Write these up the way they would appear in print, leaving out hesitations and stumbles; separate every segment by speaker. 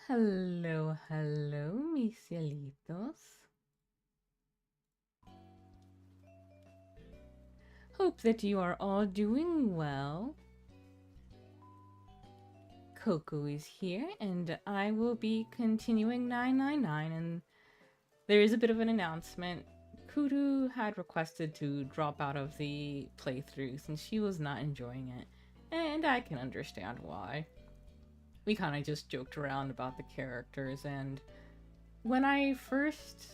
Speaker 1: Hello, hello, mis cielitos. Hope that you are all doing well. Coco is here, and I will be continuing 999, and there is a bit of an announcement. Kuru had requested to drop out of the playthrough since she was not enjoying it, and I can understand why. We kind of just joked around about the characters, and when I first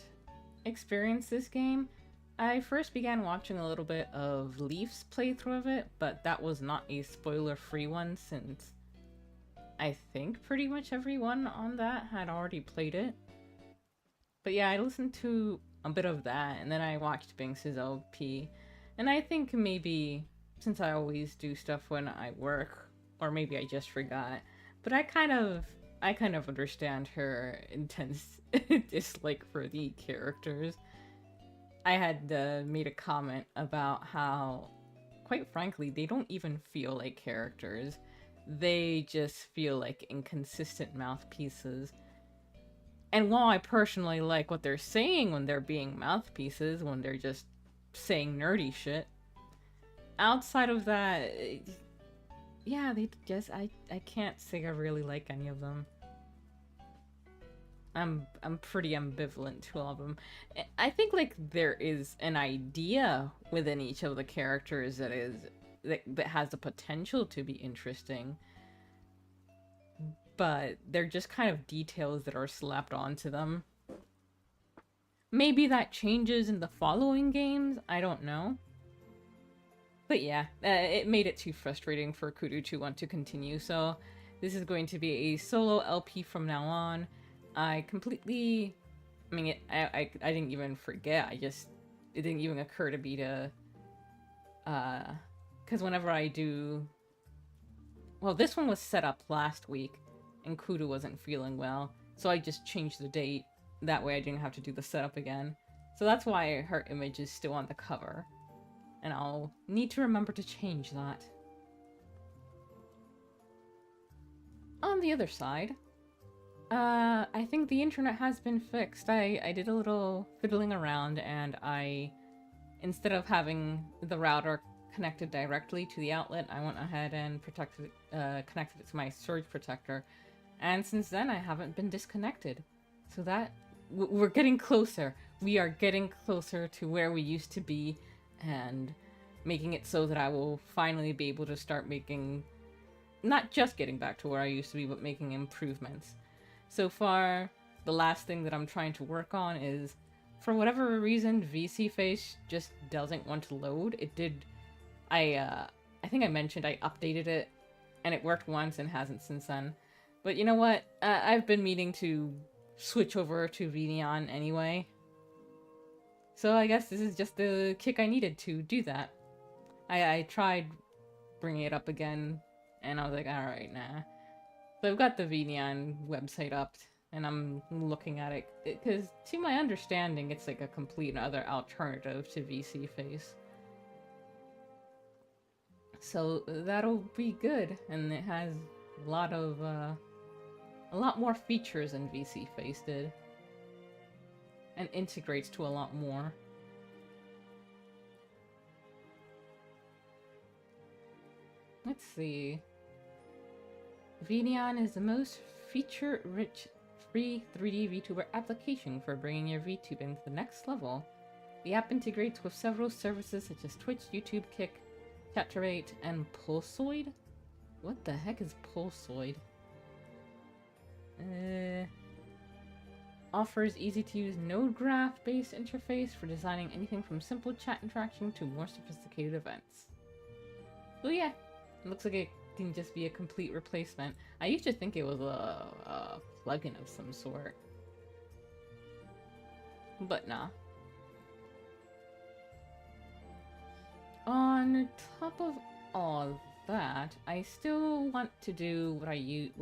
Speaker 1: experienced this game, I first began watching a little bit of Leaf's playthrough of it, but that was not a spoiler-free one since I think pretty much everyone on that had already played it. But yeah, I listened to a bit of that, and then I watched Binks's LP, and I think maybe since I always do stuff when I work, or maybe I just forgot, but I kind of understand her intense dislike for the characters. I had made a comment about how, quite frankly, they don't even feel like characters. They just feel like inconsistent mouthpieces. And while I personally like what they're saying when they're being mouthpieces, when they're just saying nerdy shit, outside of that, yeah, I can't say I really like any of them. I'm pretty ambivalent to all of them. I think like there is an idea within each of the characters that has the potential to be interesting, but they're just kind of details that are slapped onto them. Maybe that changes in the following games, I don't know. But yeah, it made it too frustrating for Kuru to want to continue, so this is going to be a solo LP from now on. I completely... I mean, I didn't even forget, it didn't even occur to me to... Because whenever I do... Well, this one was set up last week, and Kuru wasn't feeling well, so I just changed the date. That way I didn't have to do the setup again. So that's why her image is still on the cover. And I'll need to remember to change that. On the other side, I think the internet has been fixed. I did a little fiddling around, and instead of having the router connected directly to the outlet, I went ahead and connected it to my surge protector. And since then, I haven't been disconnected. So we're getting closer. We are getting closer to where we used to be, and making it so that I will finally be able to start making, not just getting back to where I used to be, but making improvements. So far, the last thing that I'm trying to work on is, for whatever reason, VC Face just doesn't want to load. It did, I think I mentioned I updated it, and it worked once and hasn't since then. But you know what? I've been meaning to switch over to VNeon anyway. So I guess this is just the kick I needed to do that. I tried bringing it up again, and I was like, alright, nah. So I've got the VNeon website up, and I'm looking at it, because to my understanding, it's like a complete other alternative to VC Face. So that'll be good, and it has a lot more features than VC Face did, and integrates to a lot more. Let's see. VNeon is the most feature-rich free 3D VTuber application for bringing your VTubing to the next level. The app integrates with several services such as Twitch, YouTube, Kick, Chaturate, and Pulsoid? What the heck is Pulsoid? Offers easy-to-use node graph-based interface for designing anything from simple chat interaction to more sophisticated events. So yeah, it looks like it can just be a complete replacement. I used to think it was a plugin of some sort. But nah. On top of all that, I still want to do what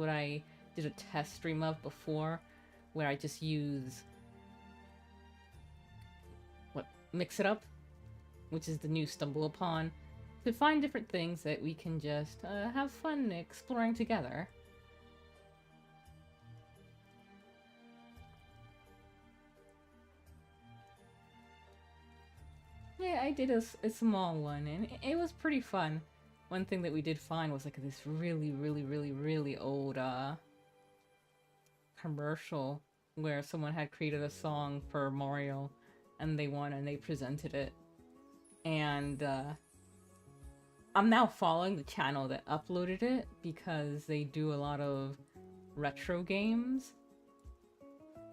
Speaker 1: I did a test stream of before, where I just use Mix It Up, which is the new Stumble Upon. to find different things that we can just have fun exploring together. Yeah, I did a small one, and it was pretty fun. One thing that we did find was like this really old commercial where someone had created a song for Mario, and they won and they presented it. And I'm now following the channel that uploaded it because they do a lot of retro games.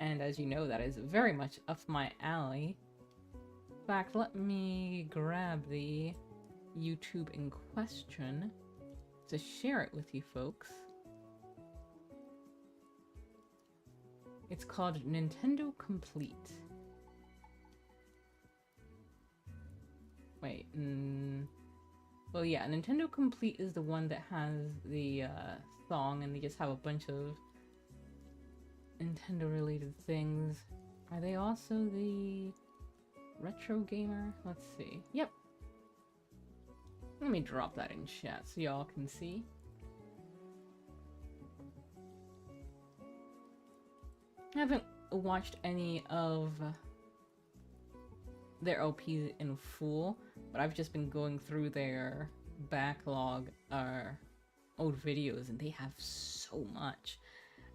Speaker 1: And as you know, that is very much up my alley. In fact, let me grab the YouTube in question to share it with you folks. It's called Nintendo Complete. Wait, well yeah, Nintendo Complete is the one that has the song, and they just have a bunch of Nintendo related things. Are they also the retro gamer? Let's see. Yep. Let me drop that in chat so y'all can see. I haven't watched any of their LPs in full, but I've just been going through their backlog old videos, and they have so much.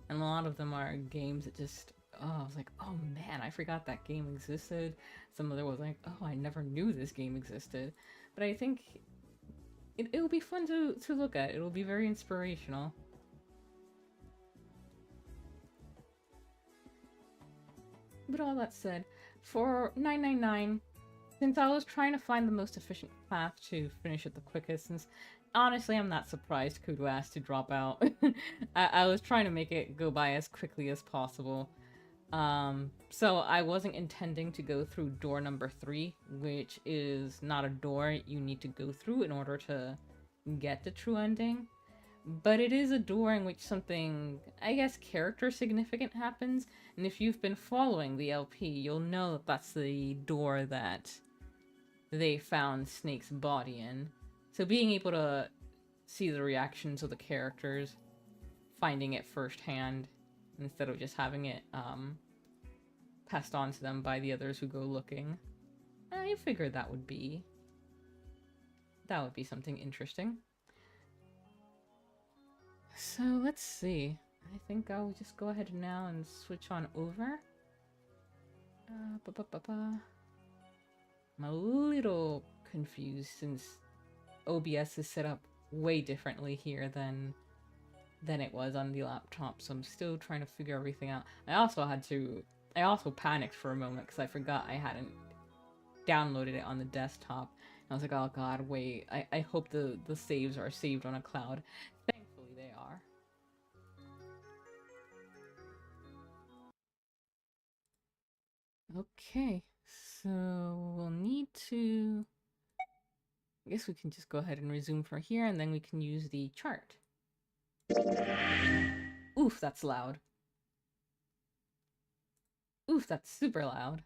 Speaker 1: And a lot of them are games that just, oh, I was like, oh man, I forgot that game existed. Some other was like, oh, I never knew this game existed. But I think it will be fun to look at. It will be very inspirational. But all that said, for 999, since I was trying to find the most efficient path to finish it the quickest, since honestly I'm not surprised Kuru asked to drop out. I was trying to make it go by as quickly as possible. So I wasn't intending to go through door number 3, which is not a door you need to go through in order to get the true ending. But it is a door in which something, I guess, character significant happens, and if you've been following the LP, you'll know that that's the door that they found Snake's body in. So being able to see the reactions of the characters, finding it firsthand, instead of just having it passed on to them by the others who go looking, I figured that would be something interesting. So let's see. I think I'll just go ahead now and switch on over. I'm a little confused since OBS is set up way differently here than it was on the laptop, so I'm still trying to figure everything out. I also panicked for a moment because I forgot I hadn't downloaded it on the desktop. I was like, oh god, wait, I hope the saves are saved on a cloud. Thankfully they are. Okay, so we'll need to... I guess we can just go ahead and resume for here, and then we can use the chart. Oof, that's loud. Oof, that's super loud.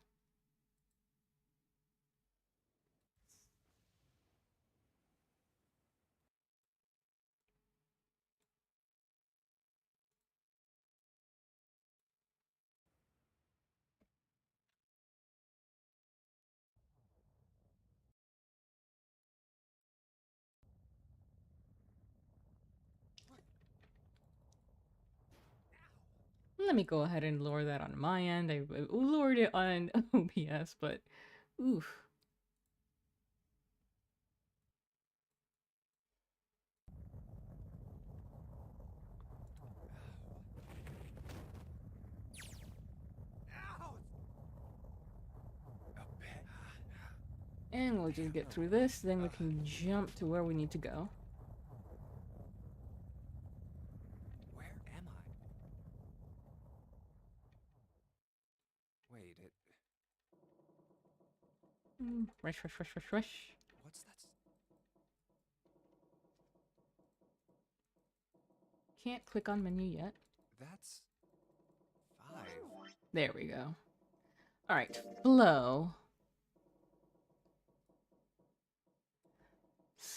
Speaker 1: Let me go ahead and lower that on my end. I lowered it on OBS, but oof. And we'll just get through this, then we can jump to where we need to go.
Speaker 2: Where am I? Wait,
Speaker 1: Rush.
Speaker 2: what's that?
Speaker 1: Can't click on menu yet.
Speaker 2: That's 5.
Speaker 1: There we go. Alright, flow.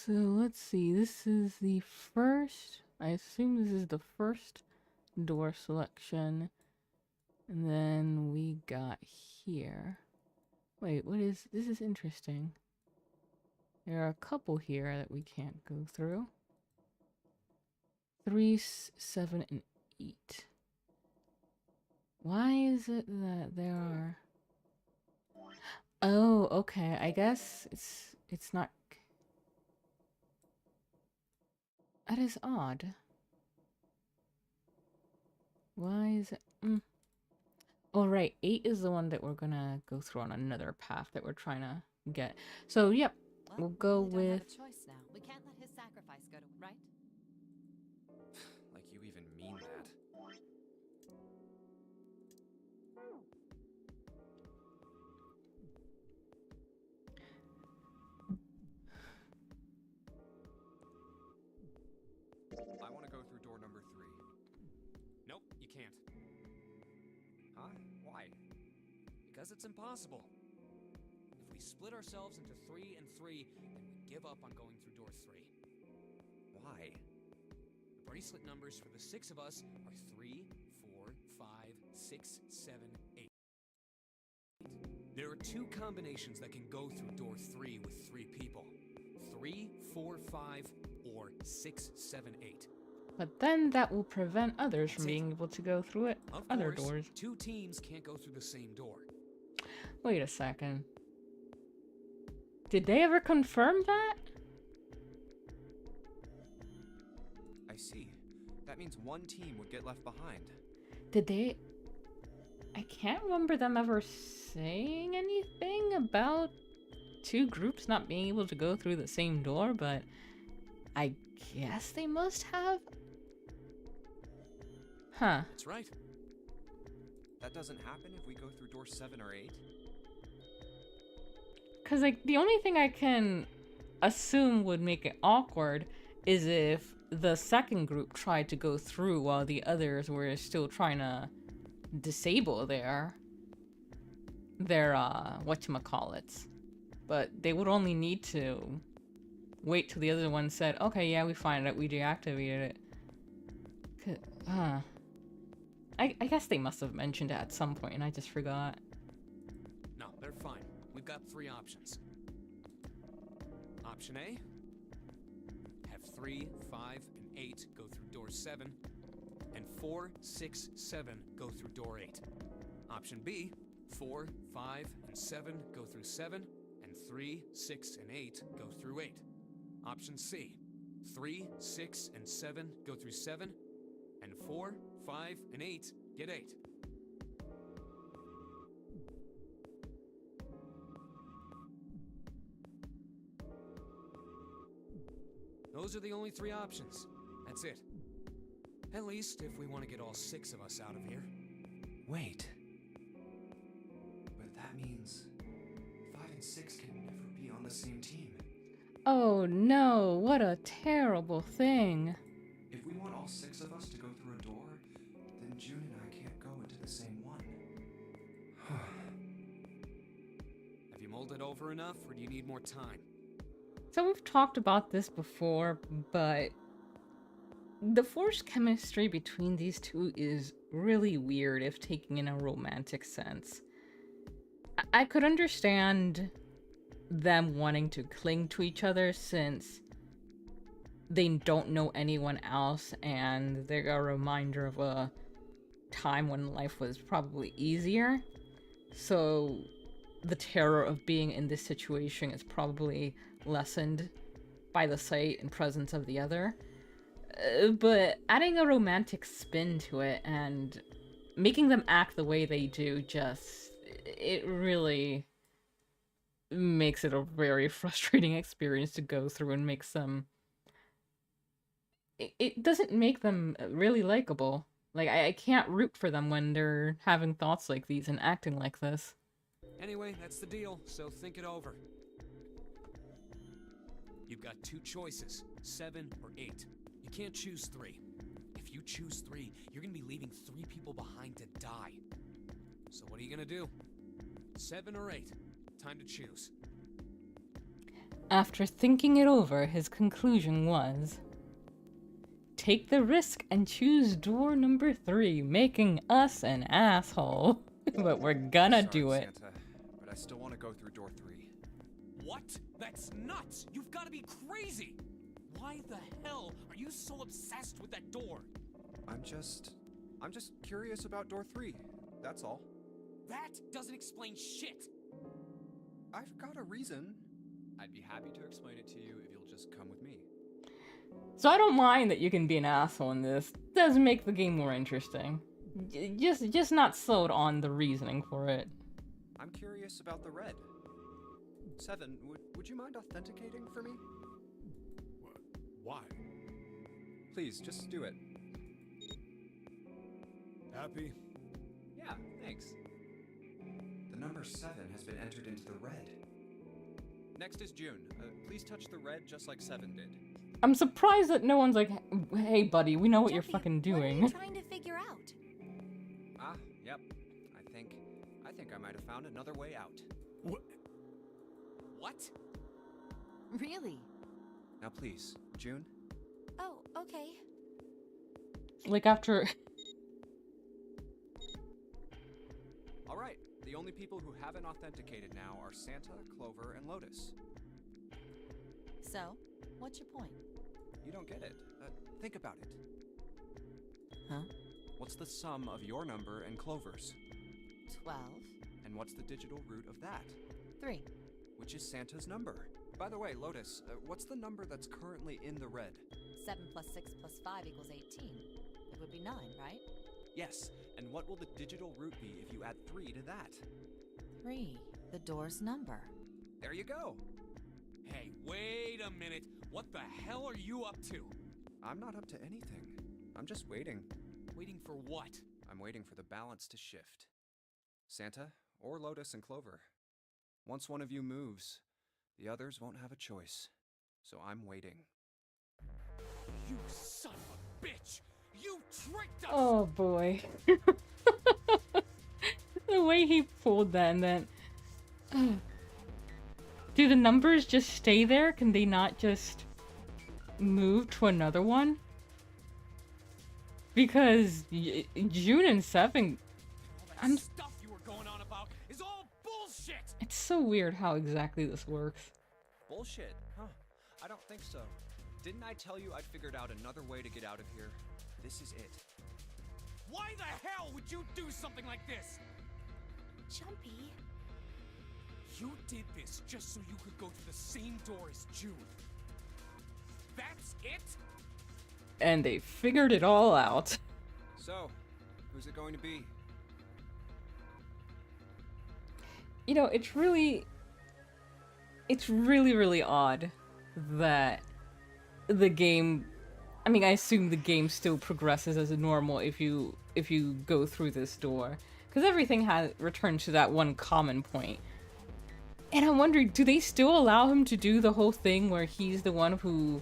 Speaker 1: So let's see. This is the first. I assume this is the first door selection. And then we got here. Wait, what is. This is interesting. There are a couple here that we can't go through. 3, 7, and 8. Why is it that there are... Oh, okay. I guess it's not... That is odd. Why is it... Oh, right. 8 is the one that we're gonna go through on another path that we're trying to get. So, yep. We'll go
Speaker 3: we don't
Speaker 1: with...
Speaker 3: have a choice now. We can't let his sacrifice go to... Right?
Speaker 2: Like you even mean that. I want to go through door number 3. Nope, you can't. Huh? Why?
Speaker 4: Because it's impossible. If we split ourselves into 3 and 3, then we give up on going through door 3.
Speaker 2: Why?
Speaker 4: The bracelet numbers for the 6 of us are 3, 4, 5, 6, 7, 8. There are 2 combinations that can go through door 3 with 3 people. 3, 4, 5, or 6, 7, 8.
Speaker 1: But then that will prevent others from
Speaker 4: That's it.
Speaker 1: being able to go through it.
Speaker 4: Of
Speaker 1: Other
Speaker 4: course,
Speaker 1: doors.
Speaker 4: 2 teams can't go through the same door.
Speaker 1: Wait a second. Did they ever confirm that?
Speaker 2: I see. That means one team would get left behind.
Speaker 1: Did they... I can't remember them ever saying anything about 2 groups not being able to go through the same door, but I guess they must have. Huh.
Speaker 4: That's right.
Speaker 2: That doesn't happen if we go through door 7 or 8?
Speaker 1: Because, like, the only thing I can assume would make it awkward is if the second group tried to go through while the others were still trying to disable their whatchamacallits. But they would only need to wait till the other one said, okay, yeah, we find it, we deactivated it. I guess they must have mentioned it at some point and I just forgot.
Speaker 4: No, they're fine. We've got 3 options. Option A, have 3, 5, and 8 go through door 7, and 4, 6, 7 go through door 8. Option B, 4, 5, and 7 go through 7, and 3, 6, and 8 go through 8. Option C, 3, 6, and 7 go through 7, and 4, 5, and 8 get 8. Those are the only 3 options. That's it. At least if we want to get all 6 of us out of here.
Speaker 2: Wait. But that means 5 and 6 can never be on the same team.
Speaker 1: Oh no, what a terrible thing.
Speaker 2: If we want all 6 of us to go through a door, then June and I can't go into the same one.
Speaker 4: Have you mulled it over enough, or do you need more time?
Speaker 1: So we've talked about this before, but the forced chemistry between these 2 is really weird if taken in a romantic sense. I could understand them wanting to cling to each other since they don't know anyone else and they're a reminder of a time when life was probably easier. So the terror of being in this situation is probably lessened by the sight and presence of the other. But adding a romantic spin to it and making them act the way they do it really makes it a very frustrating experience to go through and makes them... It doesn't make them really likable. Like, I can't root for them when they're having thoughts like these and acting like this.
Speaker 4: Anyway, that's the deal, so think it over. You've got 2 choices, 7 or 8. You can't choose 3. If you choose 3, you're gonna be leaving 3 people behind to die. So what are you gonna do? 7 or 8? Time to choose.
Speaker 1: After thinking it over, his conclusion was, take the risk and choose door number 3, making us an asshole. But we're gonna
Speaker 2: Sorry,
Speaker 1: do it.
Speaker 2: Santa, but I still want to go through door 3.
Speaker 4: What? That's nuts! You've got to be crazy! Why the hell are you so obsessed with that door?
Speaker 2: I'm just curious about door 3. That's all.
Speaker 4: That doesn't explain shit!
Speaker 2: I've got a reason. I'd be happy to explain it to you if you'll just come with me.
Speaker 1: So I don't mind that you can be an asshole in this. It does make the game more interesting. Just not sold on the reasoning for it.
Speaker 2: I'm curious about the red. 7, would you mind authenticating for me?
Speaker 5: Why?
Speaker 2: Please, just do it.
Speaker 5: Happy?
Speaker 2: Yeah, thanks. The number 7 has been entered into the red. Next is June. Please touch the red just like 7 did.
Speaker 1: I'm surprised that no one's like, hey buddy, we know what you're
Speaker 3: Jumpy,
Speaker 1: fucking
Speaker 3: What are
Speaker 1: doing.
Speaker 3: you trying to figure out?
Speaker 2: Ah, yep. I think I might have found another way out.
Speaker 4: What?
Speaker 3: Really?
Speaker 2: Now please, June.
Speaker 3: Oh, okay.
Speaker 1: Like after...
Speaker 2: All right. The only people who haven't authenticated now are Santa, Clover, and Lotus.
Speaker 3: So, what's your point?
Speaker 2: You don't get it. Think about it.
Speaker 3: Huh?
Speaker 2: What's the sum of your number and Clover's?
Speaker 3: 12.
Speaker 2: And what's the digital root of that?
Speaker 3: 3.
Speaker 2: Which is Santa's number. By the way, Lotus, what's the number that's currently in the red?
Speaker 3: 7 plus 6 plus 5 equals 18. It would be 9, right?
Speaker 2: Yes, and what will the digital root be if you add 3 to that?
Speaker 3: 3. The door's number.
Speaker 2: There you go.
Speaker 4: Hey, wait a minute. What the hell are you up to?
Speaker 2: I'm not up to anything. I'm just waiting.
Speaker 4: Waiting for what?
Speaker 2: I'm waiting for the balance to shift. Santa, or Lotus and Clover. Once one of you moves, the others won't have a choice. So I'm waiting.
Speaker 4: You son of a bitch! You tricked us!
Speaker 1: Oh boy. The way he pulled that and then... Do the numbers just stay there? Can they not just move to another one? Because June and 7...
Speaker 4: All that stuff you were going on about is all bullshit!
Speaker 1: It's so weird how exactly this works.
Speaker 2: Bullshit, huh? I don't think so. Didn't I tell you I'd figured out another way to get out of here? This is it.
Speaker 4: Why the hell would you do something like this?
Speaker 3: Jumpy.
Speaker 4: You did this just so you could go through the same door as June. That's it?
Speaker 1: And they figured it all out.
Speaker 2: So, who's it going to be?
Speaker 1: You know, it's really, really odd that the game, I mean, I assume the game still progresses as normal if you go through this door. Because everything has returned to that one common point. And I'm wondering, do they still allow him to do the whole thing where he's the one who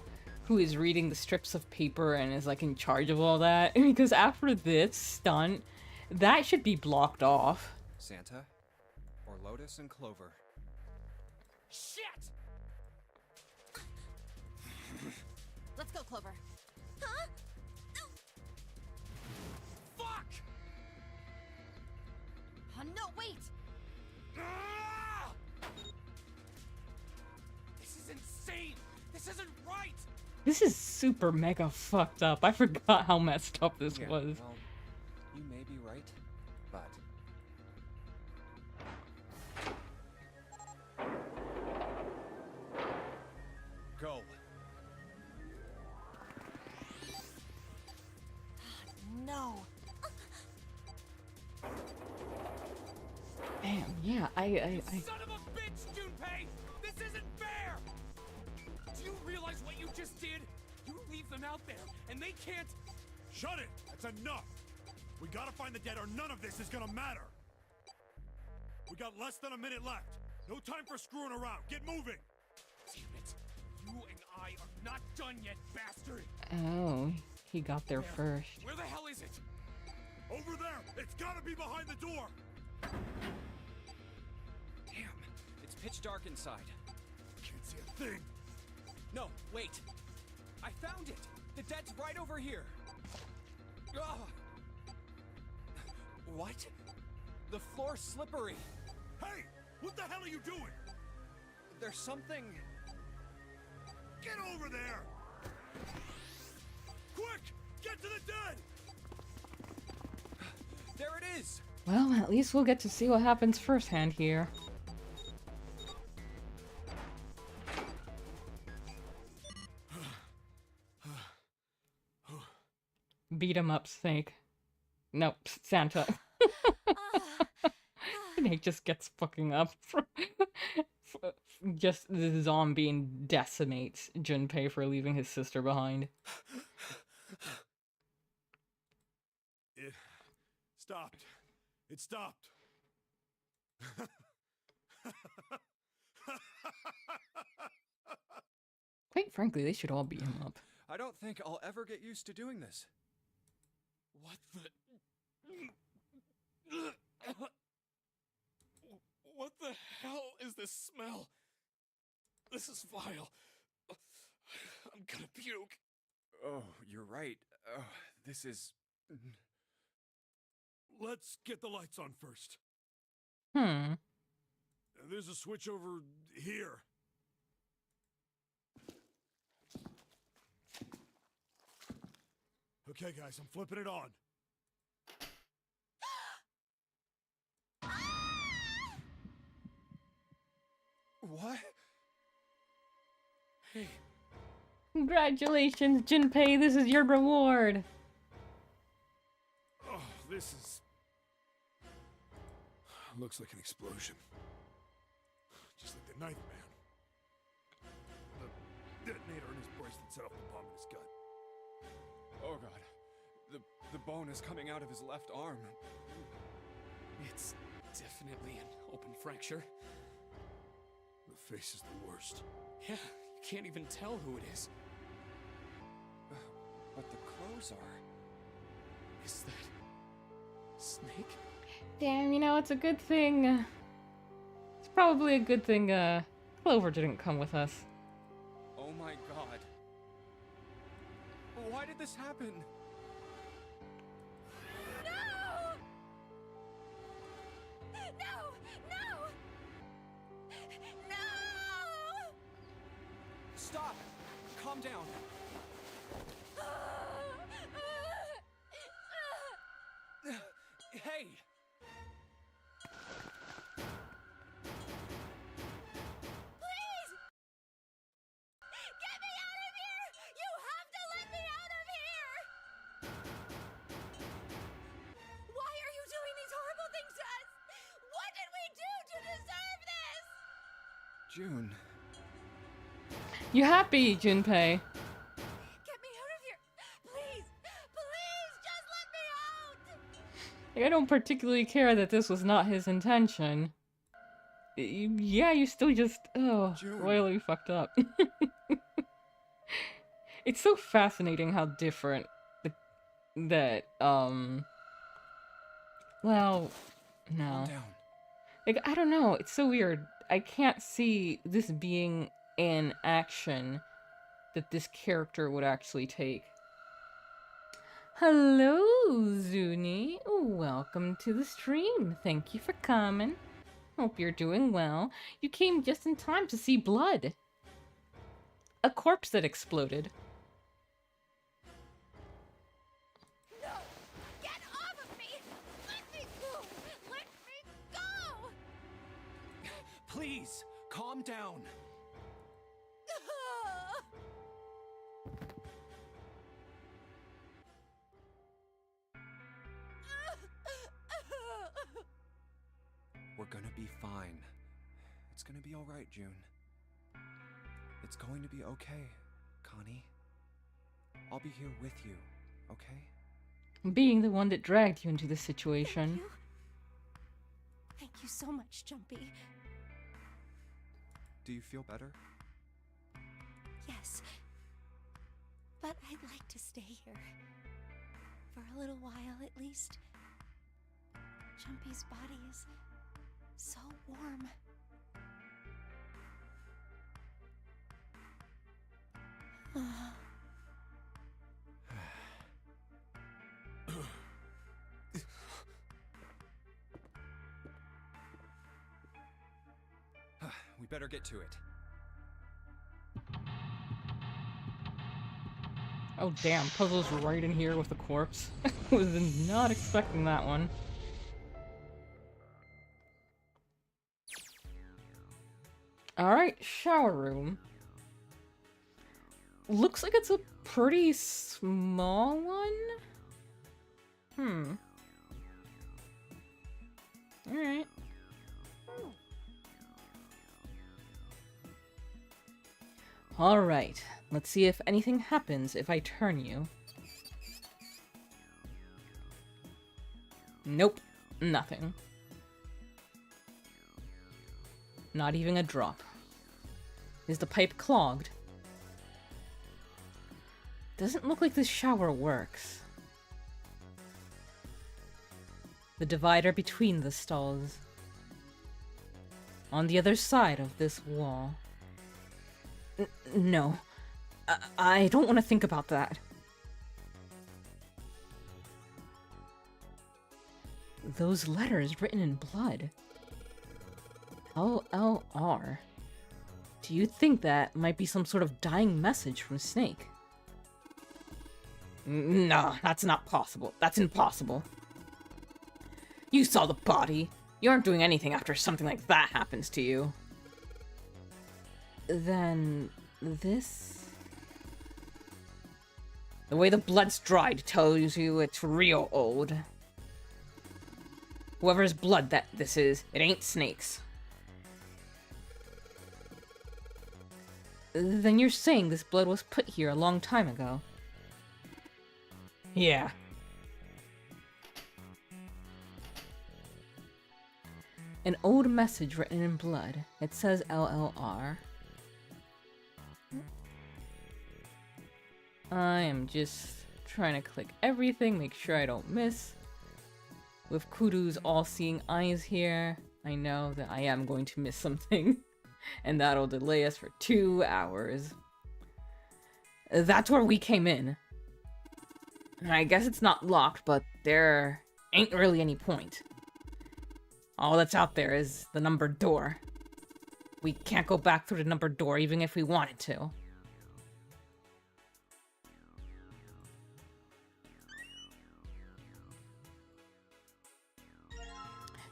Speaker 1: is reading the strips of paper and is like in charge of all that? Because after this stunt, that should be blocked off.
Speaker 2: Santa, or Lotus and Clover?
Speaker 4: Shit!
Speaker 3: Let's go, Clover. Huh?
Speaker 4: Fuck!
Speaker 3: No, wait!
Speaker 4: Ah! This is insane! This isn't right!
Speaker 1: This is super mega fucked up. I forgot how messed up this
Speaker 2: Yeah,
Speaker 1: was.
Speaker 2: well, you may be right, but... Go.
Speaker 3: No.
Speaker 1: Damn, yeah, I
Speaker 4: Son of a bitch, Junpei! This isn't fair! Do you realize what you just did? You leave them out there, and they can't...
Speaker 5: Shut it! That's enough! We gotta find the dead or none of this is gonna matter! We got less than a minute left! No time for screwing around! Get moving!
Speaker 4: Damn it! You and I are not done yet, bastard!
Speaker 1: Oh, he got there first.
Speaker 4: Where the hell is it?
Speaker 5: Over there! It's gotta be behind the door!
Speaker 2: Damn, it's pitch dark inside.
Speaker 5: Can't see a thing!
Speaker 4: No, wait. I found it. The dead's right over here. Ugh. What? The floor's slippery.
Speaker 5: Hey! What the hell are you doing?
Speaker 4: There's something...
Speaker 5: Get over there! Quick! Get to the dead!
Speaker 4: There it is!
Speaker 1: Well, at least we'll get to see what happens firsthand here. Beat him up, Snake. Nope, Santa. Snake just gets fucking up. Just the zombie and decimates Junpei for leaving his sister behind.
Speaker 5: It stopped. It stopped.
Speaker 1: Quite frankly, they should all beat him up.
Speaker 2: I don't think I'll ever get used to doing this.
Speaker 5: What the... What the hell is this smell? This is vile. I'm gonna puke.
Speaker 2: Oh, you're right. Oh, this is...
Speaker 5: Let's get the lights on first. There's a switch over here. Okay, guys, I'm flipping it on.
Speaker 2: What?
Speaker 5: Hey,
Speaker 1: Congratulations, Junpei, this is your reward.
Speaker 5: oh, this is... Looks like an explosion. Just like the knife man. The detonator in his bracelet set off the bomb in his gut.
Speaker 2: Oh god. The bone is coming out of his left arm.
Speaker 4: It's definitely an open fracture.
Speaker 5: The face is the worst.
Speaker 4: Yeah, you can't even tell who it is.
Speaker 2: But the clothes are...
Speaker 4: Is that... Snake?
Speaker 1: Damn, you know, it's a good thing. It's probably a good thing, Clover didn't come with us.
Speaker 2: Oh my god. Why did this happen?
Speaker 3: No! No! No! No!
Speaker 2: Stop! Calm down. Hey!
Speaker 3: Please! Get me out of here! You have to let me out of here! Why are you doing these horrible things to us? What did we do to deserve this?
Speaker 2: June.
Speaker 1: You happy, Junpei?
Speaker 3: Get me out of here! Please! Please! Just let me out!
Speaker 1: Like, I don't particularly care that this was not his intention. Yeah, you still just... Oh,
Speaker 2: June.
Speaker 1: royally fucked up. It's so fascinating how different that, well, no.
Speaker 2: Calm down.
Speaker 1: Like, I don't know, it's so weird. I can't see this being an action that this character would actually take. Hello, Zuni. Welcome to the stream. Thank you for coming. Hope you're doing well. You came just in time to see blood. A corpse that exploded.
Speaker 3: No! Get off of me! Let me go! Let me go!
Speaker 4: Please, calm down.
Speaker 2: We're gonna be fine. It's gonna be alright, June. It's going to be okay, Connie. I'll be here with you, okay?
Speaker 1: Being the one that dragged you into this situation.
Speaker 3: Thank you so much, Jumpy.
Speaker 2: Do you feel better?
Speaker 3: Yes. But I'd like to stay here. For a little while, at least. Jumpy's body is so warm.
Speaker 2: We better get to it.
Speaker 1: Oh damn, Puzzle's right in here with the corpse. Was not expecting that one. Alright, shower room. Looks like it's a pretty small one. Alright. Alright, let's see if anything happens if I turn you. Nope, nothing. Not even a drop. Is the pipe clogged? Doesn't look like this shower works. The divider between the stalls. On the other side of this wall. No. I don't want to think about that. Those letters written in blood. LLR. Do you think that might be some sort of dying message from Snake? No, that's not possible. That's impossible. You saw the body. You aren't doing anything after something like that happens to you. Then... this? The way the blood's dried tells you it's real old. Whoever's blood that this is, it ain't Snake's. Then you're saying this blood was put here a long time ago? Yeah. An old message written in blood. It says LLR. I am just trying to click everything, make sure I don't miss. With Kuru's all-seeing eyes here, I know that I am going to miss something. And that'll delay us for 2 hours. That's where we came in. I guess it's not locked, but there ain't really any point. All that's out there is the numbered door. We can't go back through the numbered door even if we wanted to.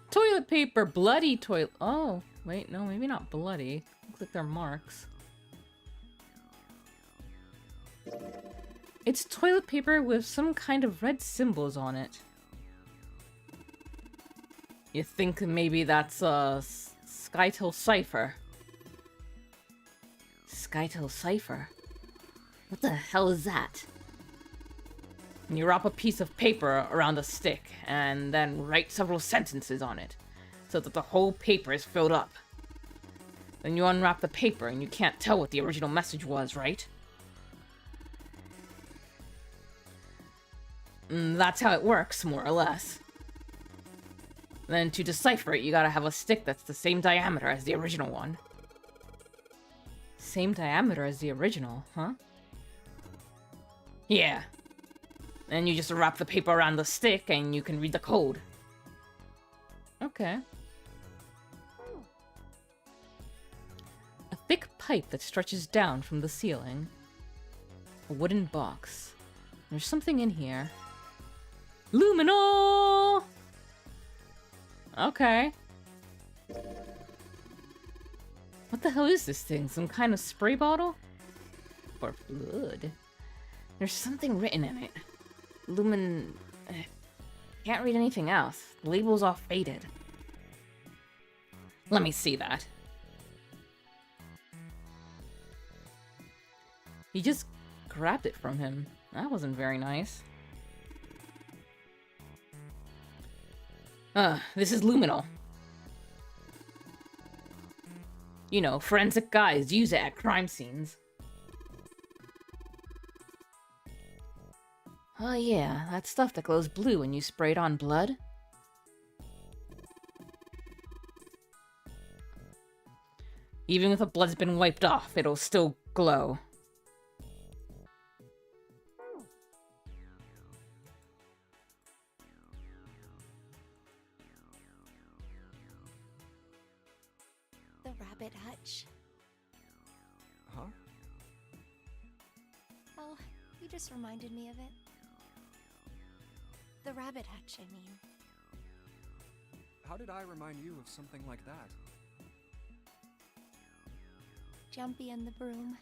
Speaker 1: Toilet paper, bloody toilet. Oh, wait, no, maybe not bloody. Looks like they're marks. It's toilet paper with some kind of red symbols on it. You think maybe that's a Skytel cipher? Skytel cipher? What the hell is that? You wrap a piece of paper around a stick and then write several sentences on it so that the whole paper is filled up. Then you unwrap the paper and you can't tell what the original message was, right? That's how it works, more or less. Then to decipher it, you gotta have a stick that's the same diameter as the original one. Same diameter as the original, huh? Yeah. Then you just wrap the paper around the stick and you can read the code. Okay. A thick pipe that stretches down from the ceiling. A wooden box. There's something in here. Luminol! Okay. What the hell is this thing? Some kind of spray bottle? Or blood? There's something written in it. Can't read anything else. The label's all faded. Let me see that. He just grabbed it from him. That wasn't very nice. This is luminol. You know, forensic guys use it at crime scenes. Oh yeah, that stuff that glows blue when you spray it on blood. Even if the blood's been wiped off, it'll still glow.
Speaker 3: Hutch.
Speaker 2: Huh?
Speaker 3: Oh, you just reminded me of it. The rabbit hutch, I mean.
Speaker 2: How did I remind you of something like that?
Speaker 3: Jumpy and the broom.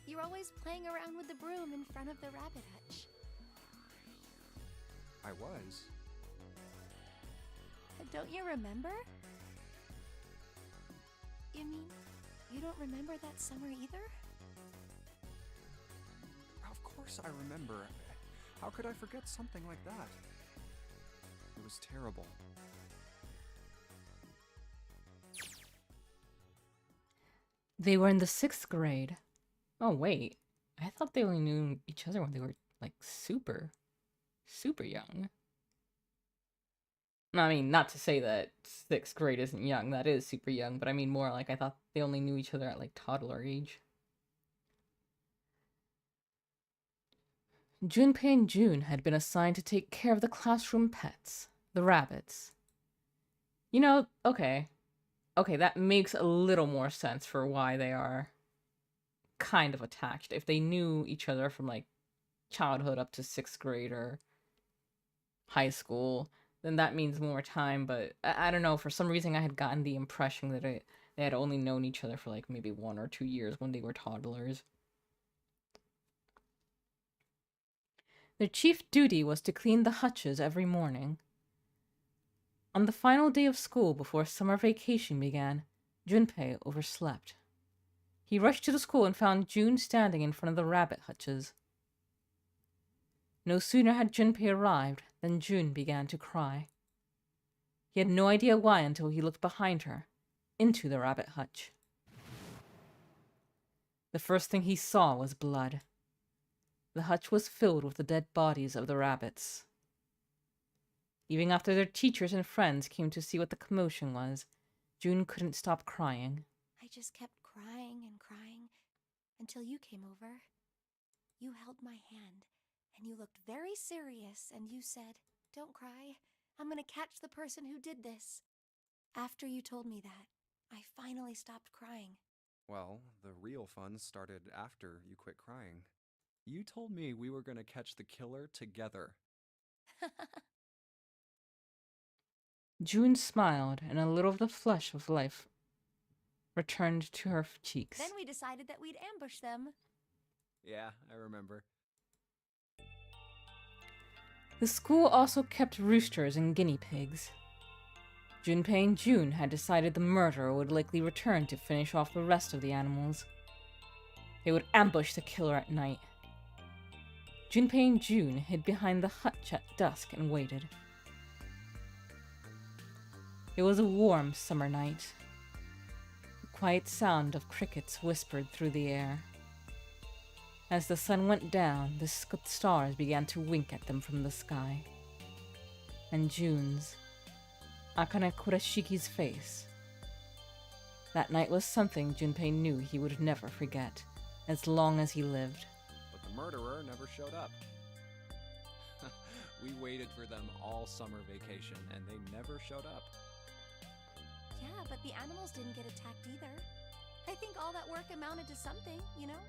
Speaker 3: You're always playing around with the broom in front of the rabbit hutch.
Speaker 2: I was.
Speaker 3: Don't you remember? You mean, you don't remember that summer either?
Speaker 2: Of course I remember. How could I forget something like that? It was terrible.
Speaker 1: They were in the 6th grade. Oh, wait. I thought they only knew each other when they were, like, super young. I mean, not to say that 6th grade isn't young. That is super young. But I mean more like I thought they only knew each other at, like, toddler age. Junpei and June had been assigned to take care of the classroom pets, the rabbits. You know, okay, that makes a little more sense for why they are kind of attached. If they knew each other from, like, childhood up to 6th grade or high school, then that means more time. But I don't know, for some reason I had gotten the impression that they had only known each other for, like, maybe 1 or 2 years when they were toddlers. Their chief duty was to clean the hutches every morning. On the final day of school before summer vacation began, Junpei overslept. He rushed to the school and found June standing in front of the rabbit hutches. No sooner had Junpei arrived than June began to cry. He had no idea why until he looked behind her, into the rabbit hutch. The first thing he saw was blood. The hutch was filled with the dead bodies of the rabbits. Even after their teachers and friends came to see what the commotion was, June couldn't stop crying.
Speaker 3: I just kept crying and crying until you came over. You held my hand, and you looked very serious, and you said, "Don't cry. I'm gonna catch the person who did this." After you told me that, I finally stopped crying.
Speaker 2: Well, the real fun started after you quit crying. You told me we were gonna catch the killer together.
Speaker 1: June smiled, and a little of the flush of life returned to her cheeks.
Speaker 3: Then we decided that we'd ambush them.
Speaker 2: Yeah, I remember.
Speaker 1: The school also kept roosters and guinea pigs. Junpei and June had decided the murderer would likely return to finish off the rest of the animals. They would ambush the killer at night. Junpei and June hid behind the hutch at dusk and waited. It was a warm summer night. The quiet sound of crickets whispered through the air. As the sun went down, the stars began to wink at them from the sky. And June's, Akane Kurashiki's face. That night was something Junpei knew he would never forget, as long as he lived.
Speaker 2: But the murderer never showed up.
Speaker 4: We waited for them all summer vacation, and they never showed up.
Speaker 3: Yeah, but the animals didn't get attacked either. I think all that work amounted to something, you know?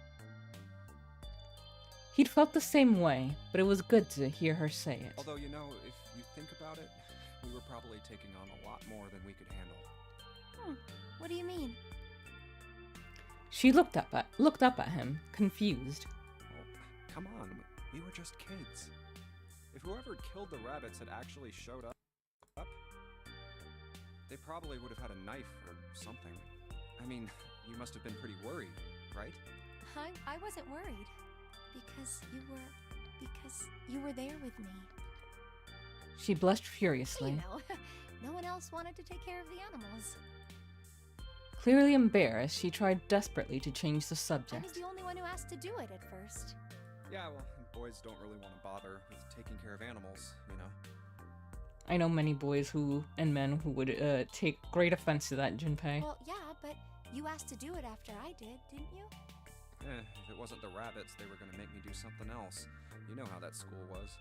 Speaker 1: He'd felt the same way, but it was good to hear her say it.
Speaker 2: Although, you know, if you think about it, we were probably taking on a lot more than we could handle.
Speaker 3: What do you mean?
Speaker 1: She looked up at him, confused.
Speaker 2: Oh, come on, we were just kids. If whoever killed the rabbits had actually showed up, they probably would have had a knife or something. I mean, you must have been pretty worried, right?
Speaker 3: I wasn't worried. Because you were there with me.
Speaker 1: She blushed furiously.
Speaker 3: You know, no one else wanted to take care of the animals.
Speaker 1: Clearly embarrassed, she tried desperately to change the
Speaker 3: I
Speaker 1: subject.
Speaker 3: was the only one who asked to do it at first.
Speaker 2: Yeah, well, boys don't really want to bother with taking care of animals, you know?
Speaker 1: I know many boys and men who would take great offense to that, Junpei.
Speaker 3: Well, yeah, but you asked to do it after I did, didn't you?
Speaker 2: If it wasn't the rabbits, they were gonna make me do something else. You know how that school was.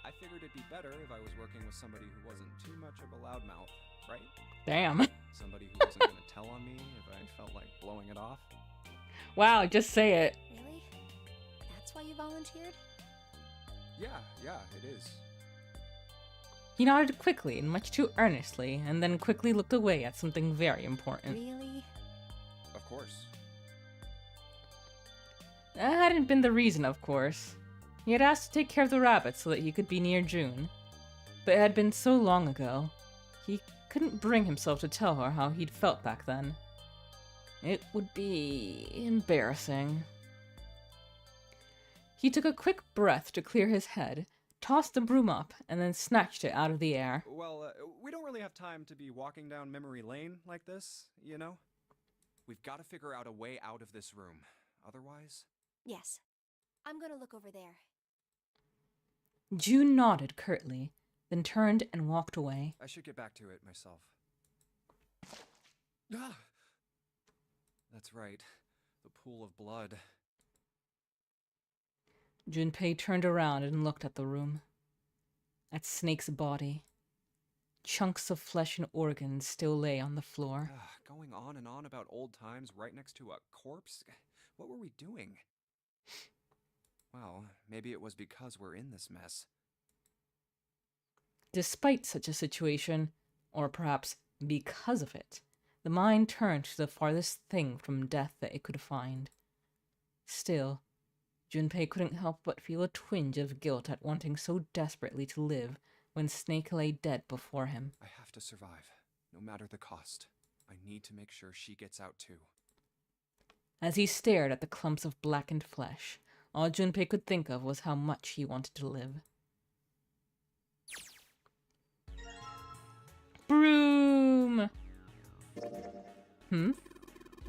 Speaker 2: I figured it'd be better if I was working with somebody who wasn't too much of a loudmouth, right?
Speaker 1: Damn.
Speaker 2: Somebody who wasn't gonna tell on me if I felt like blowing it off.
Speaker 1: Wow, just say it.
Speaker 3: Really? That's why you volunteered?
Speaker 2: Yeah, it is.
Speaker 1: He nodded quickly and much too earnestly, and then quickly looked away at something very important.
Speaker 3: Really?
Speaker 2: Of course.
Speaker 1: That hadn't been the reason, of course. He had asked to take care of the rabbit so that he could be near June. But it had been so long ago, he couldn't bring himself to tell her how he'd felt back then. It would be embarrassing. He took a quick breath to clear his head, tossed the broom up, and then snatched it out of the air.
Speaker 2: Well, we don't really have time to be walking down memory lane like this, you know? We've got to figure out a way out of this room. Otherwise...
Speaker 3: Yes. I'm gonna look over there.
Speaker 1: June nodded curtly, then turned and walked away.
Speaker 2: I should get back to it myself. Ah! That's right. The pool of blood.
Speaker 1: Junpei turned around and looked at the room. At Snake's body. Chunks of flesh and organs still lay on the floor.
Speaker 2: Going on and on about old times right next to a corpse? What were we doing? Well, maybe it was because we're in this mess.
Speaker 1: Despite such a situation, or perhaps because of it, the mind turned to the farthest thing from death that it could find. Still, Junpei couldn't help but feel a twinge of guilt at wanting so desperately to live when Snake lay dead before him.
Speaker 2: I have to survive, no matter the cost. I need to make sure she gets out too.
Speaker 1: As he stared at the clumps of blackened flesh, all Junpei could think of was how much he wanted to live. Broom!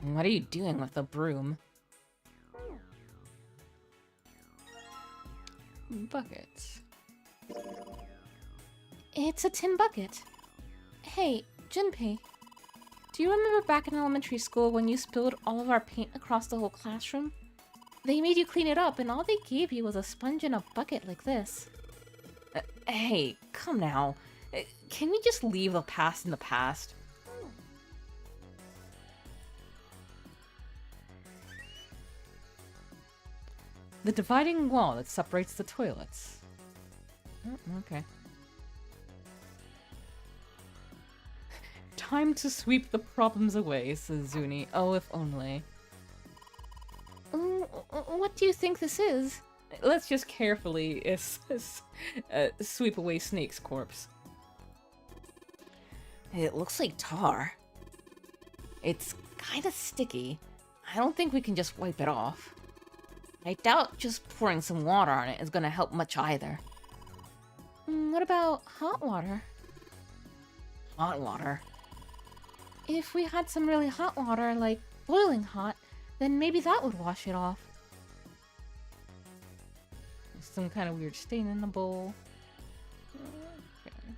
Speaker 1: What are you doing with the broom? Buckets.
Speaker 6: It's a tin bucket. Hey, Junpei, do you remember back in elementary school when you spilled all of our paint across the whole classroom? They made you clean it up, and all they gave you was a sponge and a bucket like this.
Speaker 1: Hey, come now. Can we just leave the past in the past? The dividing wall that separates the toilets. Oh, okay. Time to sweep the problems away, says Zuni. Oh, if only.
Speaker 6: What do you think this is?
Speaker 1: Let's just carefully sweep away Snake's corpse. It looks like tar. It's kind of sticky. I don't think we can just wipe it off. I doubt just pouring some water on it is gonna help much either.
Speaker 6: What about hot water?
Speaker 1: Hot water?
Speaker 6: If we had some really hot water, like boiling hot, then maybe that would wash it off.
Speaker 1: Some kind of weird stain in the bowl. Okay.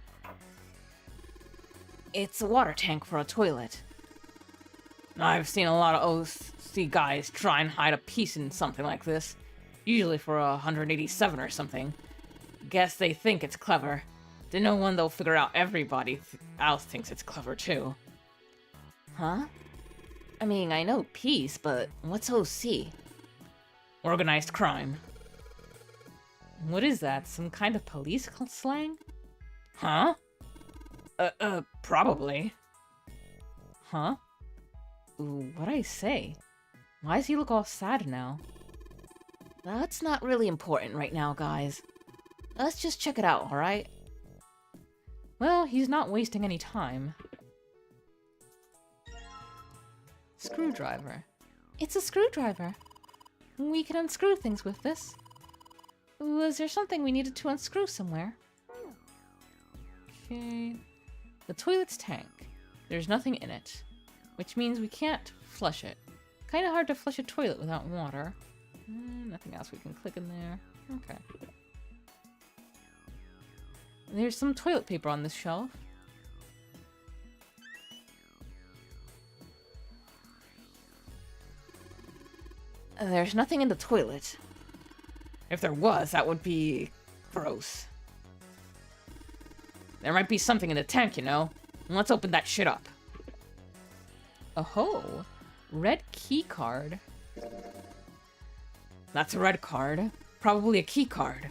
Speaker 1: It's a water tank for a toilet. I've seen a lot of OC guys try and hide a piece in something like this. Usually for 187 or something. Guess they think it's clever. To no one they'll figure out everybody else thinks it's clever too. Huh? I mean, I know peace, but what's OC? Organized crime. What is that? Some kind of police slang? Huh? Probably. Huh? Ooh, what'd I say? Why does he look all sad now? That's not really important right now, guys. Let's just check it out, alright? Well, he's not wasting any time. Screwdriver.
Speaker 6: It's a screwdriver. We can unscrew things with this. Was there something we needed to unscrew somewhere?
Speaker 1: Okay. The toilet's tank. There's nothing in it, which means we can't flush it. Kinda hard to flush a toilet without water. Nothing else we can click in there. Okay. There's some toilet paper on this shelf. There's nothing in the toilet. If there was, that would be gross. There might be something in the tank, you know. Let's open that shit up. Oh, red key card. That's a red card. Probably a key card.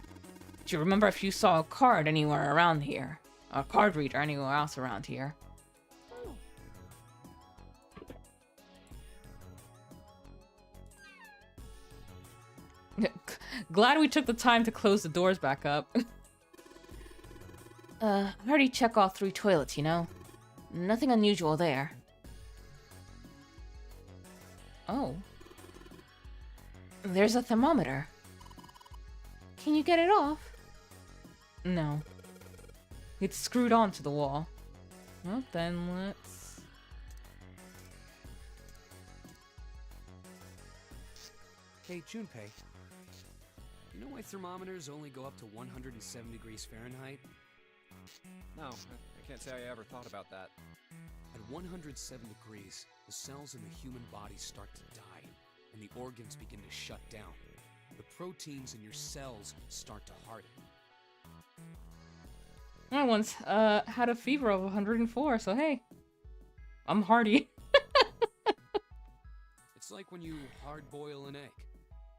Speaker 1: Do you remember if you saw a card anywhere around here? A card reader anywhere else around here? Glad we took the time to close the doors back up.
Speaker 6: I already checked all 3 toilets, you know? Nothing unusual there.
Speaker 1: Oh.
Speaker 6: There's a thermometer. Can you get it off?
Speaker 1: No. It's screwed onto the wall. Well, then let's...
Speaker 4: Hey, Junpei. You know why thermometers only go up to 107 degrees Fahrenheit?
Speaker 2: No, I can't say I ever thought about that.
Speaker 4: At 107 degrees, the cells in the human body start to die, and the organs begin to shut down. The proteins in your cells start to harden.
Speaker 1: I once had a fever of 104, so hey. I'm hardy.
Speaker 4: It's like when you hard-boil an egg.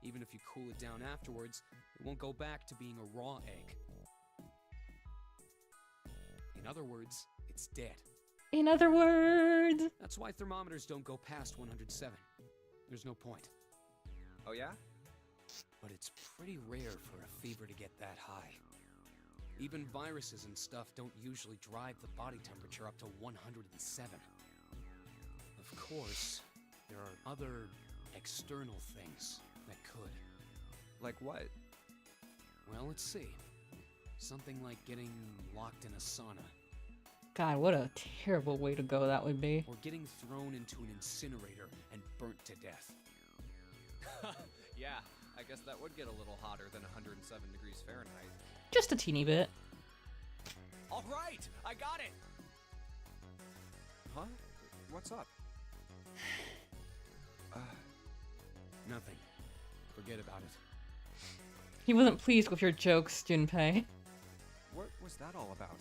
Speaker 4: Even if you cool it down afterwards, it won't go back to being a raw egg. In other words, it's dead.
Speaker 1: In other words...
Speaker 4: That's why thermometers don't go past 107. There's no point.
Speaker 2: Oh yeah?
Speaker 4: But it's pretty rare for a fever to get that high. Even viruses and stuff don't usually drive the body temperature up to 107. Of course, there are other external things that could.
Speaker 2: Like what?
Speaker 4: Well, let's see. Something like getting locked in a sauna.
Speaker 1: God, what a terrible way to go that would be.
Speaker 4: Or getting thrown into an incinerator and burnt to death.
Speaker 2: Yeah, I guess that would get a little hotter than 107 degrees Fahrenheit.
Speaker 1: Just a teeny bit.
Speaker 2: All right, I got it! Huh? What's up?
Speaker 4: Nothing. Forget about it.
Speaker 1: He wasn't pleased with your jokes, Junpei.
Speaker 2: What was that all about?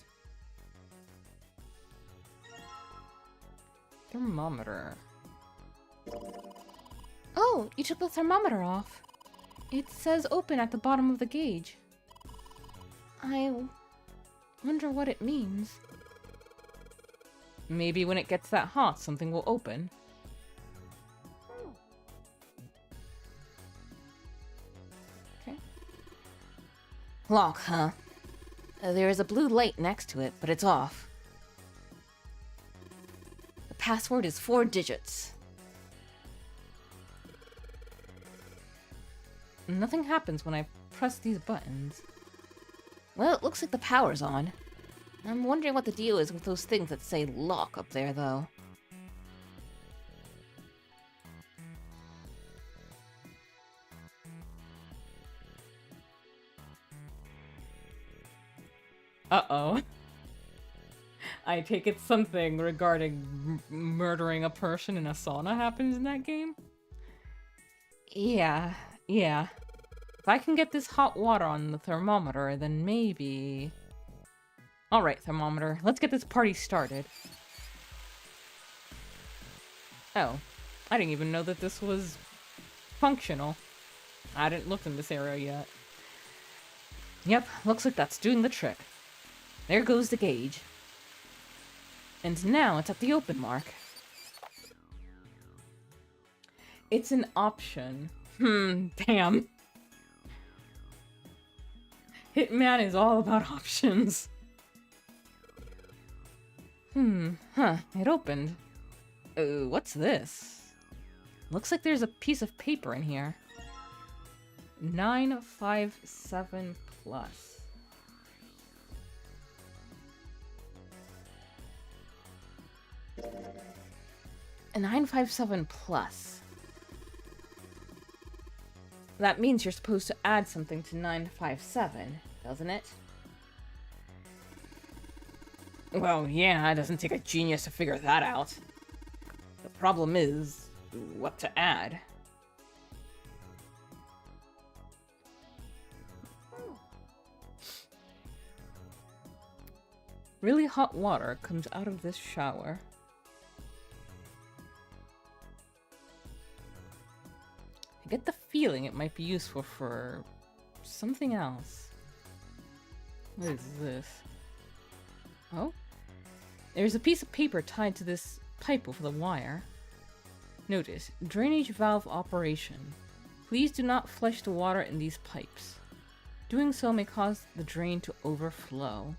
Speaker 1: Thermometer.
Speaker 6: Oh, you took the thermometer off. It says open at the bottom of the gauge. I wonder what it means.
Speaker 1: Maybe when it gets that hot, something will open.
Speaker 6: Okay. Lock, huh? There is a blue light next to it, but it's off. The password is 4 digits.
Speaker 1: Nothing happens when I press these buttons.
Speaker 6: Well, it looks like the power's on. I'm wondering what the deal is with those things that say lock up there, though.
Speaker 1: Uh-oh. I take it something regarding murdering a person in a sauna happens in that game? Yeah. If I can get this hot water on the thermometer, then maybe... Alright, thermometer, let's get this party started. Oh, I didn't even know that this was functional. I didn't look in this area yet. Yep, looks like that's doing the trick. There goes the gauge. And now it's at the open mark. It's an option. Damn. Hitman is all about options. It opened. What's this? Looks like there's a piece of paper in here. 957 plus.
Speaker 6: A 957 plus.
Speaker 1: That means you're supposed to add something to 957, doesn't it? Well, yeah, it doesn't take a genius to figure that out. The problem is, what to add. Really hot water comes out of this shower. I get the feeling it might be useful for something else. What is this? Oh? There's a piece of paper tied to this pipe over the wire. Notice, drainage valve operation. Please do not flush the water in these pipes. Doing so may cause the drain to overflow.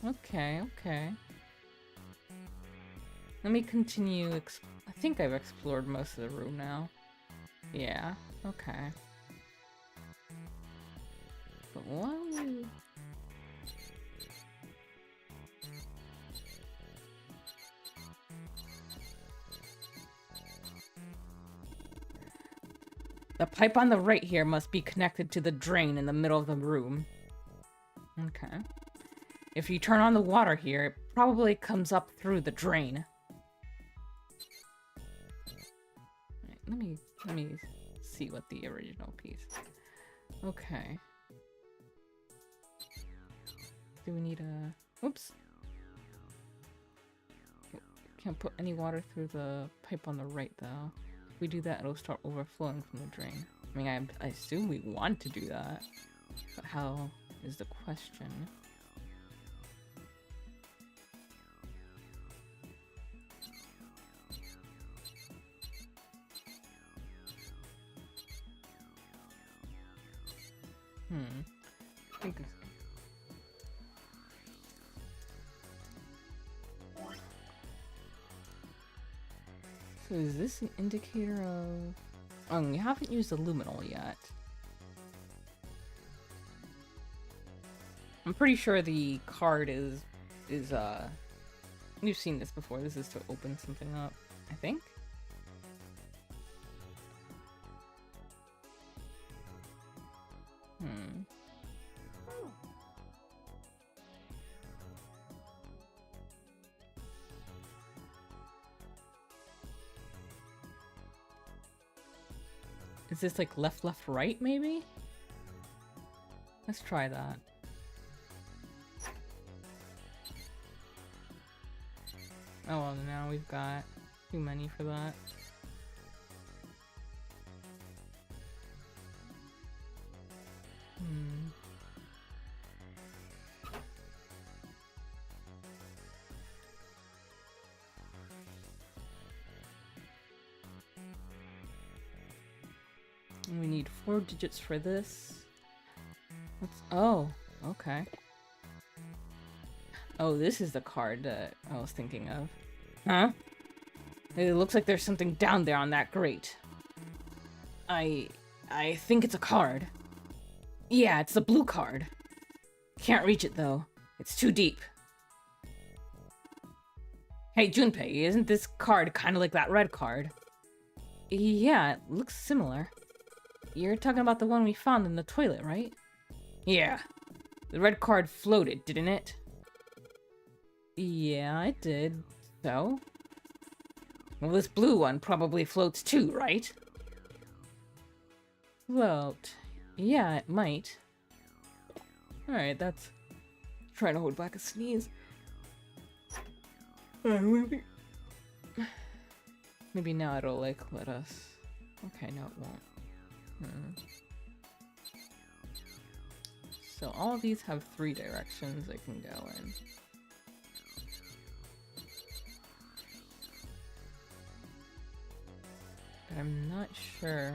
Speaker 1: Okay, okay. Let me continue. I think I've explored most of the room now. Yeah, okay. But why? The pipe on the right here must be connected to the drain in the middle of the room. Okay. If you turn on the water here, it probably comes up through the drain. Right, let me see what the original piece. Okay. Do we need a... Oops. Can't put any water through the pipe on the right, though. If we do that, it'll start overflowing from the drain. I mean, I assume we want to do that. But how is the question? I think... So is this an indicator of... Oh, we haven't used the luminol yet. I'm pretty sure the card is you've seen this before. This is to open something up, I think. Is this like left, left, right, maybe? Let's try that. Oh, well, now we've got too many for that. We need 4 digits for this. Oh, okay. Oh, this is the card that I was thinking of. Huh? It looks like there's something down there on that grate. I think it's a card. Yeah, it's the blue card. Can't reach it though. It's too deep. Hey, Junpei, isn't this card kind of like that red card? Yeah, it looks similar. You're talking about the one we found in the toilet, right? Yeah. The red card floated, didn't it? Yeah, it did. So? Well, this blue one probably floats too, right? Float. Yeah, it might. Alright, that's... Trying to hold back a sneeze. Maybe now it'll, like, let us... Okay, no it won't. So all of these have 3 directions they can go in. But I'm not sure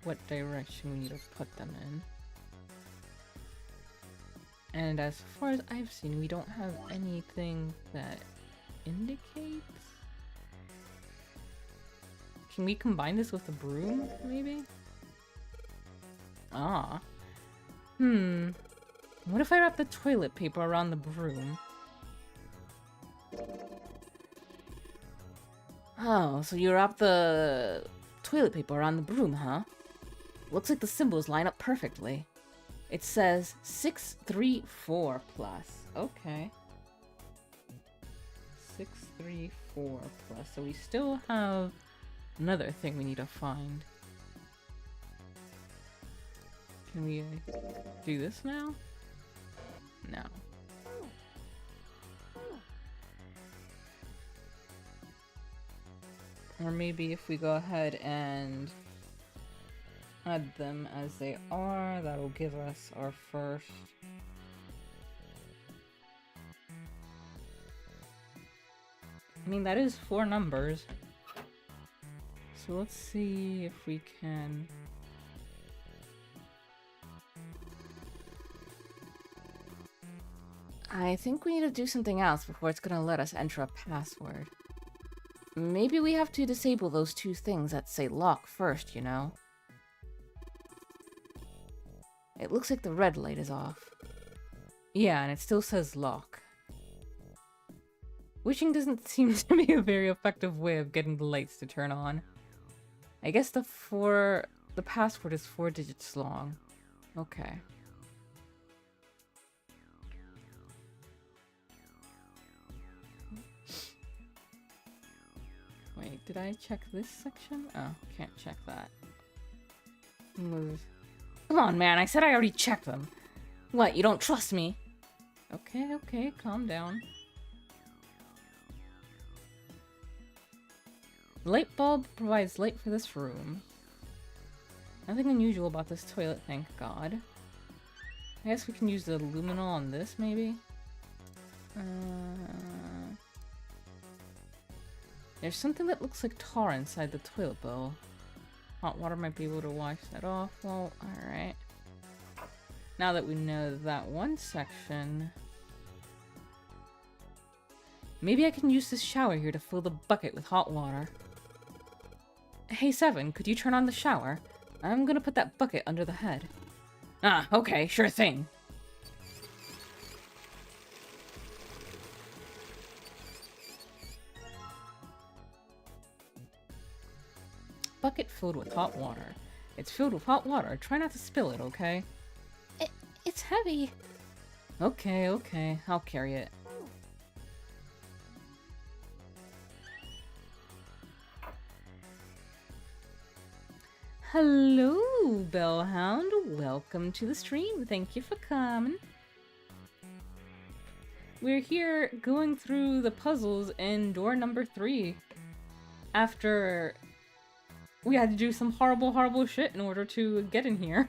Speaker 1: what direction we need to put them in. And as far as I've seen, we don't have anything that indicates... Can we combine this with a broom, maybe? Ah. What if I wrap the toilet paper around the broom? Oh, so you wrap the toilet paper around the broom, huh? Looks like the symbols line up perfectly. It says 634 plus. Okay. 634 plus. So we still have another thing we need to find. Can we do this now? No. Or maybe if we go ahead and add them as they are, that'll give us our first. I mean, that is 4 numbers. So let's see if we can. I think we need to do something else before it's gonna let us enter a password. Maybe we have to disable those 2 things that say lock first, you know? It looks like the red light is off. Yeah, and it still says lock. Wishing doesn't seem to be a very effective way of getting the lights to turn on. I guess the password is 4 digits long. Okay. Wait, did I check this section? Oh, can't check that. Move. Come on, man, I said I already checked them. What, you don't trust me? Okay, okay, calm down. Light bulb provides light for this room. Nothing unusual about this toilet, thank God. I guess we can use the luminol on this, maybe? There's something that looks like tar inside the toilet bowl. Hot water might be able to wash that off. Well, alright. Now that we know that one section... Maybe I can use this shower here to fill the bucket with hot water. Hey, Seven, could you turn on the shower? I'm gonna put that bucket under the head. Ah, okay, sure thing. Bucket filled with hot water. It's filled with hot water. Try not to spill it, okay?
Speaker 6: It's heavy.
Speaker 1: Okay, okay. I'll carry it. Hello, Bellhound. Welcome to the stream. Thank you for coming. We're here going through the puzzles in door number 3. After we had to do some horrible, horrible shit in order to get in here.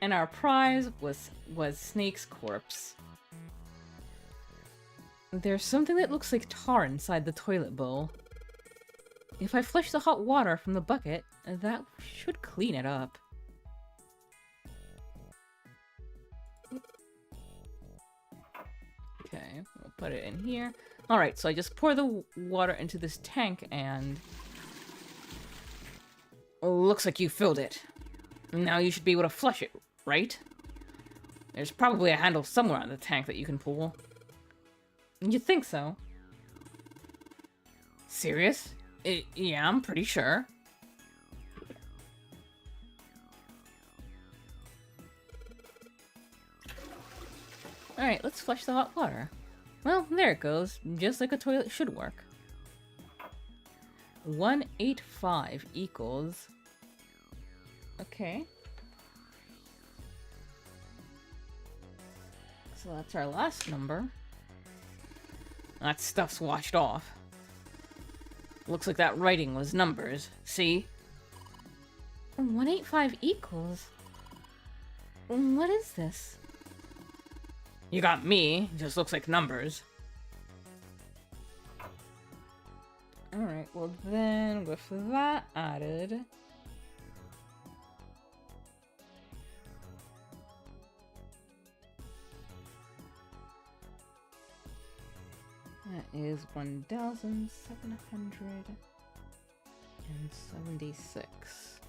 Speaker 1: And our prize was Snake's corpse. There's something that looks like tar inside the toilet bowl. If I flush the hot water from the bucket, that should clean it up. Okay, we'll put it in here. Alright, so I just pour the water into this tank and... Looks like you filled it. Now you should be able to flush it, right? There's probably a handle somewhere on the tank that you can pull. You think so? Serious? Yeah, I'm pretty sure. Alright, let's flush the hot water. Well, there it goes. Just like a toilet should work. 185 equals... Okay. So that's our last number. That stuff's washed off. Looks like that writing was numbers. See?
Speaker 6: 185 equals? What is this?
Speaker 1: You got me. Just looks like numbers. Alright, well then, with that added... That is 1,776.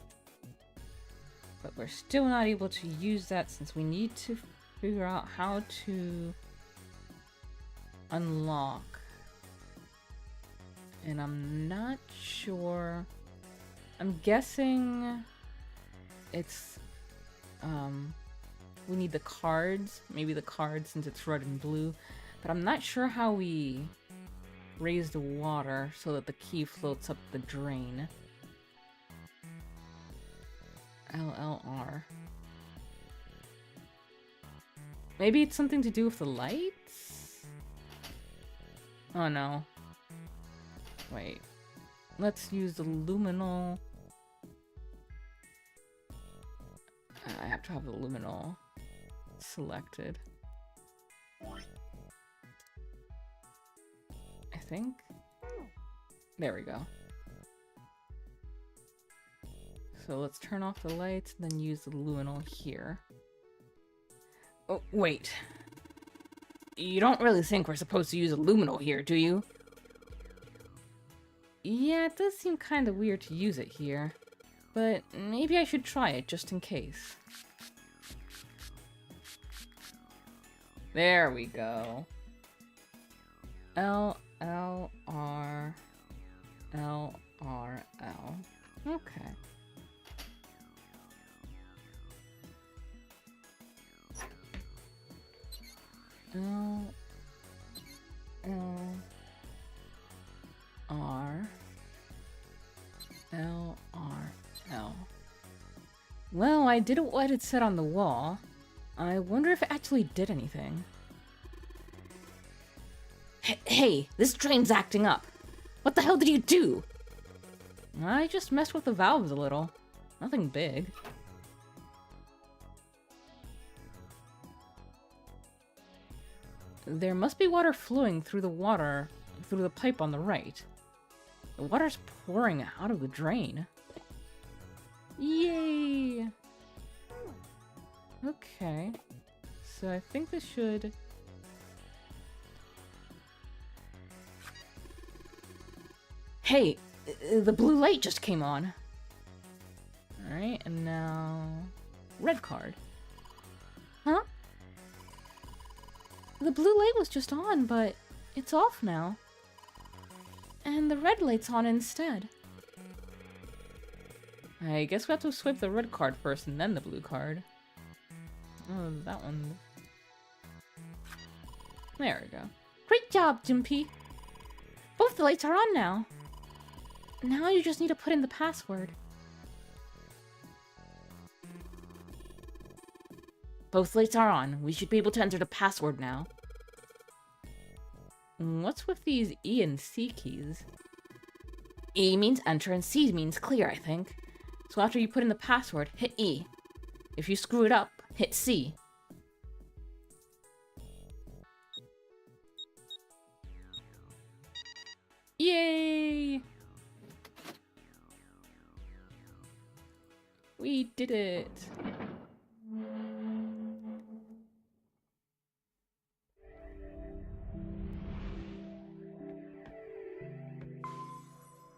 Speaker 1: But we're still not able to use that since we need to figure out how to unlock. And I'm not sure. I'm guessing it's we need the cards. Maybe the cards since it's red and blue. But I'm not sure how we raise the water so that the key floats up the drain. LLR. Maybe it's something to do with the lights? Oh no. Wait. Let's use the luminol. I have to have the luminol selected. I think. There we go. So let's turn off the lights and then use the luminol here. Oh, wait. You don't really think we're supposed to use a luminol here, do you? Yeah, it does seem kind of weird to use it here. But maybe I should try it just in case. There we go. L, L, R, L, R, L. Okay. L, L, R, L, R, L. Well, I did what it said on the wall. I wonder if it actually did anything. Hey, this train's acting up. What the hell did you do? I just messed with the valves a little. Nothing big. There must be water flowing through the pipe on the right. The water's pouring out of the drain. Yay! Okay. So I think this should... Hey! The blue light just came on. Alright, and now... red card. Huh? The blue light was just on, but it's off now. And the red light's on instead. I guess we have to swipe the red card first and then the blue card. Oh, that one. There we go. Great job, Jimpy! Both the lights are on now. Now you just need to put in the password. Both lights are on. We should be able to enter the password now. What's with these E and C keys? E means enter and C means clear, I think. So after you put in the password, hit E. If you screw it up, hit C. Yay! We did it!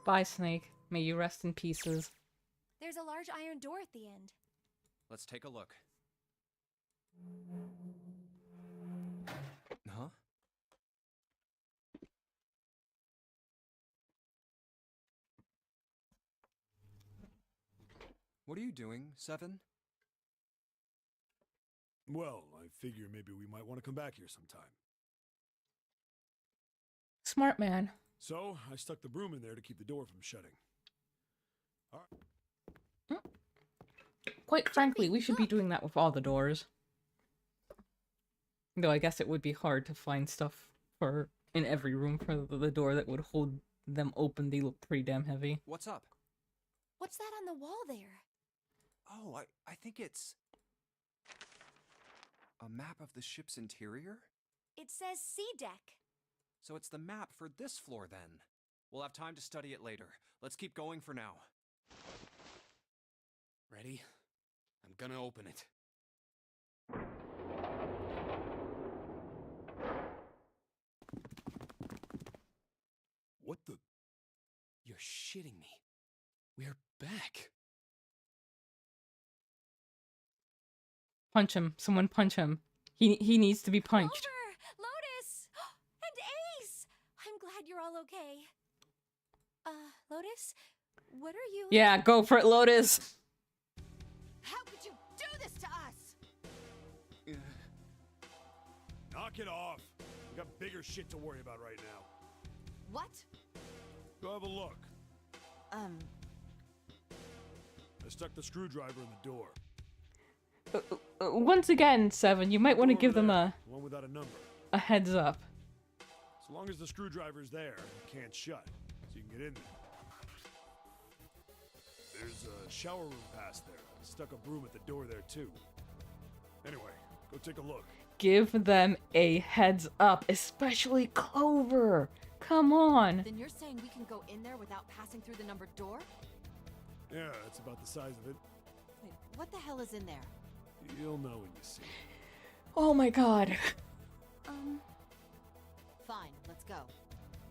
Speaker 1: Bye, Snake. May you rest in pieces.
Speaker 3: There's a large iron door at the end.
Speaker 2: Let's take a look. Huh? What are you doing, Seven?
Speaker 5: Well, I figure maybe we might want to come back here sometime.
Speaker 1: Smart man.
Speaker 5: So, I stuck the broom in there to keep the door from shutting. All right.
Speaker 1: Quite frankly, we should be doing that with all the doors. Though I guess it would be hard to find stuff for in every room for the door that would hold them open. They look pretty damn heavy.
Speaker 2: What's up?
Speaker 3: What's that on the wall there?
Speaker 2: Oh, I think it's... a map of the ship's interior?
Speaker 3: It says C deck.
Speaker 2: So it's the map for this floor, then. We'll have time to study it later. Let's keep going for now.
Speaker 4: Ready? I'm gonna open it.
Speaker 5: What the...
Speaker 4: You're shitting me. We're back.
Speaker 1: Punch him. Someone punch him. He needs to be punched.
Speaker 3: Clover! Lotus! And Ace! I'm glad you're all okay. Lotus? What are you...
Speaker 1: Yeah, go for it, Lotus!
Speaker 3: How could you do this to us?
Speaker 5: Knock it off. We got bigger shit to worry about right now.
Speaker 3: What?
Speaker 5: Go have a look. I stuck the screwdriver in the door.
Speaker 1: Once again, Seven, you might want to
Speaker 5: Door
Speaker 1: give
Speaker 5: over
Speaker 1: them
Speaker 5: there, the one without a number.
Speaker 1: a heads up.
Speaker 5: As long as the screwdriver's there, it can't shut, so you can get in there. There's a shower room past there. I stuck a broom at the door there too. Anyway, go take a look.
Speaker 1: Give them a heads up, especially Clover. Come on.
Speaker 7: Then you're saying we can go in there without passing through the numbered door?
Speaker 5: Yeah, that's about the size of it.
Speaker 7: Wait, what the hell is in there?
Speaker 5: You'll know when you see it.
Speaker 1: Oh my god.
Speaker 7: Fine, let's go.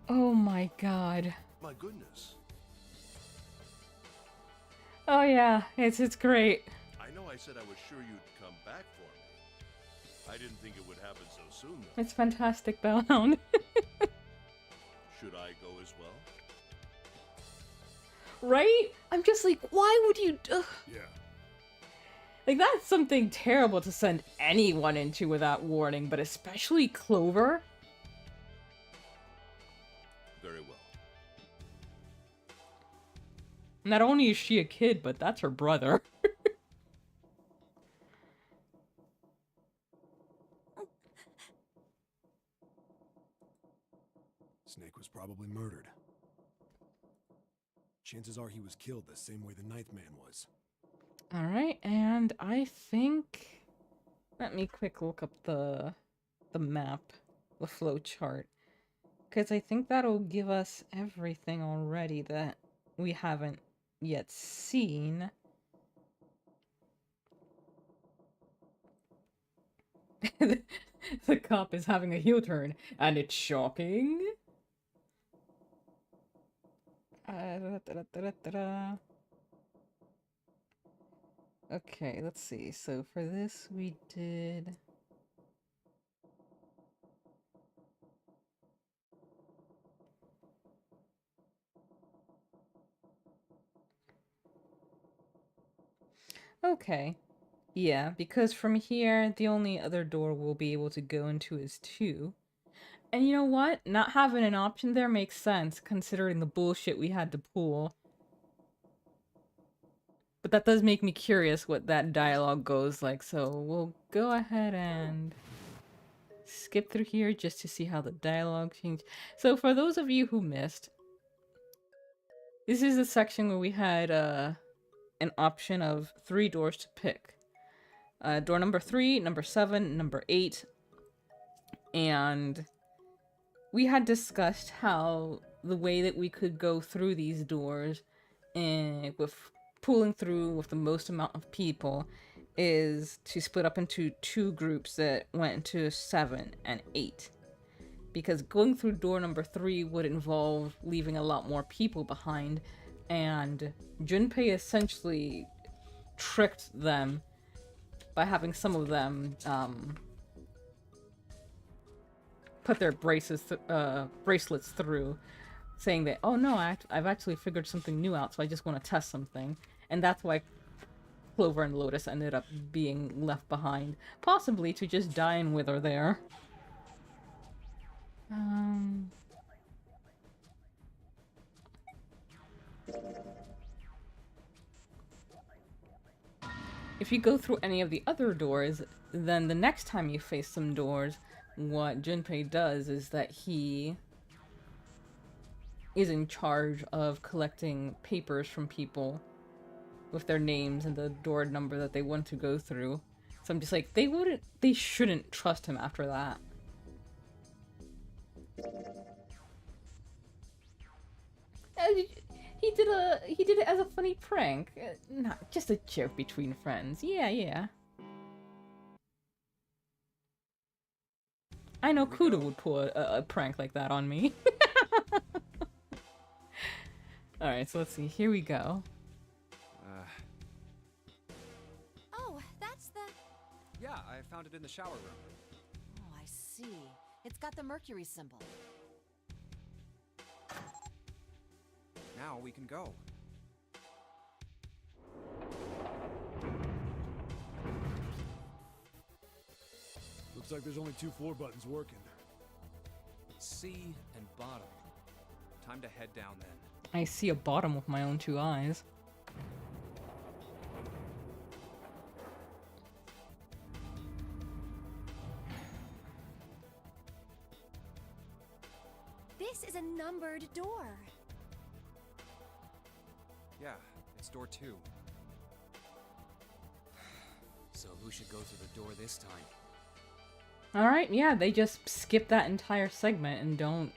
Speaker 1: Oh my god.
Speaker 8: My goodness.
Speaker 1: Oh yeah, it's great.
Speaker 8: I know I said I was sure you'd come back for me. I didn't think it would happen so soon, though.
Speaker 1: It's fantastic, Bellhound.
Speaker 8: Should I go as well?
Speaker 1: Right? I'm just like, why would you...
Speaker 5: Yeah.
Speaker 1: Like, that's something terrible to send anyone into without warning, but especially Clover.
Speaker 8: Very well.
Speaker 1: Not only is she a kid, but that's her brother.
Speaker 5: Snake was probably murdered. Chances are he was killed the same way the Ninth Man was.
Speaker 1: Alright, and I think... Let me quick look up the map, the flow chart. Because I think that'll give us everything already that we haven't yet seen. The cop is having a heel turn, and it's shocking. Okay, let's see. So for this, we did... Okay. Yeah, because from here, the only other door we'll be able to go into is 2. And you know what? Not having an option there makes sense, considering the bullshit we had to pull. But that does make me curious what that dialogue goes like, so we'll go ahead and skip through here just to see how the dialogue changed. So for those of you who missed, this is the section where we had an option of 3 doors to pick. Door number 3, number 7, number 8, and we had discussed how the way that we could go through these doors with pulling through with the most amount of people is to split up into 2 groups that went into 7 and 8. Because going through door number 3 would involve leaving a lot more people behind, and Junpei essentially tricked them by having some of them put their bracelets through, saying that, oh no, I've actually figured something new out, so I just want to test something. And that's why Clover and Lotus ended up being left behind, possibly to just die and wither there. If you go through any of the other doors, then the next time you face some doors, what Junpei does is that he is in charge of collecting papers from people with their names and the door number that they want to go through. So I'm just like, they shouldn't trust him after that. He did it as a funny prank. Not just a joke between friends. Yeah. I know Kuru would pull a prank like that on me. Alright, so let's see. Here we go.
Speaker 7: Oh, that's the...
Speaker 4: Yeah, I found it in the shower room.
Speaker 7: Oh, I see. It's got the Mercury symbol.
Speaker 4: Now we can go.
Speaker 5: Looks like there's only 2 floor buttons working.
Speaker 4: C and bottom. Time to head down then.
Speaker 1: I see a bottom with my own 2 eyes.
Speaker 3: third door.
Speaker 4: Yeah, it's door 2. So who should go through the door this time?
Speaker 1: Alright, yeah, they just skip that entire segment and don't...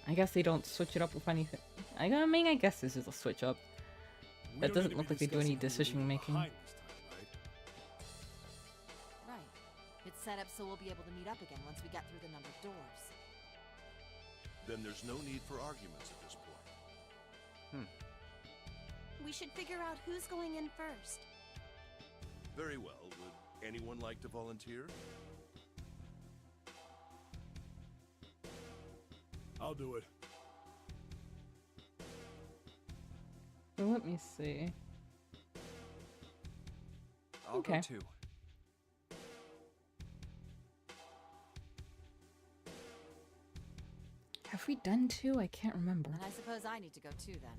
Speaker 1: I guess they don't switch it up with anything. I mean, I guess this is a switch up.
Speaker 5: We
Speaker 1: That
Speaker 5: don't
Speaker 1: doesn't
Speaker 5: need to
Speaker 1: look
Speaker 5: be
Speaker 1: like they do any
Speaker 5: discussing who we're
Speaker 1: decision
Speaker 5: leaving
Speaker 1: making.
Speaker 5: behind this time, right?
Speaker 7: Right. It's set up so we'll be able to meet up again once we get through the numbered doors.
Speaker 8: Then there's no need for arguments at this point.
Speaker 3: We should figure out who's going in first.
Speaker 8: Very well. Would anyone like to volunteer?
Speaker 5: I'll do it.
Speaker 1: So let me see.
Speaker 4: I'll
Speaker 1: Okay.
Speaker 4: go too.
Speaker 1: Have we done 2? I can't remember.
Speaker 7: And I suppose I need to go too then.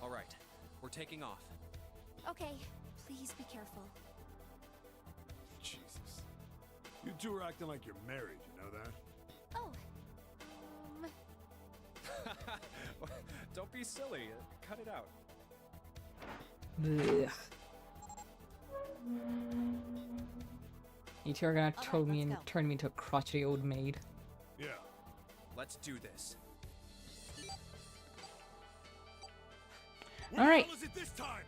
Speaker 4: All right, we're taking off.
Speaker 3: Okay, please be careful.
Speaker 5: Jesus. You two are acting like you're married, you know that?
Speaker 3: Oh,
Speaker 4: Don't be silly. Cut it out.
Speaker 1: Blech. You two are gonna
Speaker 7: All right,
Speaker 1: turn me
Speaker 7: let's
Speaker 1: and
Speaker 7: go.
Speaker 1: turn me into a crotchety old maid.
Speaker 5: Yeah.
Speaker 4: Let's do this.
Speaker 5: What
Speaker 1: All
Speaker 5: the
Speaker 1: right.
Speaker 5: hell is it this time?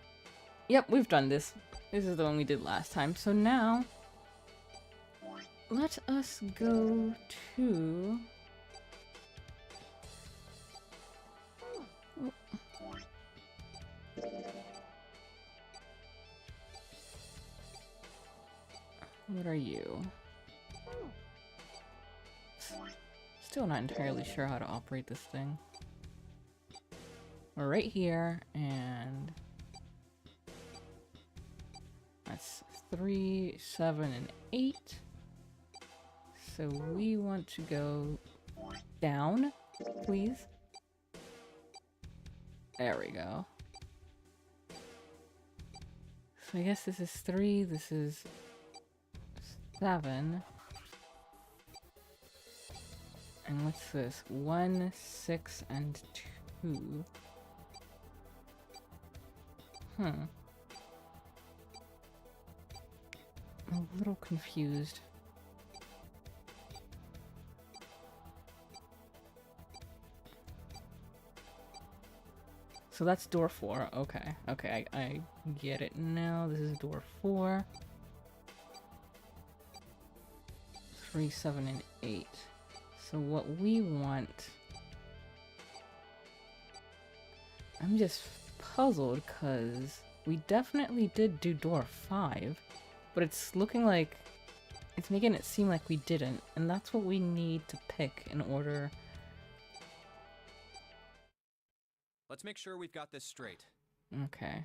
Speaker 1: Yep, we've done this. This is the one we did last time. So now, let us go to... Oh. What are you? Still not entirely sure how to operate this thing. We're right here, and that's 3, 7, and 8. So we want to go down, please. There we go. So I guess this is 3, this is 7. And what's this? 1, 6, and 2. I'm a little confused. So that's door 4. Okay. Okay, I get it now. This is door 4. 3, 7, and 8. So what we want... I'm just puzzled because we definitely did do door 5, but it's looking like... It's making it seem like we didn't, and that's what we need to pick in order...
Speaker 4: Let's make sure we've got this straight.
Speaker 1: Okay.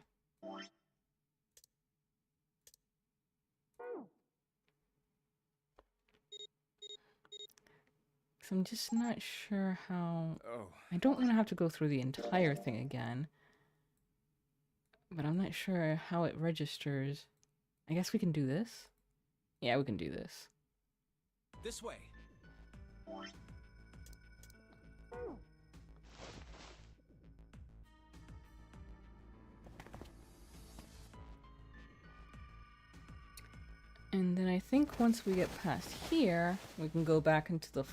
Speaker 1: So I'm just not sure how...
Speaker 4: Oh,
Speaker 1: I don't want to have to go through the entire thing again. But I'm not sure how it registers. I guess we can do this? Yeah, we can do this.
Speaker 4: this way.
Speaker 1: And then I think once we get past here, we can go back into the...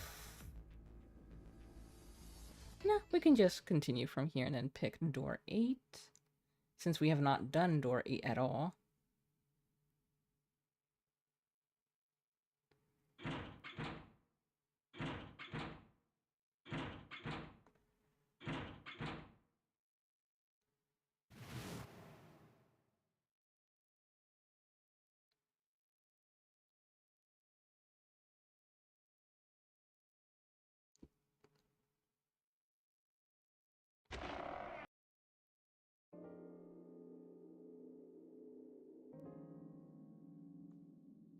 Speaker 1: No, we can just continue from here and then pick door 8. Since we have not done door 8 at all.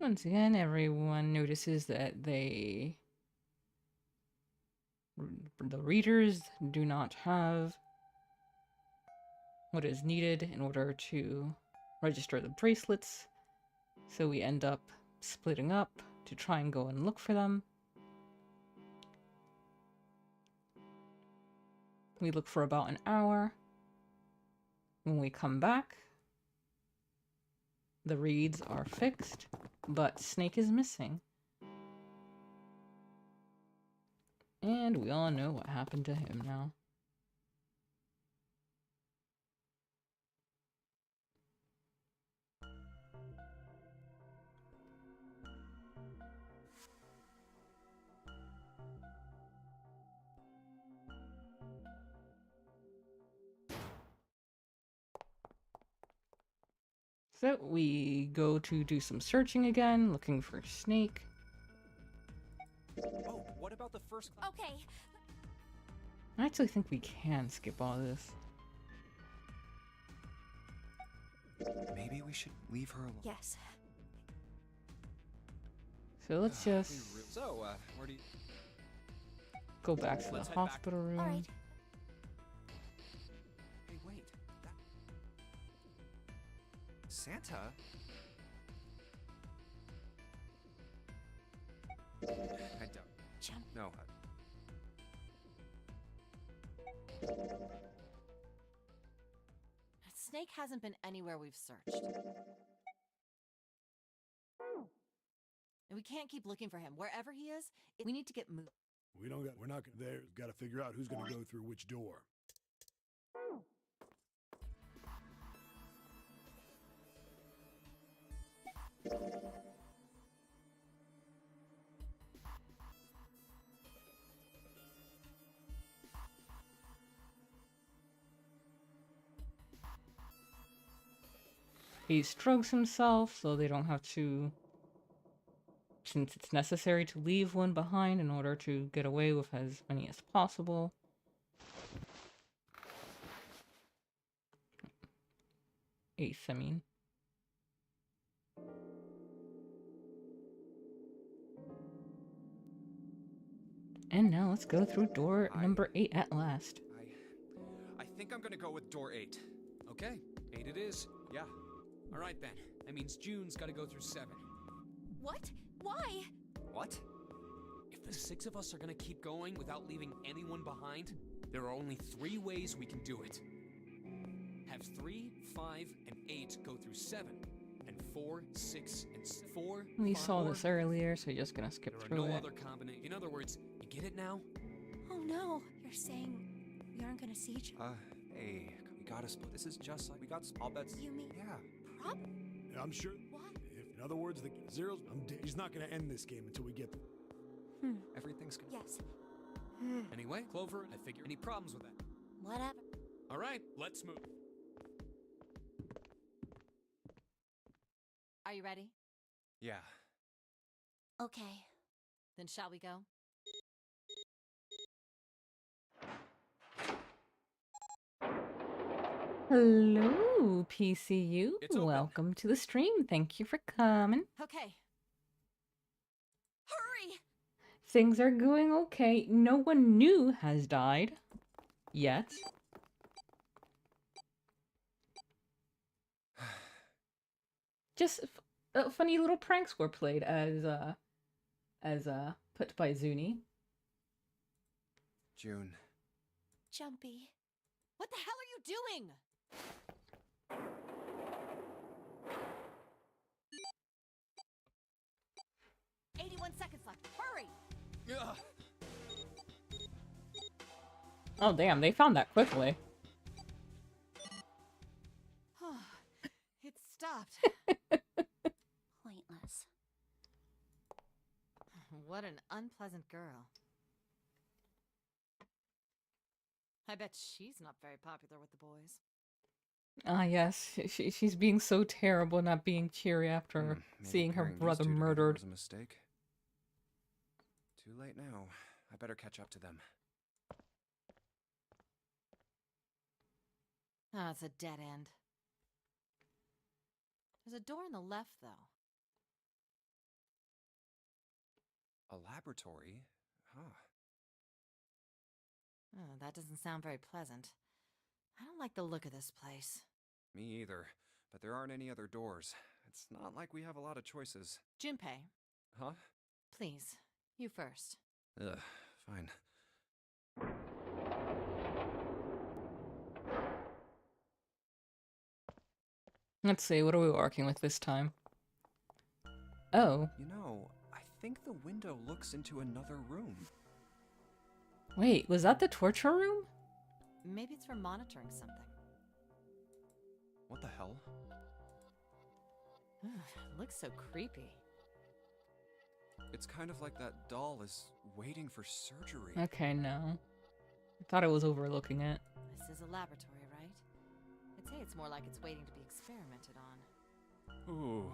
Speaker 1: Once again, everyone notices that the readers do not have what is needed in order to register the bracelets. So we end up splitting up to try and go and look for them. We look for about an hour. When we come back, the reeds are fixed, but Snake is missing. And we all know what happened to him now. So we go to do some searching again, looking for Snake.
Speaker 2: Oh, what about the first class?
Speaker 3: Okay,
Speaker 1: I actually think we can skip all this.
Speaker 2: Maybe we should leave her alone.
Speaker 3: yes.
Speaker 1: So let's just
Speaker 4: So, where do you...
Speaker 1: go back to the
Speaker 4: Let's head back.
Speaker 1: hospital room.
Speaker 3: All right.
Speaker 2: Hey, wait. Santa? I don't.
Speaker 3: Jump.
Speaker 2: No.
Speaker 7: Snake hasn't been anywhere we've searched. And we can't keep looking for him. Wherever he is, we need to get moving.
Speaker 5: We're not there. Got to figure out who's gonna go through which door.
Speaker 1: He strokes himself so they don't have to, since it's necessary to leave one behind in order to get away with as many as possible. Ace, I mean. And now let's go through door number 8 at last.
Speaker 2: I think I'm gonna go with door 8.
Speaker 4: Okay, 8 it is.
Speaker 2: Yeah.
Speaker 4: All right, then. That means June's got to go through 7.
Speaker 3: What? Why?
Speaker 2: What?
Speaker 4: If the 6 of us are going to keep going without leaving anyone behind, there are only 3 ways we can do it. Have 3, 5, and 8 go through 7, and 4, 6, and 4.
Speaker 1: We
Speaker 4: 5,
Speaker 1: saw
Speaker 4: 4.
Speaker 1: this earlier, so we're just gonna skip
Speaker 4: There are
Speaker 1: through
Speaker 4: no
Speaker 1: it.
Speaker 4: other combination. In other words, you get it now?
Speaker 3: Oh no, you're saying we aren't gonna see each other?
Speaker 2: Hey, we gotta split. This is just like we got all bets.
Speaker 3: You mean
Speaker 2: Yeah.
Speaker 3: prob?
Speaker 5: Yeah, I'm sure.
Speaker 3: What?
Speaker 5: If, in other words, the zeros. He's not gonna end this game until we get there.
Speaker 2: Everything's good.
Speaker 3: Yes.
Speaker 4: Anyway, Clover, I figure any problems with that.
Speaker 3: Whatever.
Speaker 4: All right, let's move.
Speaker 7: Are you ready?
Speaker 2: Yeah.
Speaker 3: Okay.
Speaker 7: Then shall we go?
Speaker 1: Hello, PCU.
Speaker 4: It's open.
Speaker 1: Welcome to the stream. Thank you for coming.
Speaker 7: Okay.
Speaker 3: Hurry!
Speaker 1: Things are going okay. No one new has died. Yet. Just funny little pranks were played as put by Zuni.
Speaker 2: June.
Speaker 3: Jumpy.
Speaker 7: What the hell are you doing? Seconds left. Hurry!
Speaker 4: Ugh.
Speaker 1: Oh damn, they found that quickly.
Speaker 7: It stopped.
Speaker 3: Pointless.
Speaker 7: What an unpleasant girl. I bet she's not very popular with the boys.
Speaker 1: Ah yes, she's being so terrible not being cheery after
Speaker 2: Maybe
Speaker 1: seeing her
Speaker 2: pairing these
Speaker 1: brother
Speaker 2: two together
Speaker 1: murdered.
Speaker 2: was a mistake. Too late now. I better catch up to them.
Speaker 7: Ah, it's a dead end. There's a door on the left, though.
Speaker 2: A laboratory? Huh.
Speaker 7: Oh, that doesn't sound very pleasant. I don't like the look of this place.
Speaker 2: Me either. But there aren't any other doors. It's not like we have a lot of choices.
Speaker 7: Junpei,
Speaker 2: Huh?
Speaker 7: please, you first.
Speaker 2: Ugh, fine.
Speaker 1: Let's see, what are we working with this time? Oh,
Speaker 2: You know, I think the window looks into another room.
Speaker 1: wait, was that the torture room?
Speaker 7: Maybe it's for monitoring something.
Speaker 2: What the hell?
Speaker 7: It looks so creepy.
Speaker 2: It's kind of like that doll is waiting for surgery.
Speaker 1: Okay, no. I thought I was overlooking it.
Speaker 7: This is a laboratory, right? I'd say it's more like it's waiting to be experimented on.
Speaker 2: Ooh,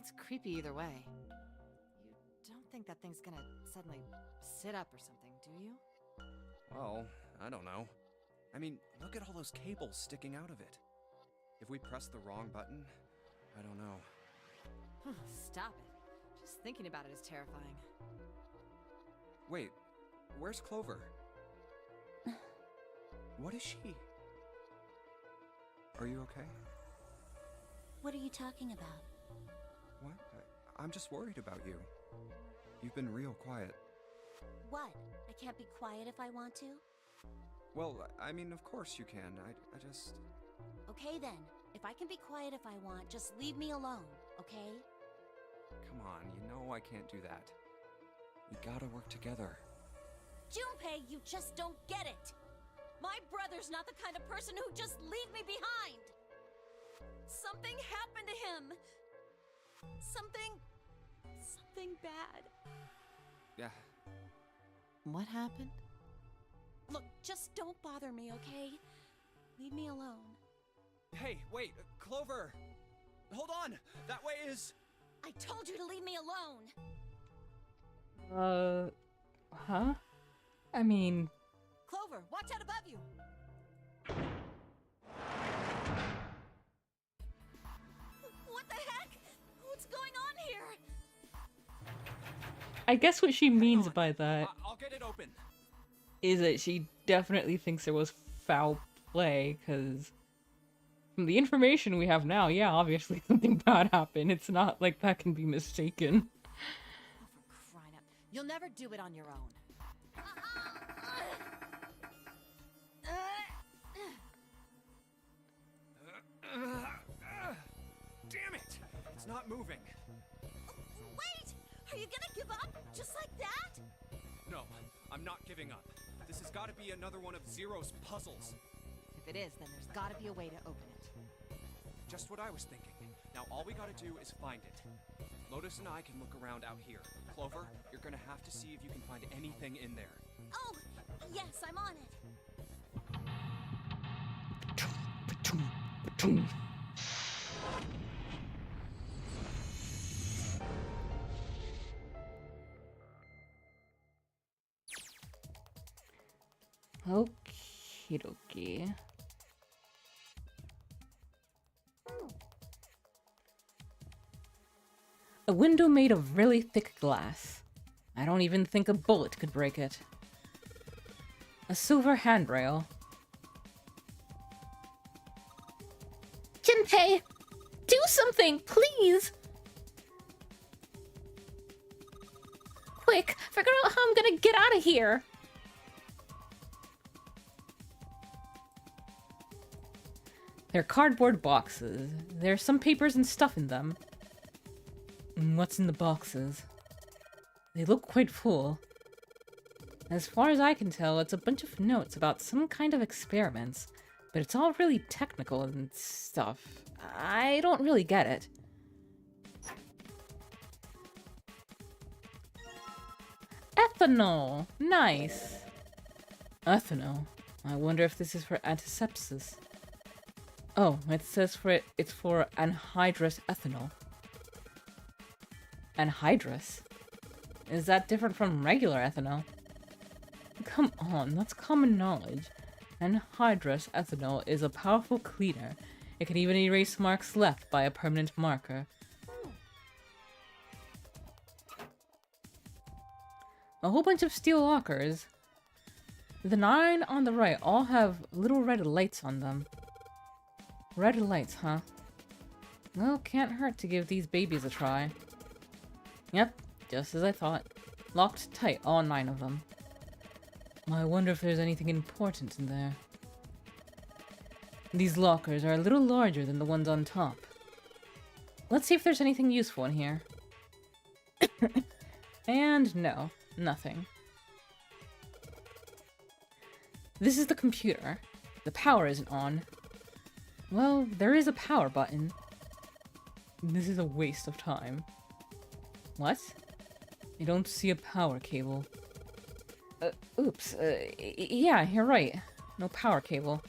Speaker 7: It's creepy either way. You don't think that thing's gonna suddenly sit up or something, do you?
Speaker 2: well, I don't know. I mean, look at all those cables sticking out of it. If we press the wrong button, I don't know.
Speaker 7: Stop it. Just thinking about it is terrifying.
Speaker 2: Wait, where's Clover? What is she? Are you okay?
Speaker 3: What are you talking about?
Speaker 2: What? I'm just worried about you. You've been real quiet.
Speaker 3: What? I can't be quiet if I want to?
Speaker 2: Well, I mean, of course you can. I just...
Speaker 3: Okay then. If I can be quiet if I want, just leave me alone, okay?
Speaker 2: Come on, you know I can't do that. We gotta work together.
Speaker 3: Junpei, you just don't get it! My brother's not the kind of person who just leave me behind! Something happened to him! Something bad.
Speaker 2: Yeah,
Speaker 7: What happened?
Speaker 3: Look, just don't bother me, okay? Leave me alone.
Speaker 2: hey, wait, Clover! Hold on! That way is...
Speaker 3: I told you to leave me alone!
Speaker 1: Huh? I mean,
Speaker 7: Clover, watch out above you!
Speaker 3: What the heck? What's going on here?
Speaker 1: I guess what she means
Speaker 2: on.
Speaker 1: by that
Speaker 2: I'll get it open.
Speaker 1: is that she definitely thinks there was foul play, because from the information we have now, yeah, obviously something bad happened. It's not like that can be mistaken.
Speaker 7: Oh, for crying out. You'll never do it on your own.
Speaker 2: Damn it! It's not moving.
Speaker 3: Wait! Are you gonna give up? Just like that?
Speaker 2: No, I'm not giving up. This has got to be another one of Zero's puzzles.
Speaker 7: If it is, then there's gotta be a way to open it.
Speaker 2: Just what I was thinking. Now all we gotta do is find it. Lotus and I can look around out here. Clover, you're gonna have to see if you can find anything in there.
Speaker 3: Oh, yes, I'm on it.
Speaker 1: Okie dokie. A window made of really thick glass. I don't even think a bullet could break it. A silver handrail.
Speaker 6: Junpei! Do something, please! Quick, figure out how I'm gonna get out of here!
Speaker 1: They're cardboard boxes. There's some papers and stuff in them. And what's in the boxes? They look quite full. As far as I can tell, it's a bunch of notes about some kind of experiments, but it's all really technical and stuff. I don't really get it. Ethanol! Nice! Ethanol? I wonder if this is for antisepsis. Oh, it says it's for anhydrous ethanol. Anhydrous? Is that different from regular ethanol? Come on, that's common knowledge. Anhydrous ethanol is a powerful cleaner. It can even erase marks left by a permanent marker. A whole bunch of steel lockers. The 9 on the right all have little red lights on them. Red lights, huh? Well, can't hurt to give these babies a try. Yep, just as I thought. Locked tight, all 9 of them. I wonder if there's anything important in there. These lockers are a little larger than the ones on top. Let's see if there's anything useful in here. And no, nothing. This is the computer. The power isn't on. Well, there is a power button. This is a waste of time. What? I don't see a power cable. Oops. Yeah, you're right. No power cable.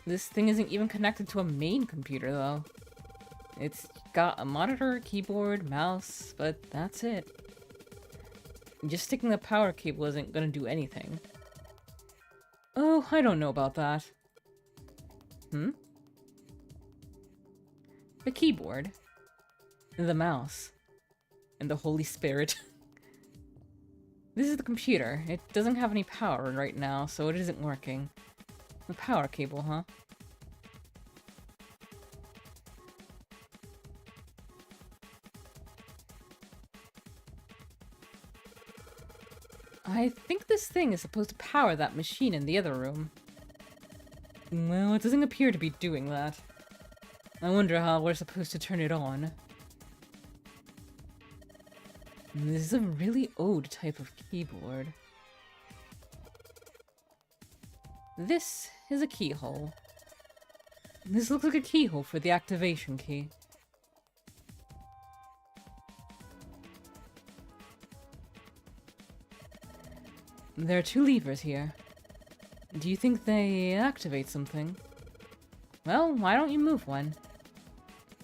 Speaker 1: This thing isn't even connected to a main computer, though. It's got a monitor, keyboard, mouse, but that's it. Just sticking the power cable isn't gonna do anything. Oh, I don't know about that. The keyboard. The mouse. And the Holy Spirit. This is the computer. It doesn't have any power right now, so it isn't working. The power cable, huh? I think this thing is supposed to power that machine in the other room. Well, it doesn't appear to be doing that. I wonder how we're supposed to turn it on. This is a really old type of keyboard. This is a keyhole. This looks like a keyhole for the activation key. There are two levers here. Do you think they activate something? Well, why don't you move one?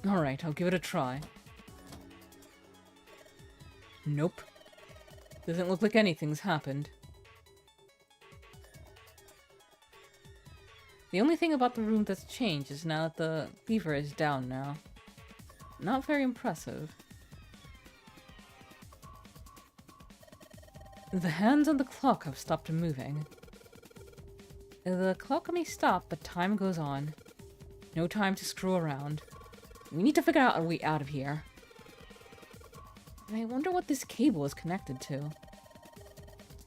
Speaker 1: Alright, I'll give it a try. Nope. Doesn't look like anything's happened. The only thing about the room that's changed is now that the lever is down now. Not very impressive. The hands on the clock have stopped moving. The clock may stop, but time goes on. No time to screw around. We need to figure out a way out of here. I wonder what this cable is connected to.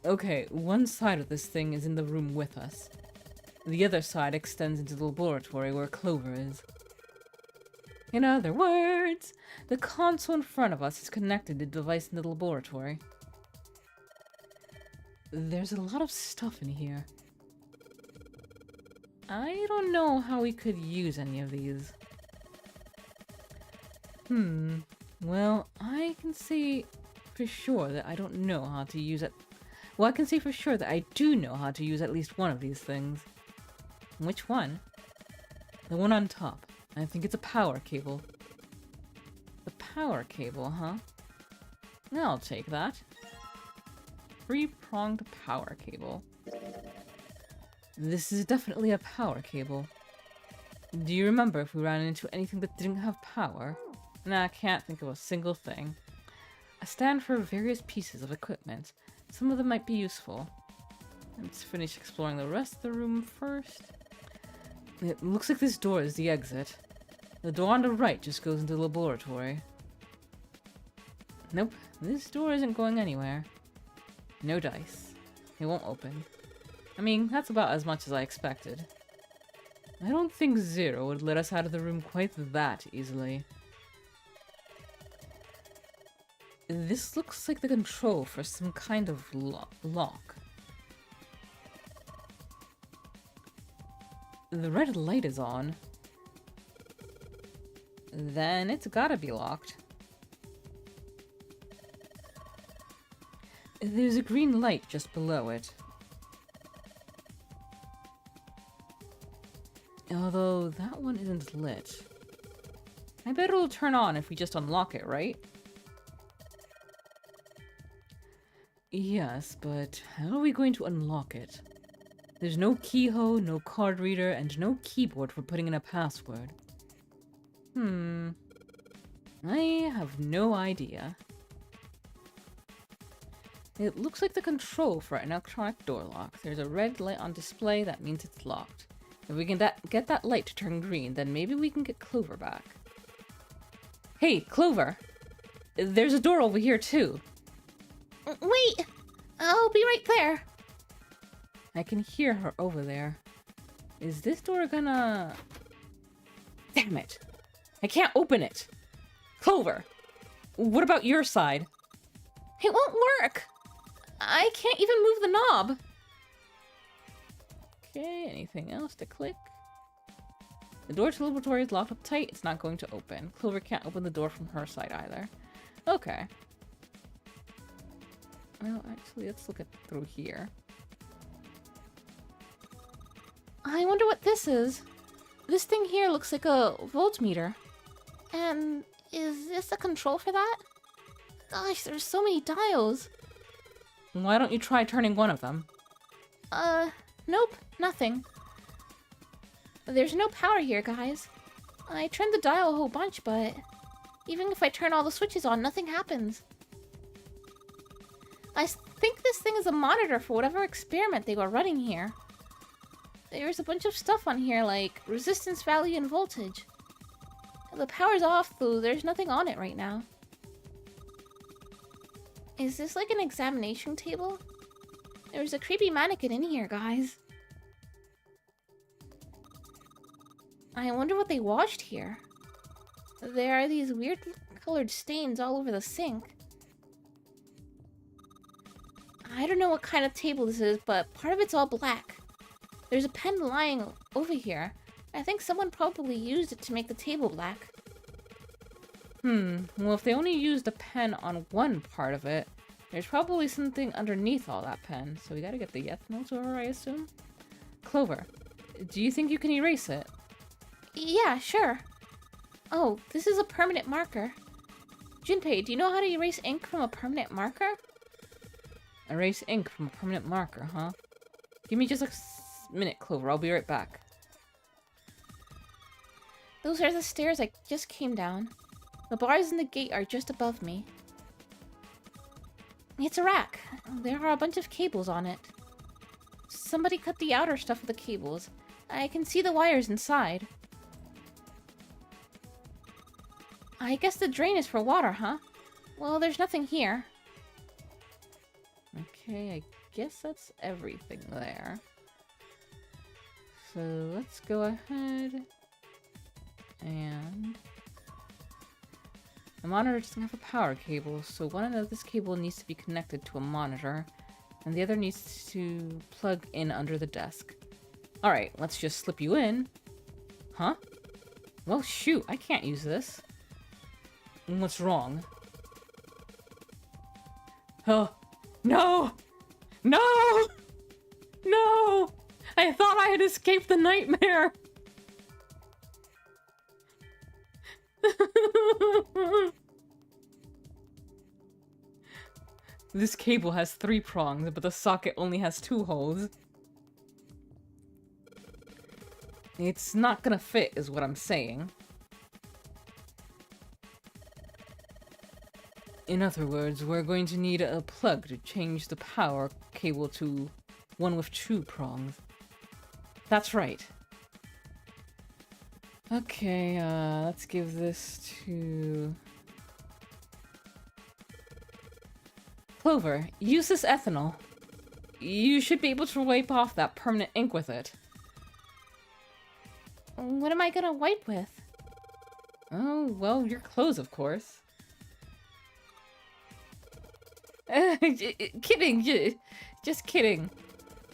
Speaker 1: Okay, one side of this thing is in the room with us. The other side extends into the laboratory where Clover is. In other words, the console in front of us is connected to the device in the laboratory. There's a lot of stuff in here. I don't know how we could use any of these. Well, I can say for sure that I don't know how to use it. Well, I can say for sure that I do know how to use at least one of these things. Which one? The one on top. I think it's a power cable. The power cable, huh? I'll take that. Three-pronged power cable. This is definitely a power cable. Do you remember if we ran into anything that didn't have power? Nah, I can't think of a single thing. A stand for various pieces of equipment. Some of them might be useful. Let's finish exploring the rest of the room first. It looks like this door is the exit. The door on the right just goes into the laboratory. Nope, this door isn't going anywhere. No dice. It won't open. I mean, that's about as much as I expected. I don't think Zero would let us out of the room quite that easily. This looks like the control for some kind of lock. The red light is on. Then it's gotta be locked. There's a green light just below it. Although that one isn't lit. I bet it'll turn on if we just unlock it, right? Yes, but how are we going to unlock it? There's no keyhole, no card reader, and no keyboard for putting in a password. I have no idea. It looks like the control for an electronic door lock. There's a red light on display, that means it's locked. If we can get that light to turn green, then maybe we can get Clover back. Hey, Clover! There's a door over here, too.
Speaker 6: Wait! I'll be right there.
Speaker 1: I can hear her over there. Is this door gonna... Damn it. I can't open it. Clover, what about your side?
Speaker 6: It won't work. I can't even move the knob.
Speaker 1: Okay, anything else to click? The door to the laboratory is locked up tight. It's not going to open. Clover can't open the door from her side either. Okay. Well, actually, let's look at through here.
Speaker 6: I wonder what this is. This thing here looks like a voltmeter. And is this a control for that? Gosh, there's so many dials.
Speaker 1: Why don't you try turning one of them?
Speaker 6: Nope, nothing. There's no power here, guys. I turned the dial a whole bunch, but even if I turn all the switches on, nothing happens. I think this thing is a monitor for whatever experiment they were running here. There's a bunch of stuff on here, like resistance value and voltage. The power's off, though there's nothing on it right now. Is this like an examination table? There's a creepy mannequin in here, guys. I wonder what they washed here. There are these weird colored stains all over the sink. I don't know what kind of table this is, but part of it's all black. There's a pen lying over here. I think someone probably used it to make the table black.
Speaker 1: Well, if they only used a pen on one part of it, there's probably something underneath all that pen, so we gotta get the ethanol to her, I assume? Clover, do you think you can erase it?
Speaker 6: Yeah, sure. Oh, this is a permanent marker. Junpei, do you know how to erase ink from a permanent marker?
Speaker 1: Erase ink from a permanent marker, huh? Give me just a minute, Clover. I'll be right back.
Speaker 6: Those are the stairs I just came down. The bars in the gate are just above me. It's a rack. There are a bunch of cables on it. Somebody cut the outer stuff of the cables. I can see the wires inside. I guess the drain is for water, huh? Well, there's nothing here.
Speaker 1: Okay, I guess that's everything there. So let's go ahead and... The monitor doesn't have a power cable, so one of this cable needs to be connected to a monitor, and the other needs to plug in under the desk. Alright, let's just slip you in. Huh? Well, shoot, I can't use this. What's wrong? Oh, no! No! No! I thought I had escaped the nightmare! This cable has 3 prongs, but the socket only has 2 holes. It's not gonna fit, is what I'm saying. In other words, we're going to need a plug to change the power cable to one with 2 prongs. That's right. Okay, let's give this to... Clover, use this ethanol. You should be able to wipe off that permanent ink with it.
Speaker 6: What am I gonna wipe with?
Speaker 1: Oh, well, your clothes, of course. Kidding, just kidding.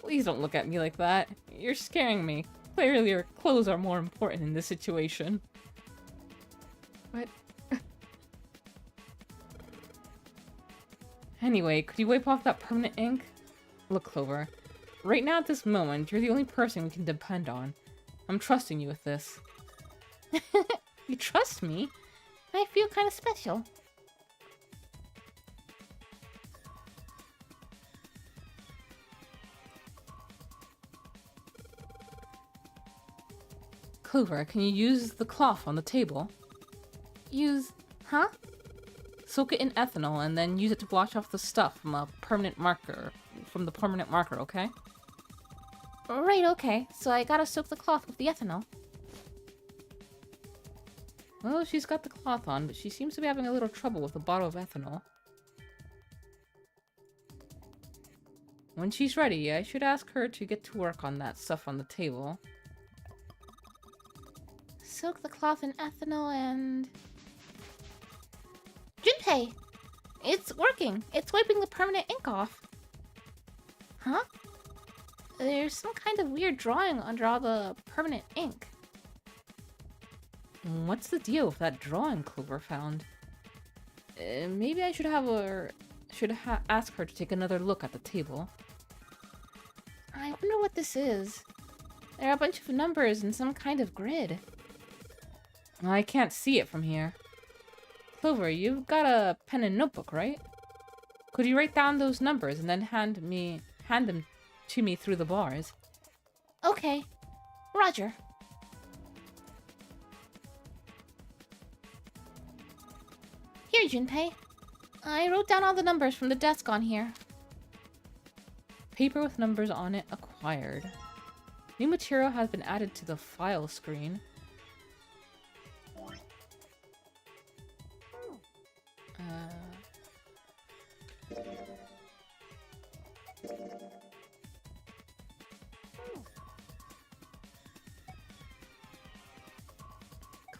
Speaker 1: Please don't look at me like that. You're scaring me. Clearly your clothes are more important in this situation. What? Anyway, could you wipe off that permanent ink? Look, Clover. Right now at this moment, you're the only person we can depend on. I'm trusting you with this.
Speaker 6: You trust me? I feel kind of special.
Speaker 1: Clover, can you use the cloth on the table?
Speaker 6: Use... huh?
Speaker 1: Soak it in ethanol and then use it to wash off the stuff from a permanent marker. From the permanent marker, okay?
Speaker 6: Right, okay. So I gotta soak the cloth with the ethanol.
Speaker 1: Well, she's got the cloth on, but she seems to be having a little trouble with the bottle of ethanol. When she's ready, I should ask her to get to work on that stuff on the table.
Speaker 6: soak the cloth in ethanol and... Junpei! It's working! It's wiping the permanent ink off! Huh? There's some kind of weird drawing under all the permanent ink.
Speaker 1: What's the deal with that drawing Clover found? Maybe I should ask her to take another look at the table.
Speaker 6: I wonder what this is. There are a bunch of numbers in some kind of grid.
Speaker 1: I can't see it from here. Clover, you've got a pen and notebook, right? Could you write down those numbers and then hand them to me through the bars?
Speaker 6: Okay. Roger. Here, Junpei. I wrote down all the numbers from the desk on here.
Speaker 1: Paper with numbers on it acquired. New material has been added to the file screen.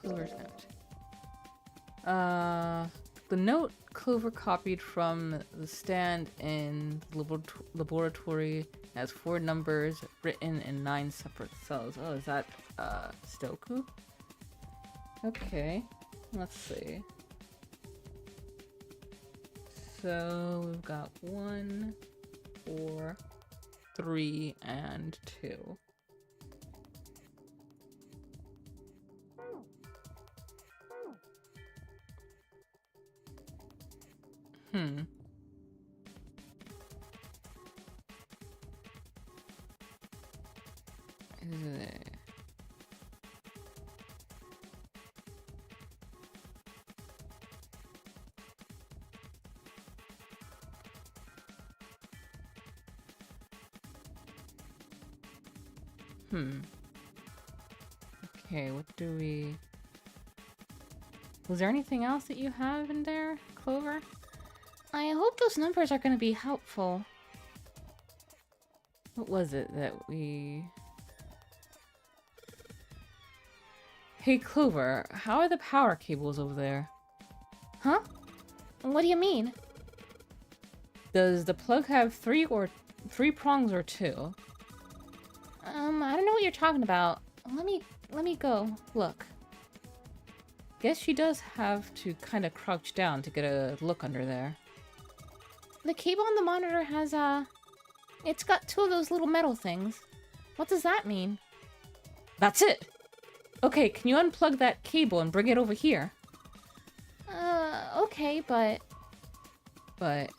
Speaker 1: Clover's note. The note Clover copied from the stand in the laboratory has 4 numbers written in 9 separate cells. Oh, is that, Stoku? Okay, let's see. So, we've got 1, 4, 3, and 2. Is it... Okay, what do we... Was there anything else that you have in there, Clover?
Speaker 6: I hope those numbers are going to be helpful.
Speaker 1: What was it that we... Hey, Clover, how are the power cables over there?
Speaker 6: Huh? What do you mean?
Speaker 1: Does the plug have 3 prongs or 2?
Speaker 6: I don't know what you're talking about. Let me go look.
Speaker 1: Guess she does have to kind of crouch down to get a look under there.
Speaker 6: The cable on the monitor has, it's got 2 of those little metal things. What does that mean?
Speaker 1: That's it! Okay, can you unplug that cable and bring it over here?
Speaker 6: Okay, but...
Speaker 1: But...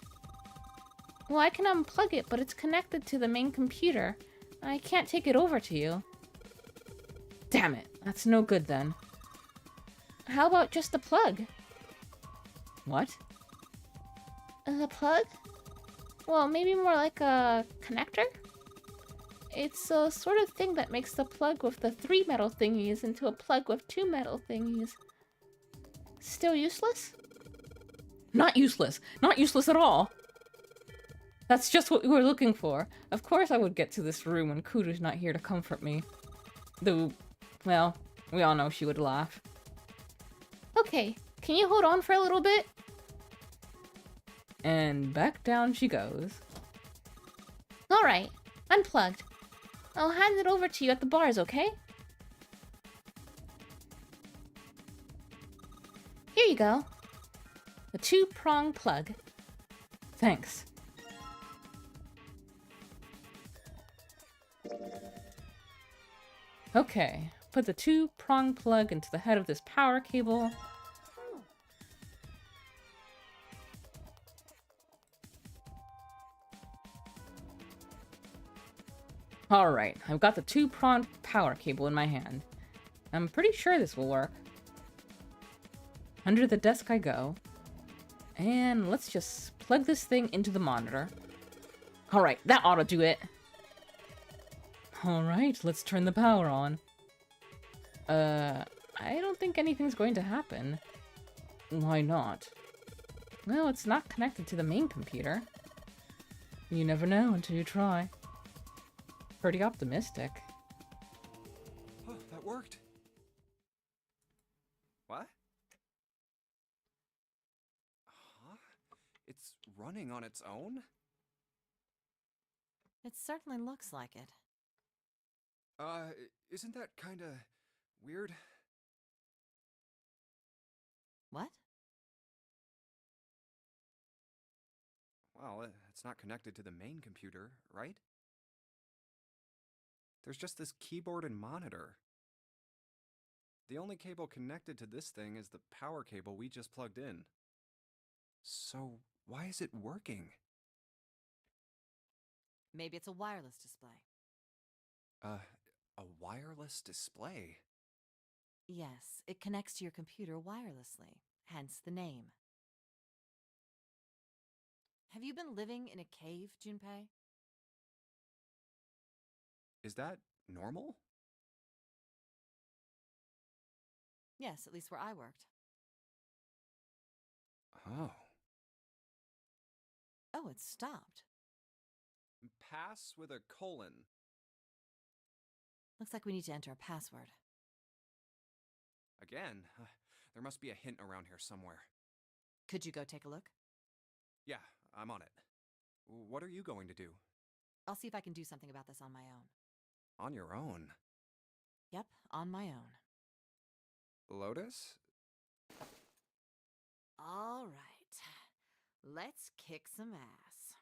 Speaker 6: Well, I can unplug it, but it's connected to the main computer. I can't take it over to you.
Speaker 1: Damn it, that's no good then.
Speaker 6: How about just the plug?
Speaker 1: What?
Speaker 6: The plug? Well, maybe more like a connector? It's a sort of thing that makes the plug with the 3 metal thingies into a plug with 2 metal thingies. Still useless?
Speaker 1: Not useless. Not useless at all. That's just what we were looking for. Of course I would get to this room when Kuru's not here to comfort me. Though, well, we all know she would laugh.
Speaker 6: Okay, can you hold on for a little bit?
Speaker 1: And back down she goes.
Speaker 6: Alright, unplugged. I'll hand it over to you at the bars, okay? Here you go. The 2-prong plug.
Speaker 1: Thanks. Okay, put the 2-prong plug into the head of this power cable. Alright, I've got the 2-pronged power cable in my hand. I'm pretty sure this will work. Under the desk I go. And let's just plug this thing into the monitor. Alright, that ought to do it. Alright, let's turn the power on. I don't think anything's going to happen. Why not? Well, it's not connected to the main computer. You never know until you try. Pretty optimistic.
Speaker 2: Oh, that worked. running on its own?
Speaker 7: It certainly looks like it.
Speaker 2: Isn't that kinda weird?
Speaker 7: What?
Speaker 2: Well, it's not connected to the main computer, right? There's just this keyboard and monitor. The only cable connected to this thing is the power cable we just plugged in. So, why is it working?
Speaker 7: Maybe it's a wireless display.
Speaker 2: A wireless display?
Speaker 7: Yes, it connects to your computer wirelessly, hence the name. Have you been living in a cave, Junpei?
Speaker 2: Is that normal?
Speaker 7: Yes, at least where I worked.
Speaker 2: Oh.
Speaker 7: Oh, it stopped.
Speaker 2: Pass with a colon.
Speaker 7: Looks like we need to enter a password.
Speaker 2: Again, there must be a hint around here somewhere.
Speaker 7: Could you go take a look?
Speaker 2: Yeah, I'm on it. What are you going to do?
Speaker 7: I'll see if I can do something about this on my own.
Speaker 2: On your own?
Speaker 7: Yep, on my own.
Speaker 2: Lotus?
Speaker 7: All right. Let's kick some ass.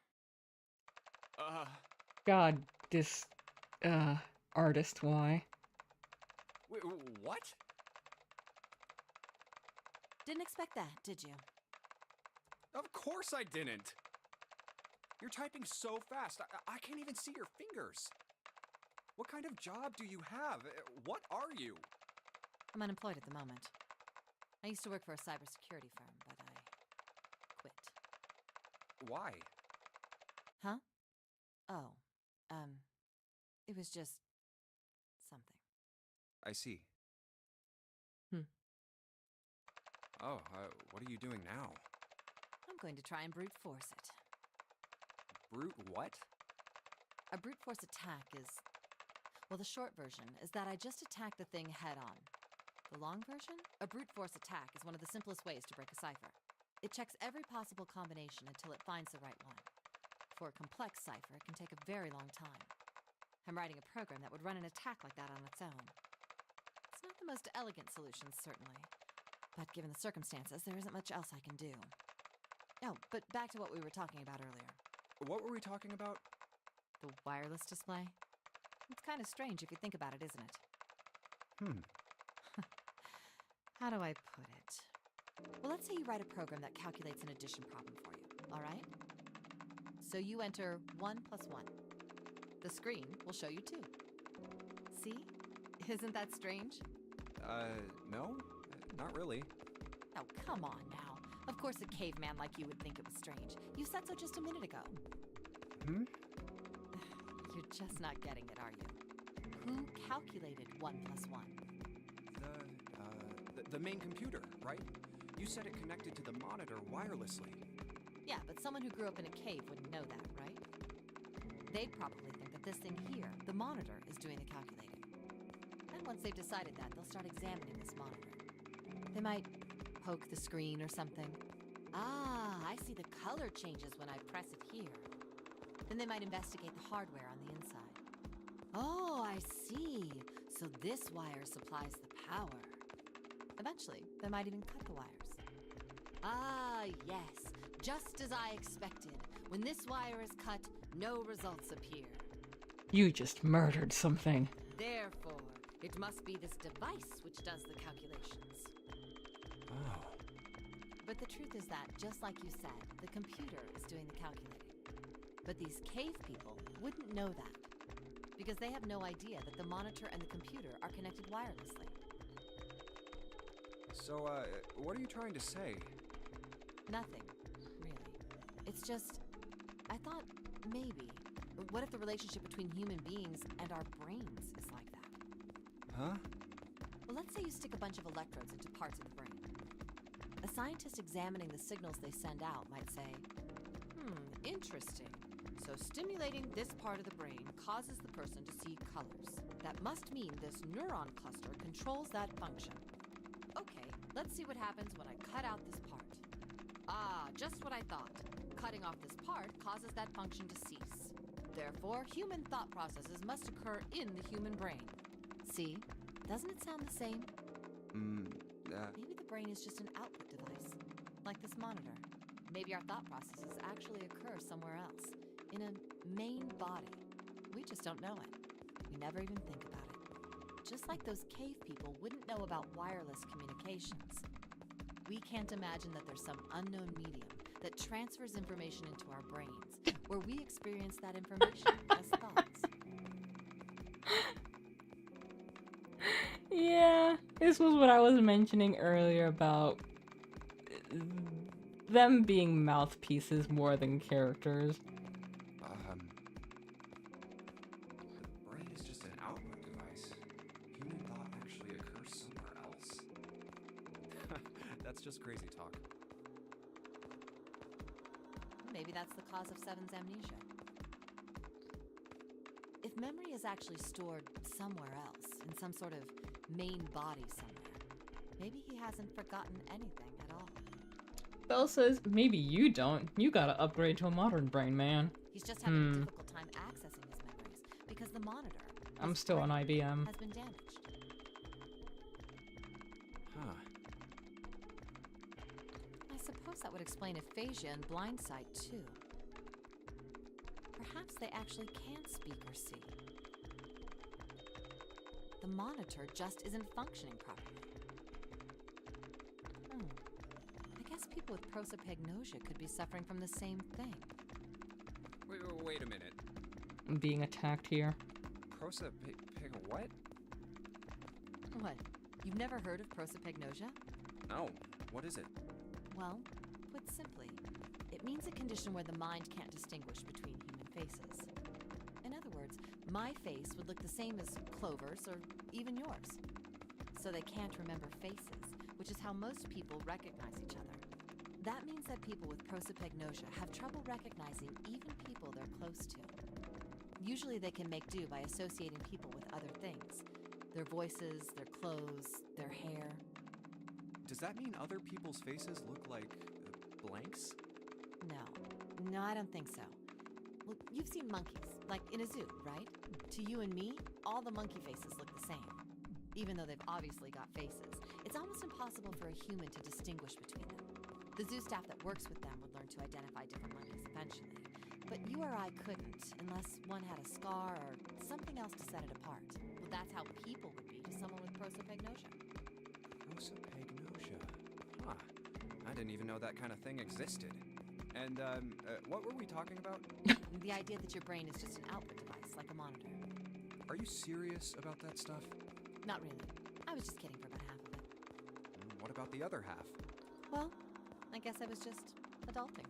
Speaker 1: God, this, artist, why?
Speaker 2: Wait, what?
Speaker 7: Didn't expect that, did you?
Speaker 2: Of course I didn't! You're typing so fast, I can't even see your fingers. What kind of job do you have? What are you?
Speaker 7: I'm unemployed at the moment. I used to work for a cybersecurity firm, but I quit.
Speaker 2: Why?
Speaker 7: Huh? Oh, it was just something.
Speaker 2: I see.
Speaker 1: Hmm.
Speaker 2: Oh, what are you doing now?
Speaker 7: I'm going to try and brute force it.
Speaker 2: Brute what?
Speaker 7: A brute force attack is... Well, the short version is that I just attack the thing head-on. The long version? A brute force attack is one of the simplest ways to break a cipher. It checks every possible combination until it finds the right one. For a complex cipher, it can take a very long time. I'm writing a program that would run an attack like that on its own. It's not the most elegant solution, certainly. But given the circumstances, there isn't much else I can do. Oh, but back to what we were talking about earlier.
Speaker 2: What were we talking about?
Speaker 7: The wireless display? It's kind of strange if you think about it, isn't it? How do I put it? Well, let's say you write a program that calculates an addition problem for you, all right? So you enter 1 plus 1. The screen will show you 2. See? Isn't that strange?
Speaker 2: No, not really.
Speaker 7: Oh, come on now. Of course a caveman like you would think it was strange. You said so just a minute ago. You're just not getting it, are you? Who calculated 1 plus 1?
Speaker 2: The main computer, right? You said it connected to the monitor wirelessly.
Speaker 7: Yeah, but someone who grew up in a cave wouldn't know that, right? They'd probably think that this thing here, the monitor, is doing the calculating. And once they've decided that, they'll start examining this monitor. They might poke the screen or something. Ah, I see the color changes when I press it here. Then they might investigate the hardware on the inside. Oh, I see. So this wire supplies the power. Eventually, they might even cut the wires. Ah, yes. Just as I expected. When this wire is cut, no results appear.
Speaker 1: You just murdered something.
Speaker 7: Therefore, it must be this device which does the calculations.
Speaker 2: Oh.
Speaker 7: But the truth is that, just like you said, the computer is doing the calculating. But these cave people wouldn't know that, because they have no idea that the monitor and the computer are connected wirelessly.
Speaker 2: So, what are you trying to say?
Speaker 7: Nothing, really. It's just, I thought maybe, what if the relationship between human beings and our brains is like that?
Speaker 2: Huh?
Speaker 7: Well, let's say you stick a bunch of electrodes into parts of the brain. A scientist examining the signals they send out might say, interesting. So stimulating this part of the brain causes the person to see colors. That must mean this neuron cluster controls that function. Okay, let's see what happens when I cut out this part. Ah, just what I thought. Cutting off this part causes that function to cease. Therefore, human thought processes must occur in the human brain. See? Doesn't it sound the same? Maybe the brain is just an output device, like this monitor. Maybe our thought processes actually occur somewhere else, in a main body. We just don't know it. We never even think about it. Just like those cave people wouldn't know about wireless communications. We can't imagine that there's some unknown medium that transfers information into our brains, where we experience that information as thoughts.
Speaker 1: Yeah, this was what I was mentioning earlier about them being mouthpieces more than characters.
Speaker 2: The brain is just an output device. Human thought actually occurs somewhere else.
Speaker 4: That's just crazy talk.
Speaker 7: Maybe that's the cause of Seven's amnesia. If memory is actually stored somewhere else, in some sort of main body somewhere, maybe he hasn't forgotten anything at all.
Speaker 1: Belle says, maybe you don't. You gotta upgrade to a modern brain, man.
Speaker 7: He's just having a difficult time accessing his memories because the monitor,
Speaker 1: I'm
Speaker 7: his
Speaker 1: still on
Speaker 7: brain,
Speaker 1: IBM.
Speaker 7: has been damaged.
Speaker 4: Huh.
Speaker 7: I suppose that would explain aphasia and blindsight, too. Perhaps they actually can speak or see. The monitor just isn't functioning properly. I guess people with prosopagnosia could be suffering from the same thing.
Speaker 4: Wait a minute.
Speaker 1: I'm being attacked here.
Speaker 4: What?
Speaker 7: What? You've never heard of prosopagnosia?
Speaker 4: No. What is it?
Speaker 7: Well, put simply, it means a condition where the mind can't distinguish between human faces. In other words, my face would look the same as Clover's or even yours. So they can't remember faces, which is how most people recognize each other. That means that people with prosopagnosia have trouble recognizing even people they're close to. Usually they can make do by associating people with other things. Their voices, their clothes, their hair.
Speaker 2: Does that mean other people's faces look like blanks?
Speaker 7: No, I don't think so. Well, you've seen monkeys, like in a zoo, right? To you and me, all the monkey faces look the same. Even though they've obviously got faces, it's almost impossible for a human to distinguish between them. The zoo staff that works with them would learn to identify different monkeys eventually. But you or I couldn't, unless one had a scar or something else to set it apart. Well, that's how people would be to someone with prosopagnosia.
Speaker 2: Prosopagnosia. Huh. I didn't even know that kind of thing existed. And, what were we talking about?
Speaker 7: The idea that your brain is just an output device, like a monitor.
Speaker 2: Are you serious about that stuff?
Speaker 7: Not really. I was just kidding for about half of it.
Speaker 2: What about the other half?
Speaker 7: Well, I guess I was just adulting.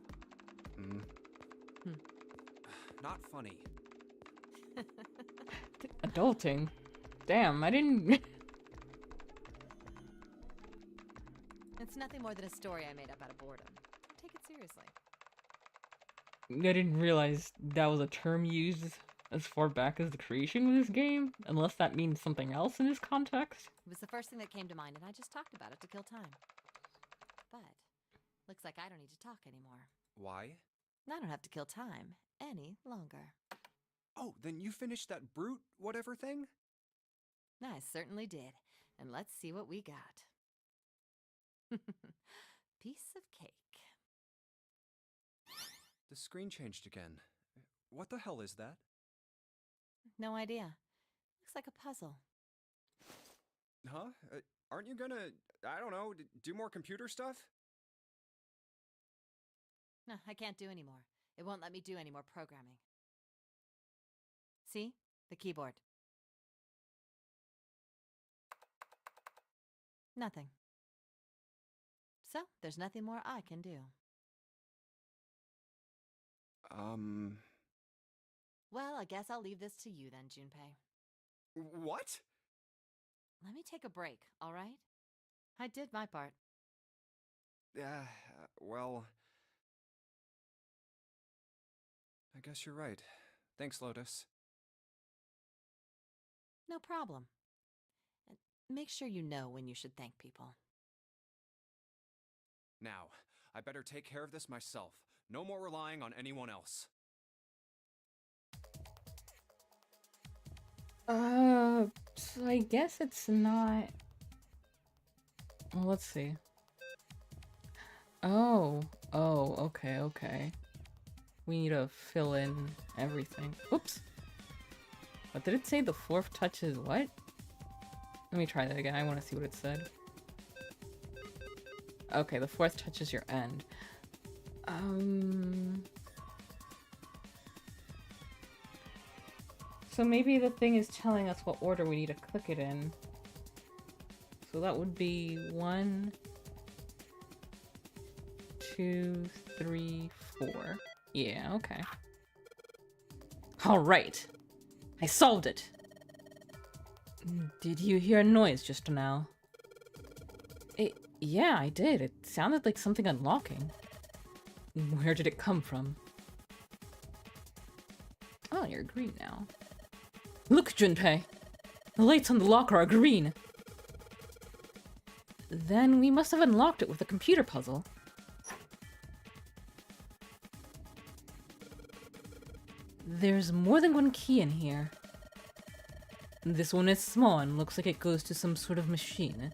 Speaker 2: Not funny.
Speaker 1: Adulting? Damn, I didn't...
Speaker 7: It's nothing more than a story I made up out of boredom. Take it seriously.
Speaker 1: I didn't realize that was a term used as far back as the creation of this game, unless that means something else in this context.
Speaker 7: It was the first thing that came to mind, and I just talked about it to kill time. But looks like I don't need to talk anymore.
Speaker 2: Why?
Speaker 7: I don't have to kill time any longer.
Speaker 2: Oh, then you finished that brute whatever thing?
Speaker 7: I certainly did. And let's see what we got. Piece of cake.
Speaker 2: The screen changed again. What the hell is that?
Speaker 7: No idea. Looks like a puzzle.
Speaker 2: Huh? Aren't you gonna, I don't know, do more computer stuff?
Speaker 7: No, I can't do anymore. It won't let me do any more programming. See? The keyboard. Nothing. So, there's nothing more I can do. Well, I guess I'll leave this to you then, Junpei.
Speaker 2: What?
Speaker 7: Let me take a break, all right? I did my part.
Speaker 2: Well... I guess you're right. Thanks, Lotus.
Speaker 7: No problem. And make sure you know when you should thank people.
Speaker 2: Now, I better take care of this myself. No more relying on anyone else.
Speaker 1: So I guess it's not... Well, let's see. Oh, okay. We need to fill in everything. Oops. What did it say? The fourth touch is what? Let me try that again. I want to see what it said. Okay, the fourth touch is your end. So maybe the thing is telling us what order we need to click it in. So that would be 1, 2, 3, 4. Yeah, okay. Alright. I solved it! Did you hear a noise just now? Yeah, I did. It sounded like something unlocking. Where did it come from? Oh, you're green now. Look, Junpei! The lights on the locker are green! Then we must have unlocked it with a computer puzzle. There's more than one key in here. This one is small and looks like it goes to some sort of machine.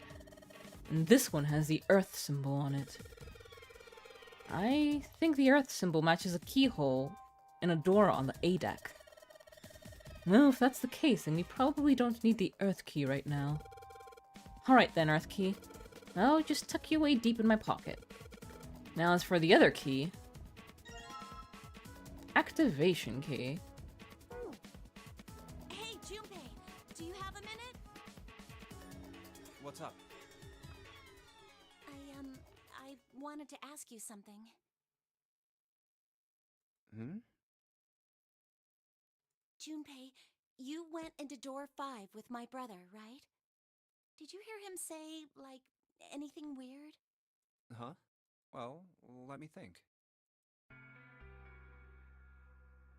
Speaker 1: And this one has the Earth symbol on it. I think the Earth symbol matches a keyhole in a door on the A deck. Well, if that's the case, then we probably don't need the Earth key right now. Alright then, Earth key. I'll just tuck you away deep in my pocket. Now as for the other key... Activation key.
Speaker 3: Hey, Junpei, do you have a minute?
Speaker 2: What's up?
Speaker 3: I wanted to ask you something.
Speaker 2: Hmm?
Speaker 3: Junpei, you went into door 5 with my brother, right? Did you hear him say, like, anything weird?
Speaker 2: Huh? Well, let me think.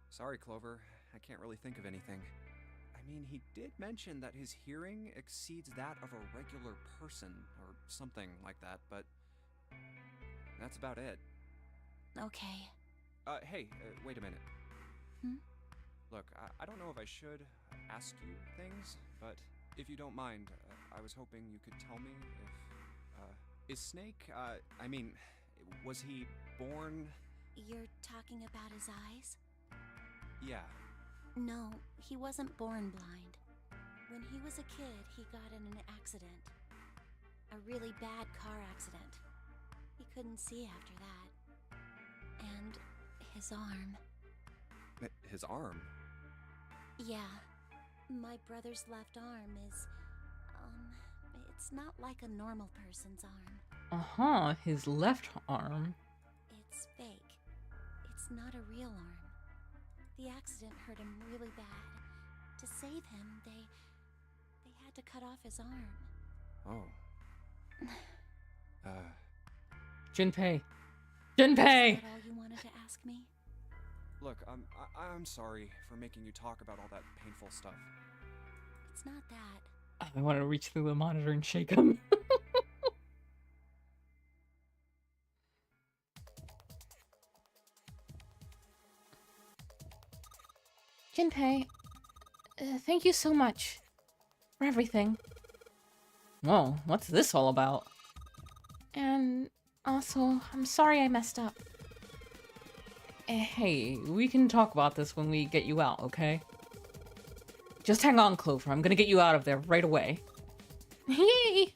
Speaker 2: Sorry, Clover. I can't really think of anything. I mean, he did mention that his hearing exceeds that of a regular person, or something like that, but that's about it.
Speaker 3: Okay.
Speaker 2: Hey, wait a minute.
Speaker 3: Hmm?
Speaker 2: Look, I don't know if I should ask you things, but if you don't mind, I was hoping you could tell me if, is Snake, I mean, was he born...
Speaker 3: You're talking about his eyes?
Speaker 2: Yeah.
Speaker 3: No, he wasn't born blind. When he was a kid, he got in an accident. A really bad car accident. He couldn't see after that. And his arm.
Speaker 2: His arm?
Speaker 3: Yeah. My brother's left arm is, it's not like a normal person's arm.
Speaker 1: Uh-huh, his left arm.
Speaker 3: It's fake. It's not a real arm. The accident hurt him really bad. To save him, they had to cut off his arm.
Speaker 2: Oh.
Speaker 1: Junpei!
Speaker 3: Is
Speaker 1: Junpei!
Speaker 3: that all you wanted to ask me?
Speaker 2: Look, I'm sorry for making you talk about all that painful stuff.
Speaker 3: It's not that.
Speaker 1: I want to reach through the monitor and shake him.
Speaker 6: Junpei, thank you so much for everything.
Speaker 1: Whoa, what's this all about?
Speaker 6: And also, I'm sorry I messed up.
Speaker 1: Hey, we can talk about this when we get you out, okay? Just hang on, Clover. I'm gonna get you out of there right away.
Speaker 6: Yay!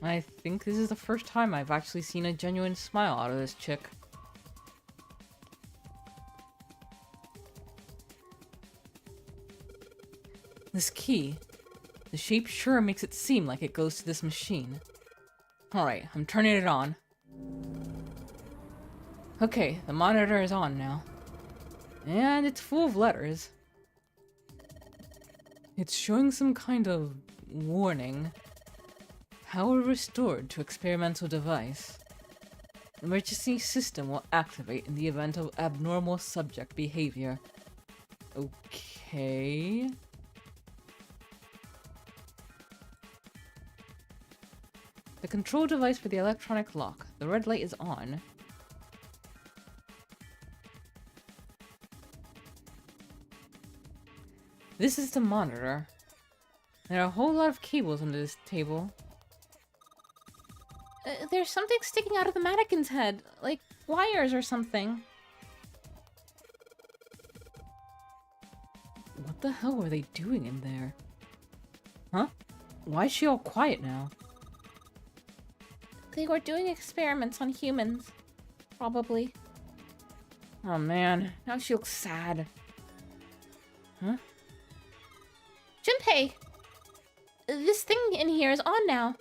Speaker 1: I think this is the first time I've actually seen a genuine smile out of this chick. This key. The shape sure makes it seem like it goes to this machine. Alright, I'm turning it on. Okay, the monitor is on now. And it's full of letters. It's showing some kind of warning. Power restored to experimental device. Emergency system will activate in the event of abnormal subject behavior. Okay. The control device for the electronic lock. The red light is on. This is the monitor. There are a whole lot of cables under this table.
Speaker 6: There's something sticking out of the mannequin's head, like wires or something.
Speaker 1: What the hell were they doing in there? Huh? Why is she all quiet now?
Speaker 6: They were doing experiments on humans. Probably.
Speaker 1: Oh man, now she looks sad. Huh?
Speaker 6: Junpei! This thing in here is on now.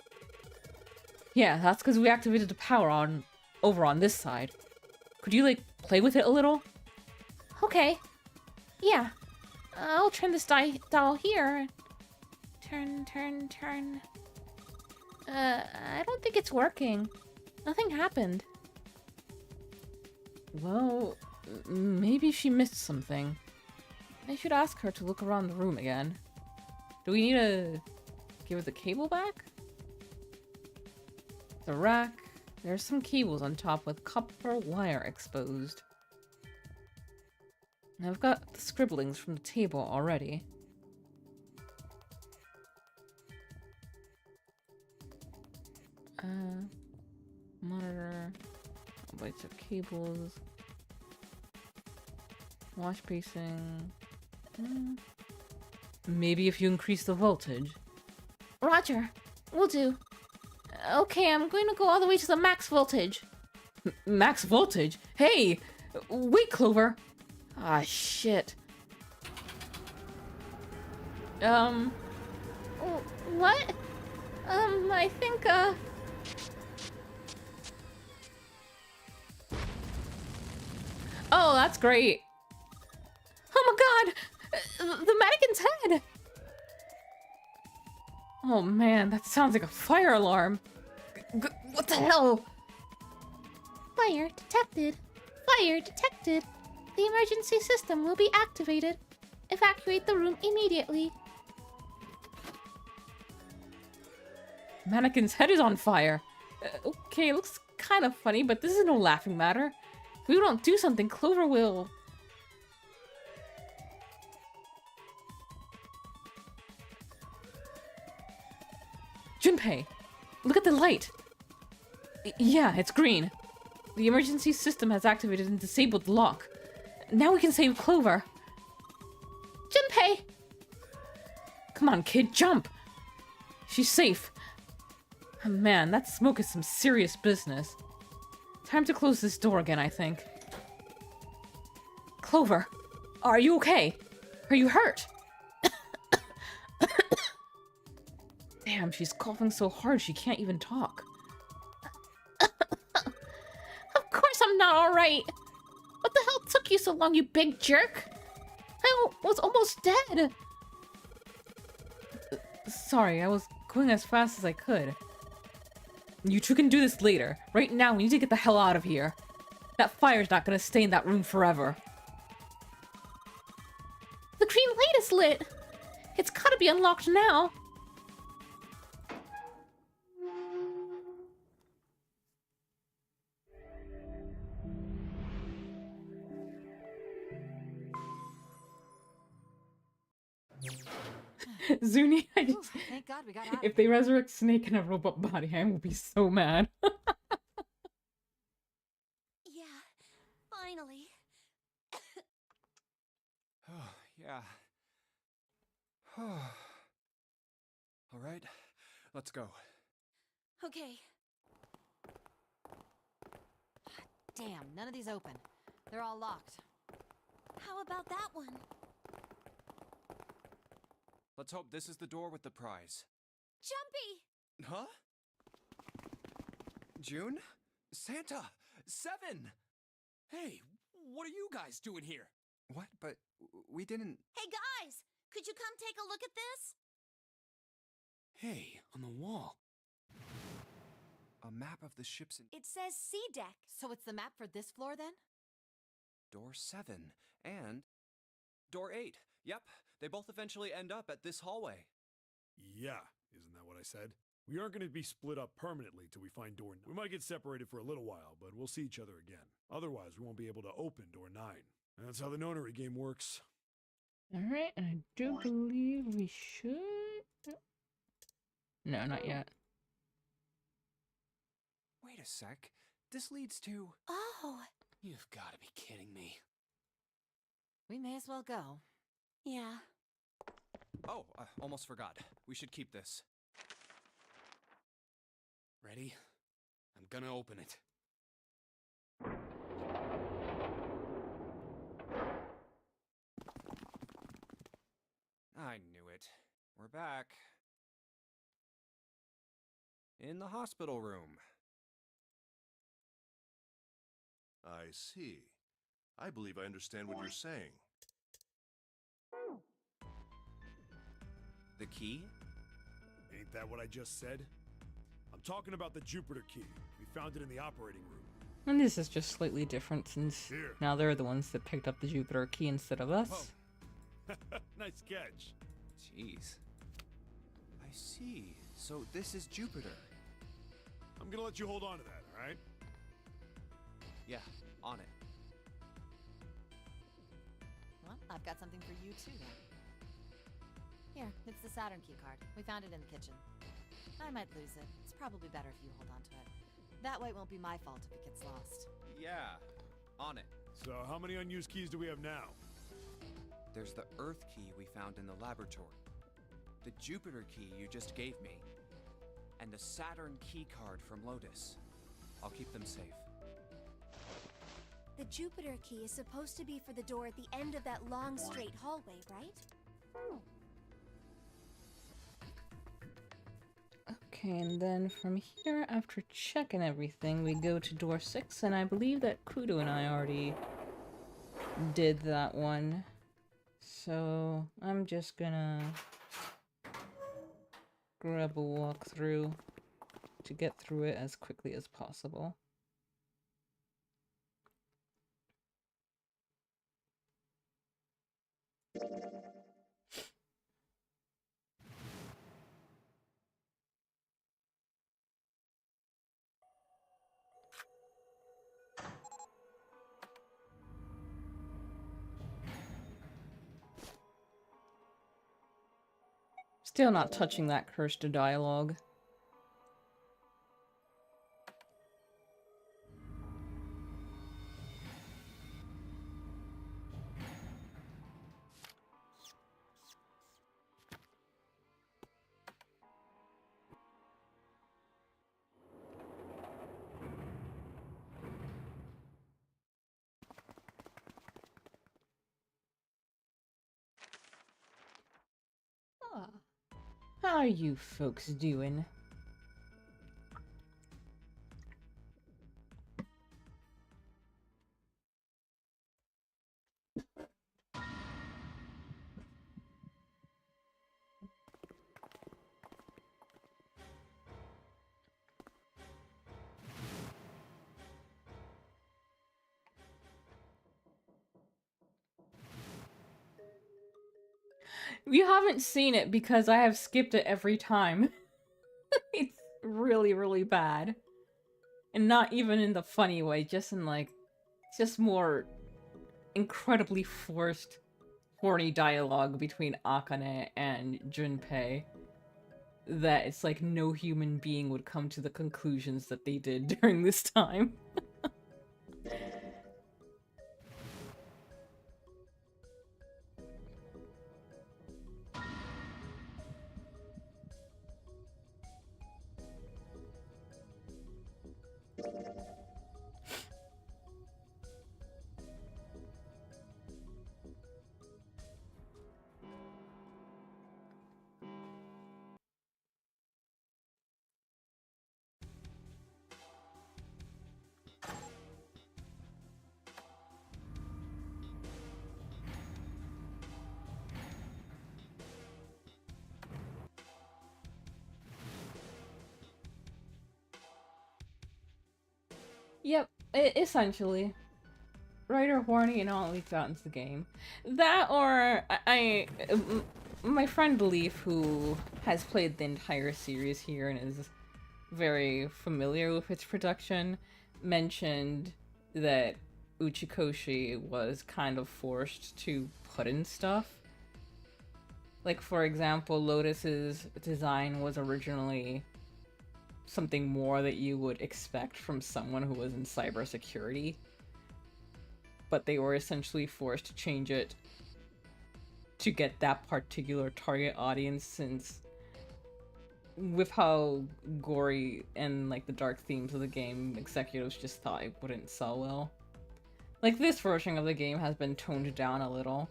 Speaker 1: Yeah, that's because we activated the power on over on this side. Could you, like, play with it a little?
Speaker 6: Okay. Yeah. I'll turn this dial here. Turn. I don't think it's working. Nothing happened.
Speaker 1: Well, maybe she missed something. I should ask her to look around the room again. Do we need to give her the cable back? The rack. There's some cables on top with copper wire exposed. Now I've got the scribblings from the table already. Monitor. Bytes of cables. Wash basing. Maybe if you increase the voltage.
Speaker 6: Roger. Will do. Okay, I'm going to go all the way to the max voltage.
Speaker 1: Max voltage? Hey! Wait, Clover! Ah, shit.
Speaker 6: What? I think,
Speaker 1: Oh, that's great.
Speaker 6: Oh my god! The mannequin's head!
Speaker 1: Oh man, that sounds like a fire alarm. What the hell?
Speaker 6: Fire detected. Fire detected. The emergency system will be activated. Evacuate the room immediately.
Speaker 1: Mannequin's head is on fire. Okay, it looks kind of funny, but this is no laughing matter. If we don't do something, Clover will... Junpei, look at the light. Yeah, it's green. The emergency system has activated and disabled the lock. Now we can save Clover.
Speaker 6: Junpei!
Speaker 1: Come on, kid, jump! She's safe. Oh, man, that smoke is some serious business. Time to close this door again, I think. Clover, are you okay? Are you hurt? Damn, she's coughing so hard she can't even talk.
Speaker 6: Of course I'm not alright! What the hell took you so long, you big jerk? I was almost dead!
Speaker 1: Sorry, I was going as fast as I could. You two can do this later. Right now, we need to get the hell out of here. That fire's not gonna stay in that room forever.
Speaker 6: The green light is lit! It's gotta be unlocked now!
Speaker 1: Zuni,
Speaker 7: Ooh, thank God we got out
Speaker 1: if
Speaker 7: of
Speaker 1: they
Speaker 7: here.
Speaker 1: resurrect Snake in a robot body, I will be so mad.
Speaker 3: Yeah, finally.
Speaker 2: Oh, yeah. All right, let's go.
Speaker 3: Okay.
Speaker 7: Damn, none of these open. They're all locked.
Speaker 3: How about that one?
Speaker 2: Let's hope this is the door with the prize.
Speaker 3: Jumpy!
Speaker 2: Huh? June? Santa! 7!
Speaker 4: Hey, what are you guys doing here?
Speaker 2: What? But we didn't...
Speaker 3: Hey guys! Could you come take a look at this?
Speaker 4: Hey, on the wall.
Speaker 2: A map of the ships in
Speaker 3: It says C deck.
Speaker 7: So it's the map for this floor then?
Speaker 2: door 7 and door 8. Yep, they both eventually end up at this hallway.
Speaker 5: Yeah, isn't that what I said? We aren't going to be split up permanently till we find door 9. We might get separated for a little while, but we'll see each other again. Otherwise, we won't be able to open door 9. And that's how the nonary game works.
Speaker 1: Alright, I do believe we should... No, not yet.
Speaker 2: Wait a sec. This leads to...
Speaker 3: Oh,
Speaker 4: You've got to be kidding me.
Speaker 7: We may as well go.
Speaker 3: yeah.
Speaker 2: Oh, I almost forgot. We should keep this.
Speaker 4: Ready? I'm gonna open it.
Speaker 2: I knew it. We're back. In the hospital room.
Speaker 8: I see. I believe I understand what you're saying.
Speaker 2: The key?
Speaker 5: Ain't that what I just said? I'm talking about the Jupiter key. We found it in the operating room.
Speaker 1: And this is just slightly different since
Speaker 5: Here.
Speaker 1: now they're the ones that picked up the Jupiter key instead of us.
Speaker 2: Whoa.
Speaker 5: Nice catch.
Speaker 2: Jeez. I see. So this is Jupiter.
Speaker 5: I'm gonna let you hold on to that, alright?
Speaker 2: Yeah, on it.
Speaker 7: Well, I've got something for you too then. Here, it's the Saturn key card. We found it in the kitchen. I might lose it. It's probably better if you hold on to it. That way it won't be my fault if it gets lost.
Speaker 2: Yeah, on it.
Speaker 5: So, how many unused keys do we have now?
Speaker 2: There's the Earth key we found in the laboratory. The Jupiter key you just gave me. And the Saturn key card from Lotus. I'll keep them safe.
Speaker 3: The Jupiter key is supposed to be for the door at the end of that long, straight hallway, right?
Speaker 1: Okay, and then from here, after checking everything, we go to door 6, and I believe that Kuru and I already did that one. So, I'm just gonna grab a walkthrough to get through it as quickly as possible. Still not touching that cursed dialogue. How are you folks doing? You haven't seen it because I have skipped it every time. It's really, really bad. And not even in the funny way, just in like, just more incredibly forced, horny dialogue between Akane and Junpei. That it's like no human being would come to the conclusions that they did during this time. Yep, essentially. Writer horny and all leaked out into the game. That or my friend Leaf, who has played the entire series here and is very familiar with its production, mentioned that Uchikoshi was kind of forced to put in stuff. Like, for example, Lotus's design was originally something more that you would expect from someone who was in cybersecurity, but they were essentially forced to change it to get that particular target audience, since with how gory and like the dark themes of the game, executives just thought it wouldn't sell well. Like, this version of the game has been toned down a little.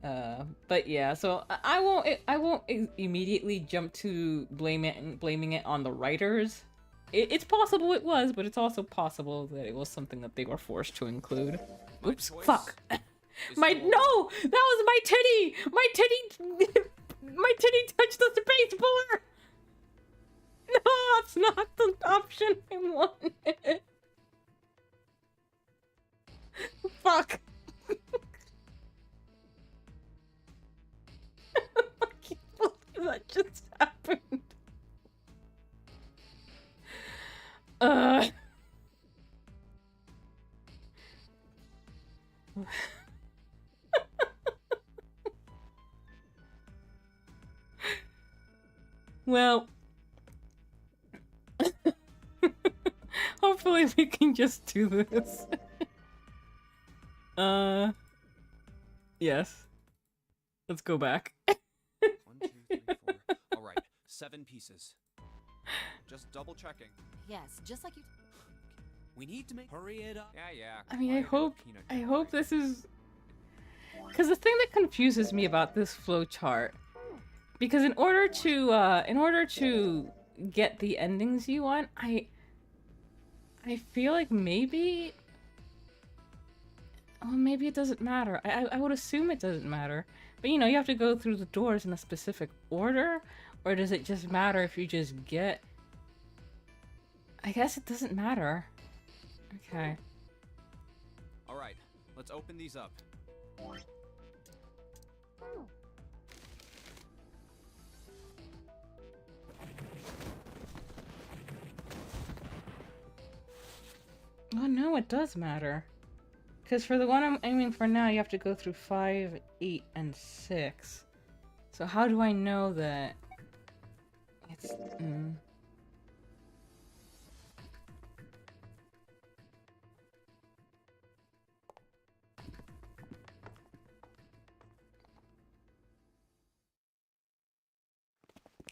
Speaker 1: But yeah, so I won't immediately jump to blaming it on the writers. It's possible it was, but it's also possible that it was something that they were forced to include. Oops, fuck. My no, that was my titty. My titty touched the space bar. No, that's not the option I wanted. Fuck. I can't believe that just happened. Well, hopefully we can just do this. Yes. Let's go back.
Speaker 2: 1, 2, 3, 4. All right, 7 pieces. Just double checking.
Speaker 7: Yes, just like you.
Speaker 4: We need to make. Hurry it up. Yeah.
Speaker 1: I mean, I
Speaker 4: quiet it up, peanut
Speaker 1: hope
Speaker 4: gallery.
Speaker 1: this is... Because the thing that confuses me about this flowchart, because in order to get the endings you want, I feel like maybe... Well, maybe it doesn't matter. I would assume it doesn't matter. But, you know, you have to go through the doors in a specific order? Or does it just matter if you just get... I guess it doesn't matter. Okay.
Speaker 2: All right, let's open these up.
Speaker 1: Oh no, it does matter. Because for the one I'm aiming for now, you have to go through 5, 8, and 6. So how do I know that it's...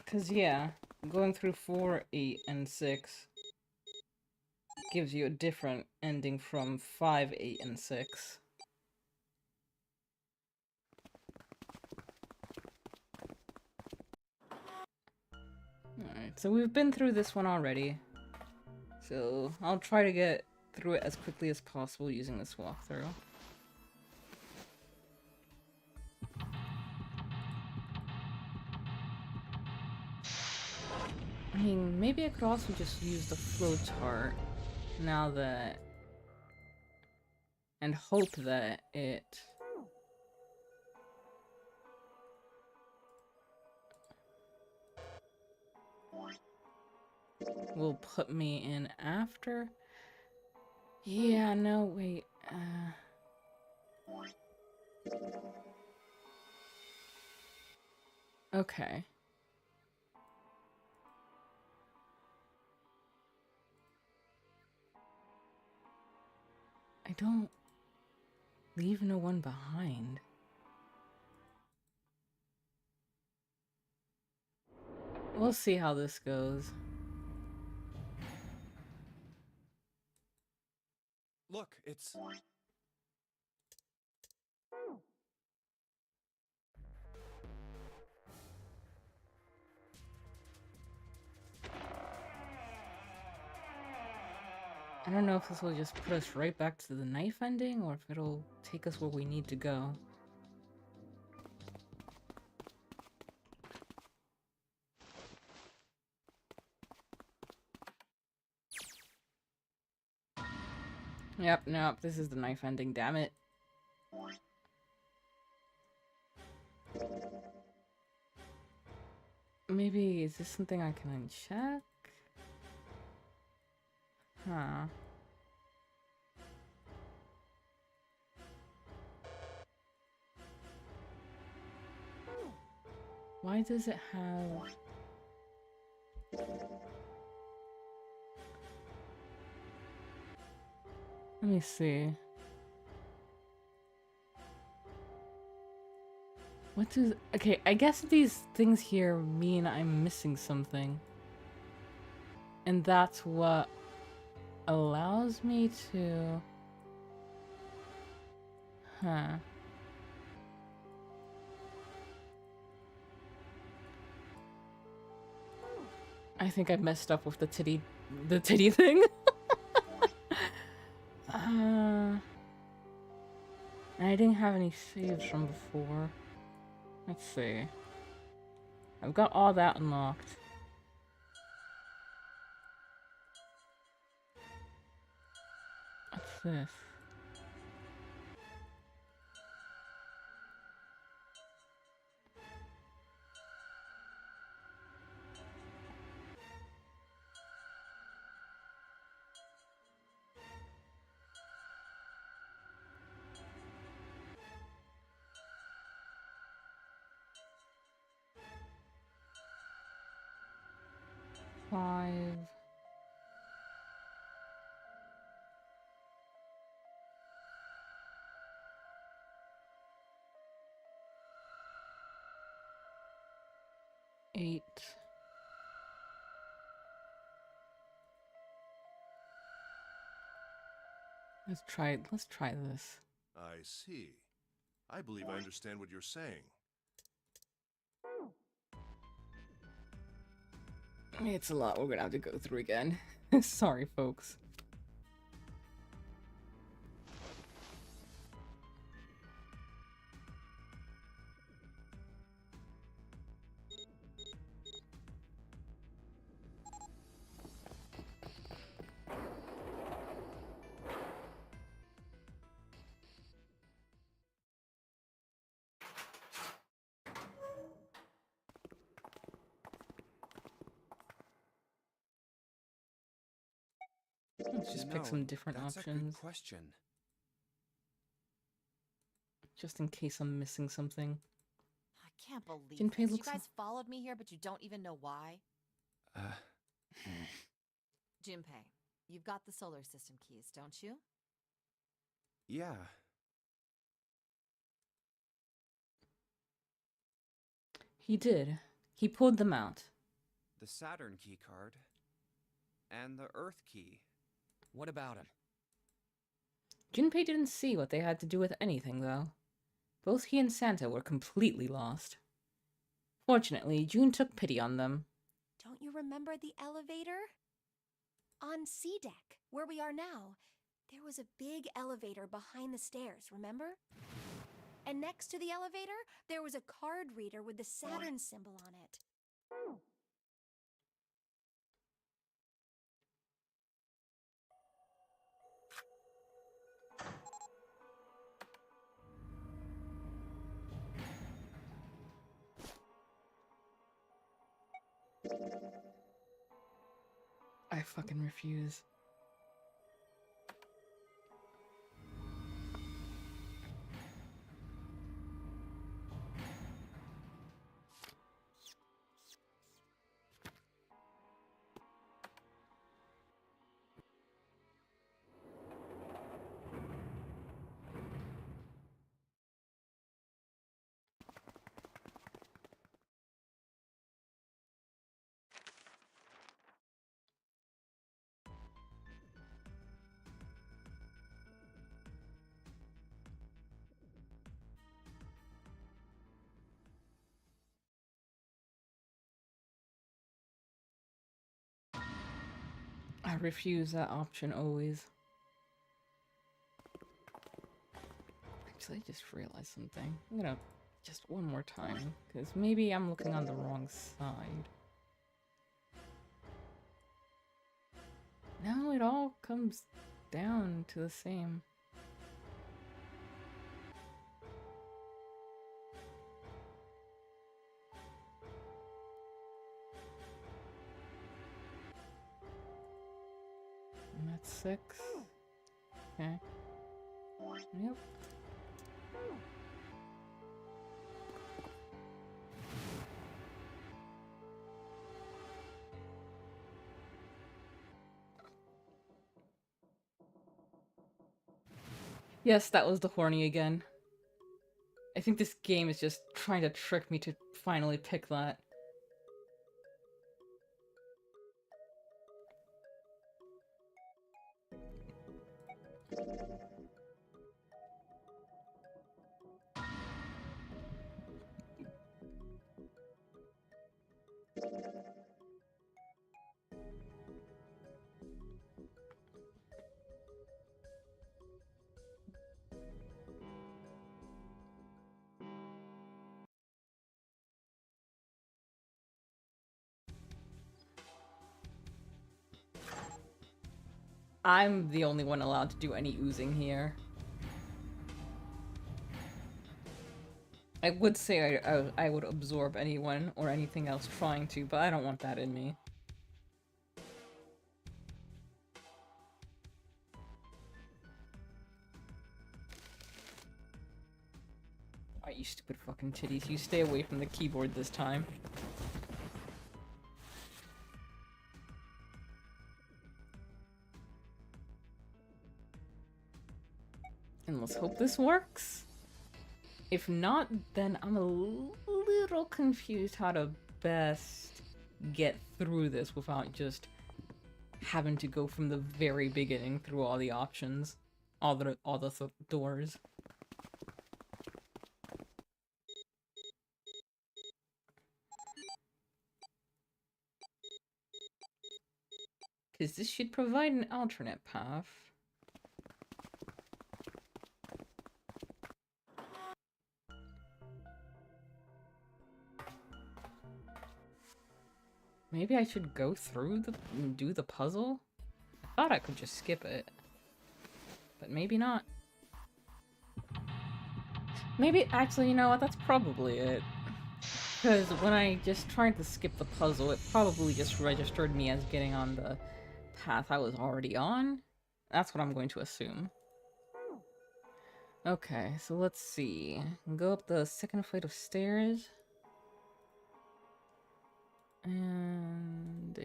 Speaker 1: Because, yeah, going through 4, 8, and 6 gives you a different ending from 5, 8, and 6. Alright, so we've been through this one already. So I'll try to get through it as quickly as possible using this walkthrough. I mean, maybe I could also just use the flowchart now that... and hope that it... will put me in after? Yeah, no, wait, okay. I don't leave no one behind. We'll see how this goes.
Speaker 2: Look, it's...
Speaker 1: I don't know if this will just put us right back to the knife ending, or if it'll take us where we need to go. Yep, nope, this is the knife ending, damn it. Maybe, is this something I can uncheck? Huh. Why does it have... Let me see. What does... Okay, I guess these things here mean I'm missing something. And that's what allows me to... Huh. I think I messed up with the titty thing. I didn't have any saves from before. Let's see. I've got all that unlocked. What's this? Five. Eight. Let's try this.
Speaker 8: I see. I believe I understand what you're saying.
Speaker 1: It's a lot we're gonna have to go through again. Sorry, folks. Let's just pick some different
Speaker 2: that's
Speaker 1: options.
Speaker 2: a good question.
Speaker 1: Just in case I'm missing something.
Speaker 7: I can't believe
Speaker 1: Jinpei
Speaker 7: this. You
Speaker 1: looks-
Speaker 7: guys followed me here, but you don't even know why.
Speaker 2: Uh,
Speaker 7: Junpei, you've got the solar system keys, don't you?
Speaker 2: yeah.
Speaker 1: He did. He pulled them out.
Speaker 2: The Saturn key card. And the Earth key.
Speaker 4: What about him?
Speaker 1: Junpei didn't see what they had to do with anything, though. Both he and Santa were completely lost. Fortunately, June took pity on them.
Speaker 3: Don't you remember the elevator? On C deck, where we are now, there was a big elevator behind the stairs, remember? And next to the elevator, there was a card reader with the Saturn symbol on it.
Speaker 1: I fucking refuse. I refuse that option always. Actually, I just realized something. I'm gonna just one more time, because maybe I'm looking on the wrong side. Now it all comes down to the same. And that's 6. Okay. Yep. Yes, that was the horny again. I think this game is just trying to trick me to finally pick that. I'm the only one allowed to do any oozing here. I would say I would absorb anyone or anything else trying to, but I don't want that in me. Alright, you stupid fucking titties. You stay away from the keyboard this time. And let's hope this works. If not, then I'm a little confused how to best get through this without just having to go from the very beginning through all the options, all the doors. Because this should provide an alternate path. Maybe I should go through and do the puzzle? I thought I could just skip it. But maybe not. Maybe, actually, you know what? That's probably it. Because when I just tried to skip the puzzle, it probably just registered me as getting on the path I was already on. That's what I'm going to assume. Okay, so let's see. Go up the second flight of stairs. And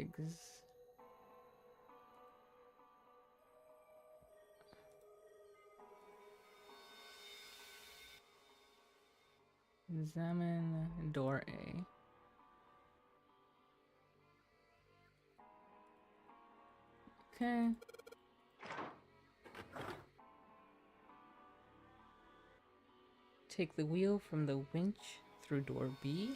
Speaker 1: examine door A. Okay. Take the wheel from the winch through door B.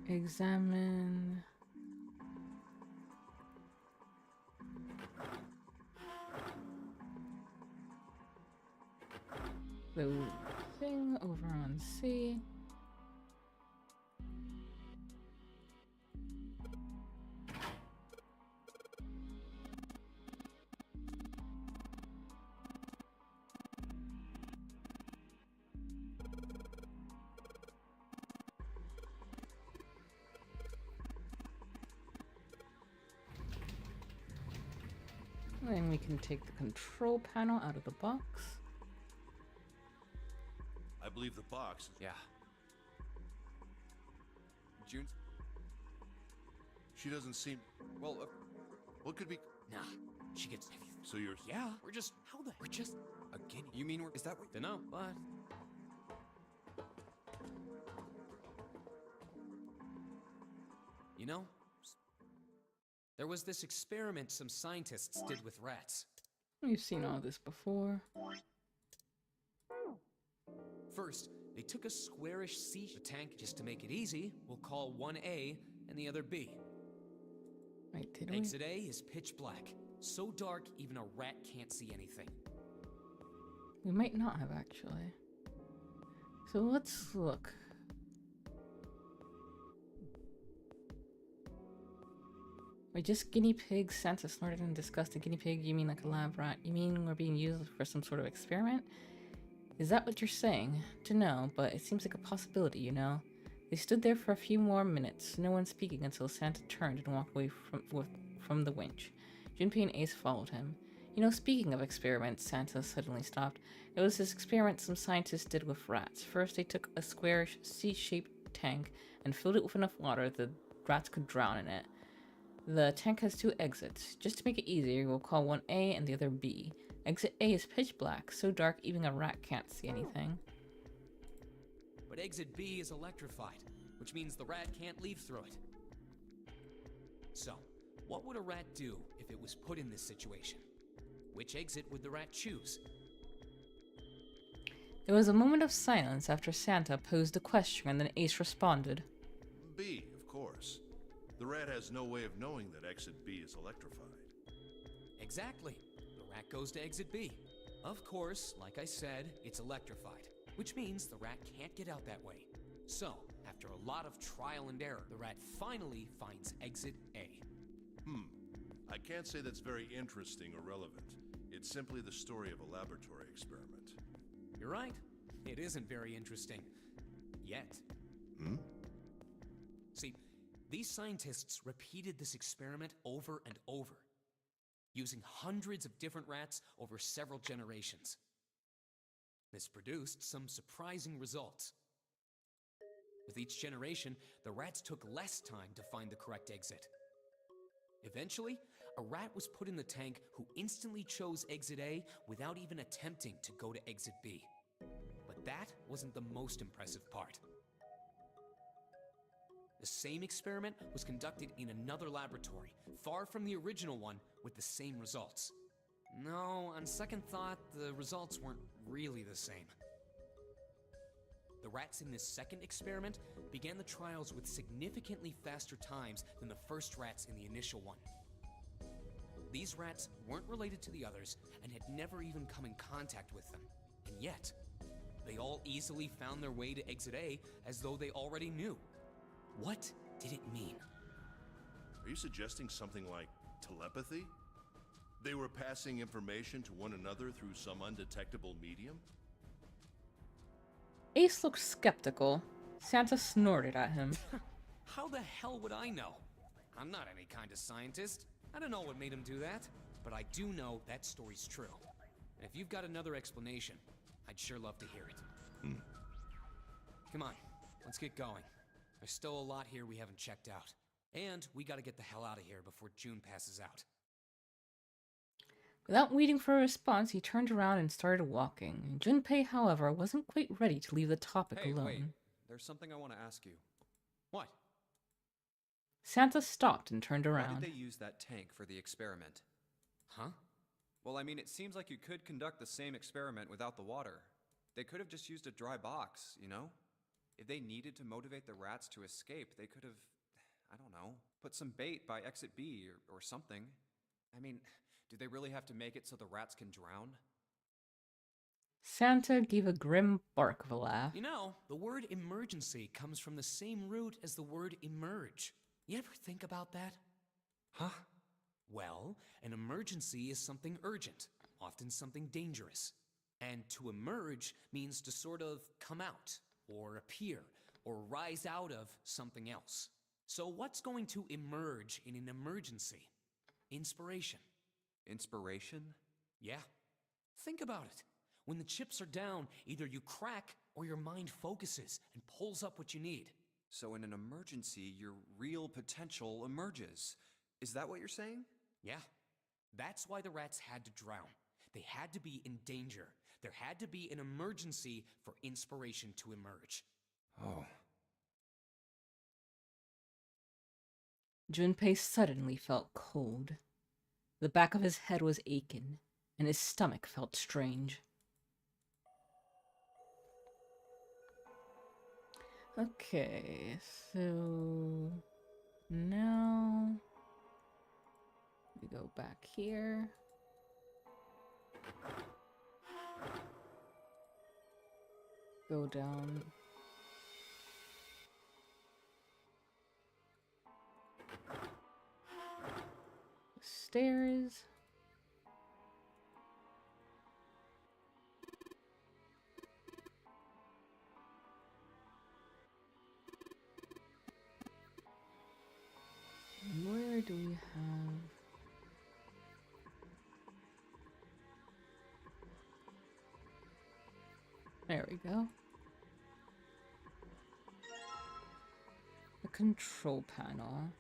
Speaker 1: Examine the thing over on C. Then we can take the control panel out of the box.
Speaker 8: I believe the box.
Speaker 2: Yeah. June's.
Speaker 8: She doesn't seem.
Speaker 2: Well,
Speaker 8: What could be?
Speaker 2: nah. She gets.
Speaker 8: So you're.
Speaker 2: Yeah. We're just. We're just a guinea. You mean we're? Is that what? Dunno. But.
Speaker 4: You know, there was this experiment some scientists did with rats.
Speaker 1: We've seen all this before.
Speaker 4: First, they took a squarish sea tank. Just to make it easy, we'll call one A and the other B.
Speaker 1: Wait, did we?
Speaker 4: Exit A is pitch black, So dark, even a rat can't see anything.
Speaker 1: We might not have, actually. So let's look. We're just guinea pigs. Santa snorted in disgust. A guinea pig? You mean like a lab rat? You mean we're being used for some sort of experiment? Is that what you're saying? To know, but it seems like a possibility, you know? They stood there for a few more minutes, no one speaking until Santa turned and walked away from the winch. Junpei and Ace followed him. You know, speaking of experiments, Santa suddenly stopped. It was this experiment some scientists did with rats. First, they took a square C-shaped tank and filled it with enough water that rats could drown in it. The tank has 2 exits. Just to make it easier, we'll call one A and the other B. Exit A is pitch black, so dark even a rat can't see anything.
Speaker 4: But exit B is electrified, which means the rat can't leave through it. So, what would a rat do if it was put in this situation? Which exit would the rat choose?
Speaker 1: There was a moment of silence after Santa posed a question, and then Ace responded.
Speaker 8: B, of course. The rat has no way of knowing that exit B is electrified.
Speaker 4: Exactly. The rat goes to exit B. Of course, like I said, it's electrified, which means the rat can't get out that way. So, after a lot of trial and error, the rat finally finds exit A.
Speaker 8: I can't say that's very interesting or relevant. It's simply the story of a laboratory experiment.
Speaker 4: You're right. It isn't very interesting. Yet. See, these scientists repeated this experiment over and over, using hundreds of different rats over several generations. This produced some surprising results. With each generation, the rats took less time to find the correct exit. Eventually, a rat was put in the tank who instantly chose exit A without even attempting to go to exit B. But that wasn't the most impressive part. The same experiment was conducted in another laboratory, far from the original one, with the same results. No, on second thought, the results weren't really the same. The rats in this second experiment began the trials with significantly faster times than the first rats in the initial one. These rats weren't related to the others and had never even come in contact with them. And yet, they all easily found their way to exit A as though they already knew. What did it mean?
Speaker 8: Are you suggesting something like telepathy? They were passing information to one another through some undetectable medium?
Speaker 1: Ace looked skeptical. Santa snorted at him.
Speaker 4: How the hell would I know? I'm not any kind of scientist. I don't know what made him do that, but I do know that story's true. And if you've got another explanation, I'd sure love to hear it. Come on, let's get going. There's still a lot here we haven't checked out. And we gotta get the hell out of here before June passes out.
Speaker 1: Without waiting for a response, he turned around and started walking. Junpei, however, wasn't quite ready to leave the topic alone.
Speaker 2: Wait. There's something I want to ask you.
Speaker 4: What?
Speaker 1: Santa stopped and turned
Speaker 2: Why
Speaker 1: around.
Speaker 2: did they use that tank for the experiment?
Speaker 4: Huh?
Speaker 2: Well, I mean, it seems like you could conduct the same experiment without the water. They could have just used a dry box, you know? If they needed to motivate the rats to escape, they could have, I don't know, put some bait by exit B or something. I mean, do they really have to make it so the rats can drown?
Speaker 1: Santa gave a grim bark of a laugh.
Speaker 4: You know, the word emergency comes from the same root as the word emerge. You ever think about that?
Speaker 2: Huh?
Speaker 4: Well, an emergency is something urgent, often something dangerous. And to emerge means to sort of come out, or appear, or rise out of something else. So what's going to emerge in an emergency? Inspiration.
Speaker 2: Inspiration?
Speaker 4: Yeah. Think about it. When the chips are down, either you crack or your mind focuses and pulls up what you need.
Speaker 2: So in an emergency, your real potential emerges. Is that what you're saying?
Speaker 4: Yeah. That's why the rats had to drown. They had to be in danger. There had to be an emergency for inspiration to emerge.
Speaker 2: Oh.
Speaker 1: Junpei suddenly felt cold. The back of his head was aching, and his stomach felt strange. Okay, so now We go back here. Go down. Stairs. Where do we have... There we go. The control panel.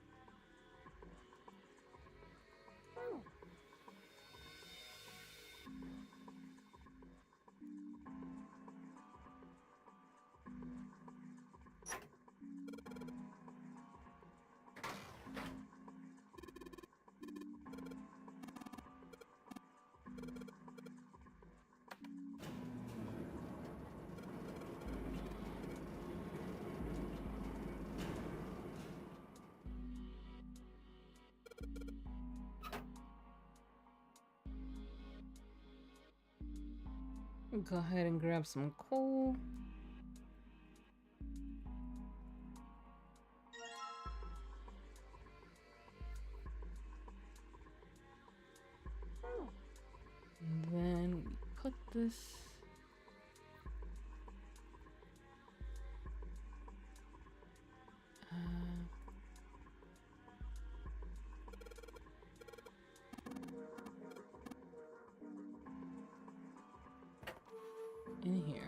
Speaker 1: Go ahead and grab some coal. And then we put this in here.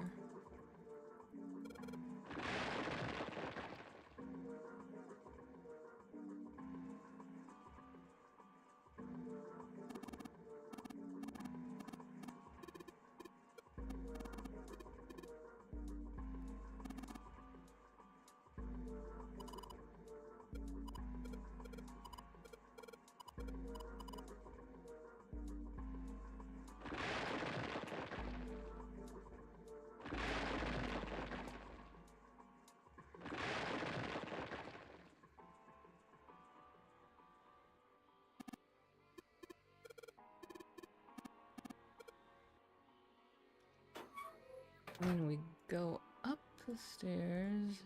Speaker 1: When we go up the stairs,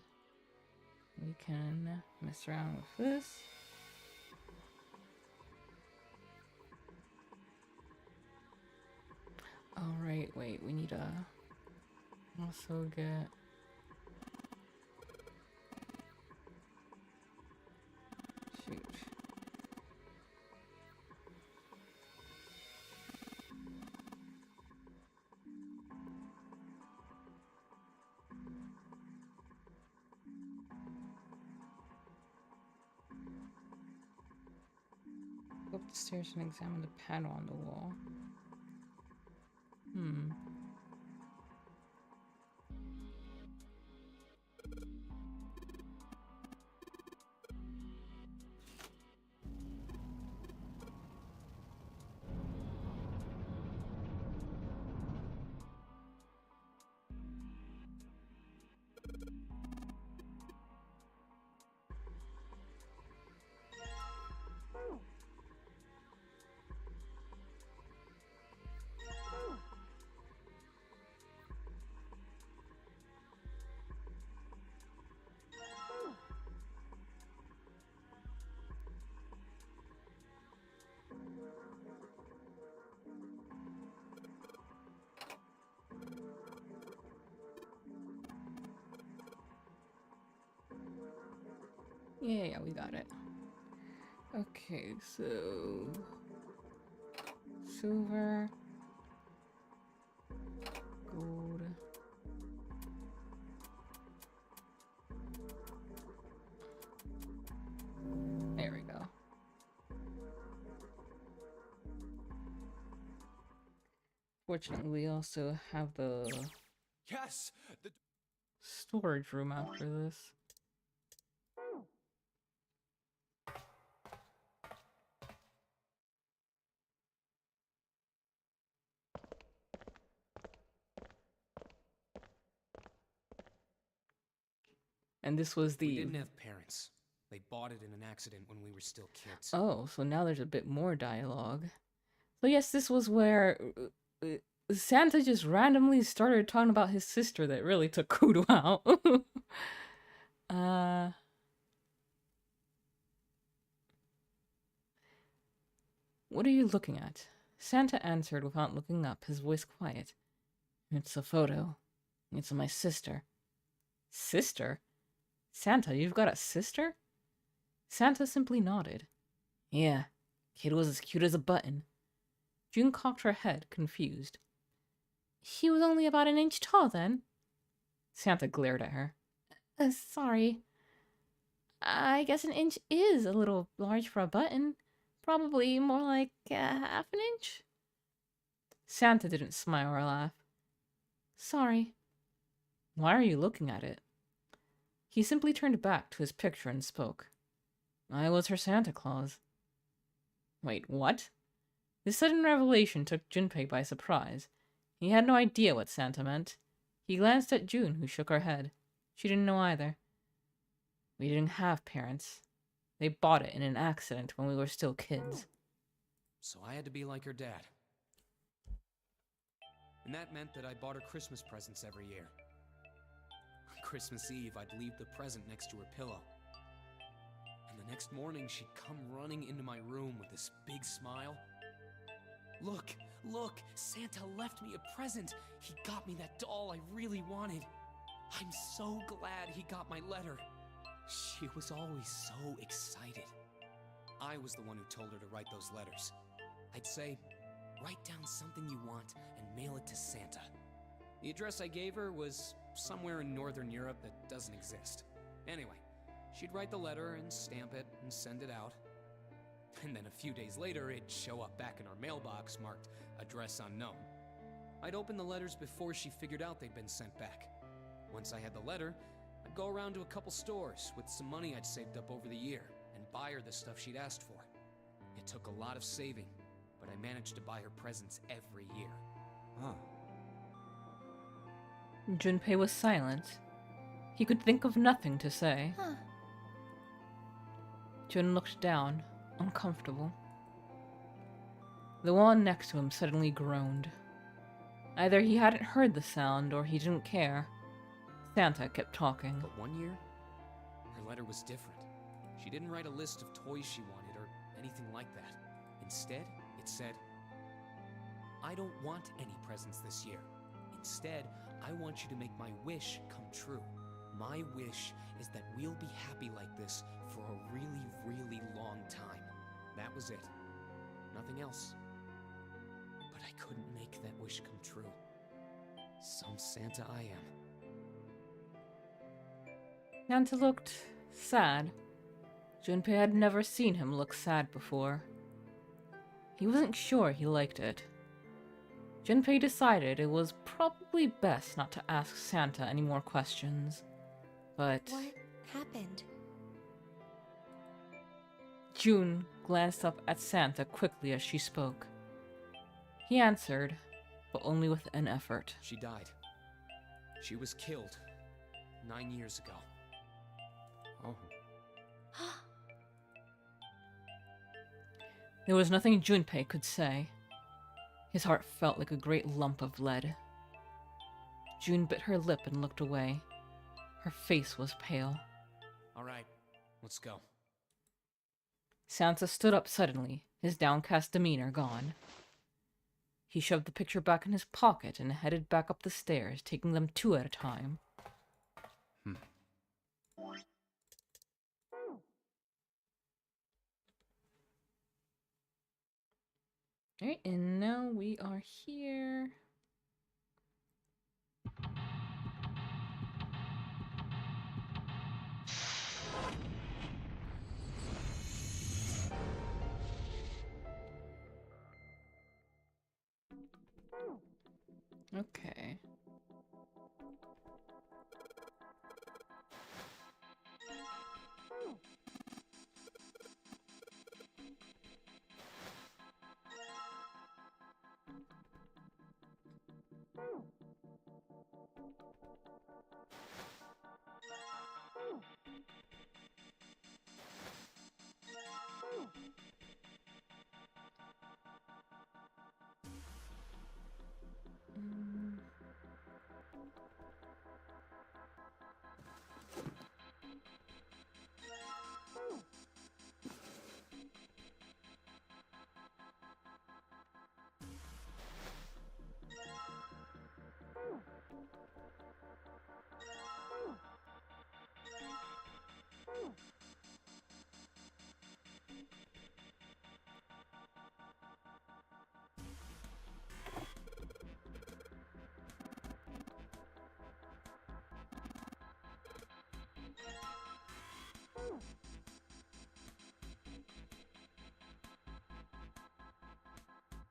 Speaker 1: we can mess around with this. All right, wait, we need to also get... Shoot. Go up the stairs and examine the panel on the wall. Yeah, we got it. Okay, so silver, gold, there we go. Fortunately, we also have the
Speaker 4: Yes! The
Speaker 1: storage room after this. And this was
Speaker 4: We
Speaker 1: the...
Speaker 4: didn't have parents. They bought it in an accident when we were still kids.
Speaker 1: Oh, so now there's a bit more dialogue. So yes, this was where Santa just randomly started talking about his sister that really took Kuru out. What are you looking at? Santa answered without looking up, his voice quiet. It's a photo. It's of my sister. Sister? Santa, you've got a sister? Santa simply nodded. Yeah, kid was as cute as a button. June cocked her head, confused. He was only about an inch tall then? Santa glared at her. Sorry. I guess an inch is a little large for a button. Probably more like half an inch? Santa didn't smile or laugh. Sorry. Why are you looking at it? He simply turned back to his picture and spoke. I was her Santa Claus. Wait, what? This sudden revelation took Junpei by surprise. He had no idea what Santa meant. He glanced at June, who shook her head. She didn't know either. We didn't have parents. They bought it in an accident when we were still kids.
Speaker 4: So I had to be like her dad. And that meant that I bought her Christmas presents every year. On Christmas Eve, I'd leave the present next to her pillow. And the next morning, she'd come running into my room with this big smile. Look, look, Santa left me a present. He got me that doll I really wanted. I'm so glad he got my letter. She was always so excited. I was the one who told her to write those letters. I'd say, write down something you want and mail it to Santa. The address I gave her was somewhere in Northern Europe that doesn't exist. Anyway, she'd write the letter and stamp it and send it out. And then a few days later, it'd show up back in our mailbox marked address unknown. I'd open the letters before she figured out they'd been sent back. Once I had the letter, I'd go around to a couple stores with some money I'd saved up over the year and buy her the stuff she'd asked for. It took a lot of saving, but I managed to buy her presents every year.
Speaker 8: Huh.
Speaker 1: Junpei was silent. He could think of nothing to say.
Speaker 3: Huh.
Speaker 1: Jun looked down, uncomfortable. The one next to him suddenly groaned. Either he hadn't heard the sound or he didn't care. Santa kept talking.
Speaker 4: But one year, her letter was different. She didn't write a list of toys she wanted or anything like that. Instead, it said, I don't want any presents this year. Instead, I want you to make my wish come true. My wish is that we'll be happy like this for a really, really long time. That was it. Nothing else. But I couldn't make that wish come true. Some Santa I am.
Speaker 1: Santa looked sad. Junpei had never seen him look sad before. He wasn't sure he liked it. Junpei decided it was probably best not to ask Santa any more questions. But
Speaker 3: What happened?
Speaker 1: June glanced up at Santa quickly as she spoke. He answered, but only with an effort.
Speaker 4: She died. She was killed 9 years ago.
Speaker 8: Oh.
Speaker 1: There was nothing Junpei could say. His heart felt like a great lump of lead. June bit her lip and looked away. Her face was pale.
Speaker 4: All right, let's go.
Speaker 1: Santa stood up suddenly, his downcast demeanor gone. He shoved the picture back in his pocket and headed back up the stairs, taking them two at a time. Alright, and now we are here. Okay.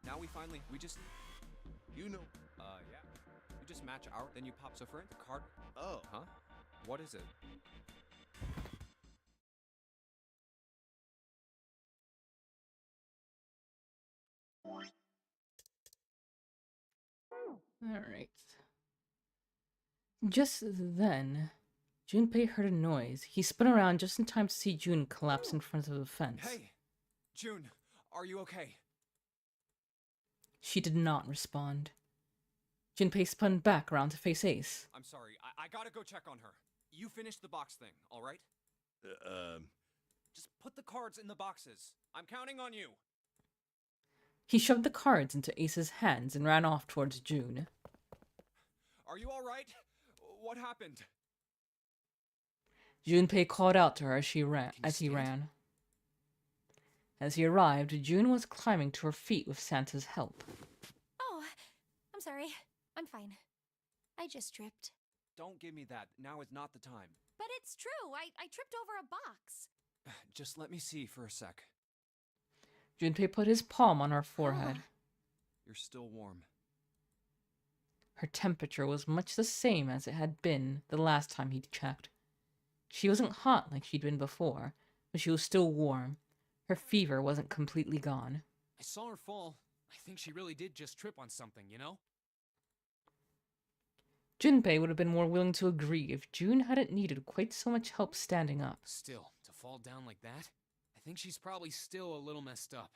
Speaker 4: Now we just,
Speaker 8: You know.
Speaker 4: yeah. You just match our, then you pop, so for the card,
Speaker 8: Oh.
Speaker 4: huh? What is it?
Speaker 1: Alright. Just then, Junpei heard a noise. He spun around just in time to see June collapse in front of the fence.
Speaker 4: Hey! June, are you okay?
Speaker 1: She did not respond. Junpei spun back around to face Ace.
Speaker 4: I'm sorry, I gotta go check on her. You finish the box thing, alright? Just put the cards in the boxes. I'm counting on you.
Speaker 1: He shoved the cards into Ace's hands and ran off towards June.
Speaker 4: Are you alright? What happened?
Speaker 1: Junpei called out to her as he
Speaker 4: stand?
Speaker 1: ran. As he arrived, June was climbing to her feet with Santa's help.
Speaker 3: Oh, I'm sorry. I'm fine. I just tripped.
Speaker 4: Don't give me that. Now is not the time.
Speaker 3: But it's true. I tripped over a box.
Speaker 4: Just let me see for a sec.
Speaker 1: Junpei put his palm on her forehead.
Speaker 4: You're still warm.
Speaker 1: Her temperature was much the same as it had been the last time he'd checked. She wasn't hot like she'd been before, but she was still warm. Her fever wasn't completely gone.
Speaker 4: I saw her fall. I think she really did just trip on something, you know?
Speaker 1: Junpei would have been more willing to agree if June hadn't needed quite so much help standing up.
Speaker 4: Still, to fall down like that? I think she's probably still a little messed up.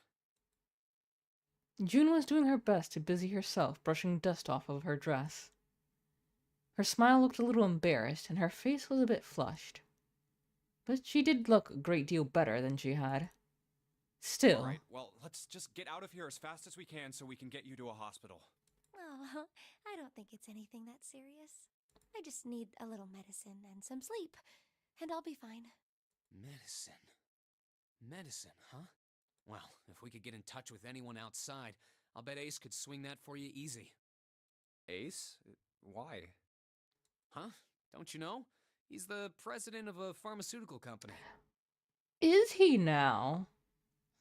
Speaker 1: June was doing her best to busy herself brushing dust off of her dress. Her smile looked a little embarrassed, and her face was a bit flushed. But she did look a great deal better than she had. Still.
Speaker 4: Alright, well, let's just get out of here as fast as we can so we can get you to a hospital.
Speaker 3: Oh, I don't think it's anything that serious. I just need a little medicine and some sleep, and I'll be fine.
Speaker 4: Medicine. Medicine, huh? Well, if we could get in touch with anyone outside, I'll bet Ace could swing that for you easy. Ace? Why? Huh? Don't you know? He's the president of a pharmaceutical company.
Speaker 1: Is he now?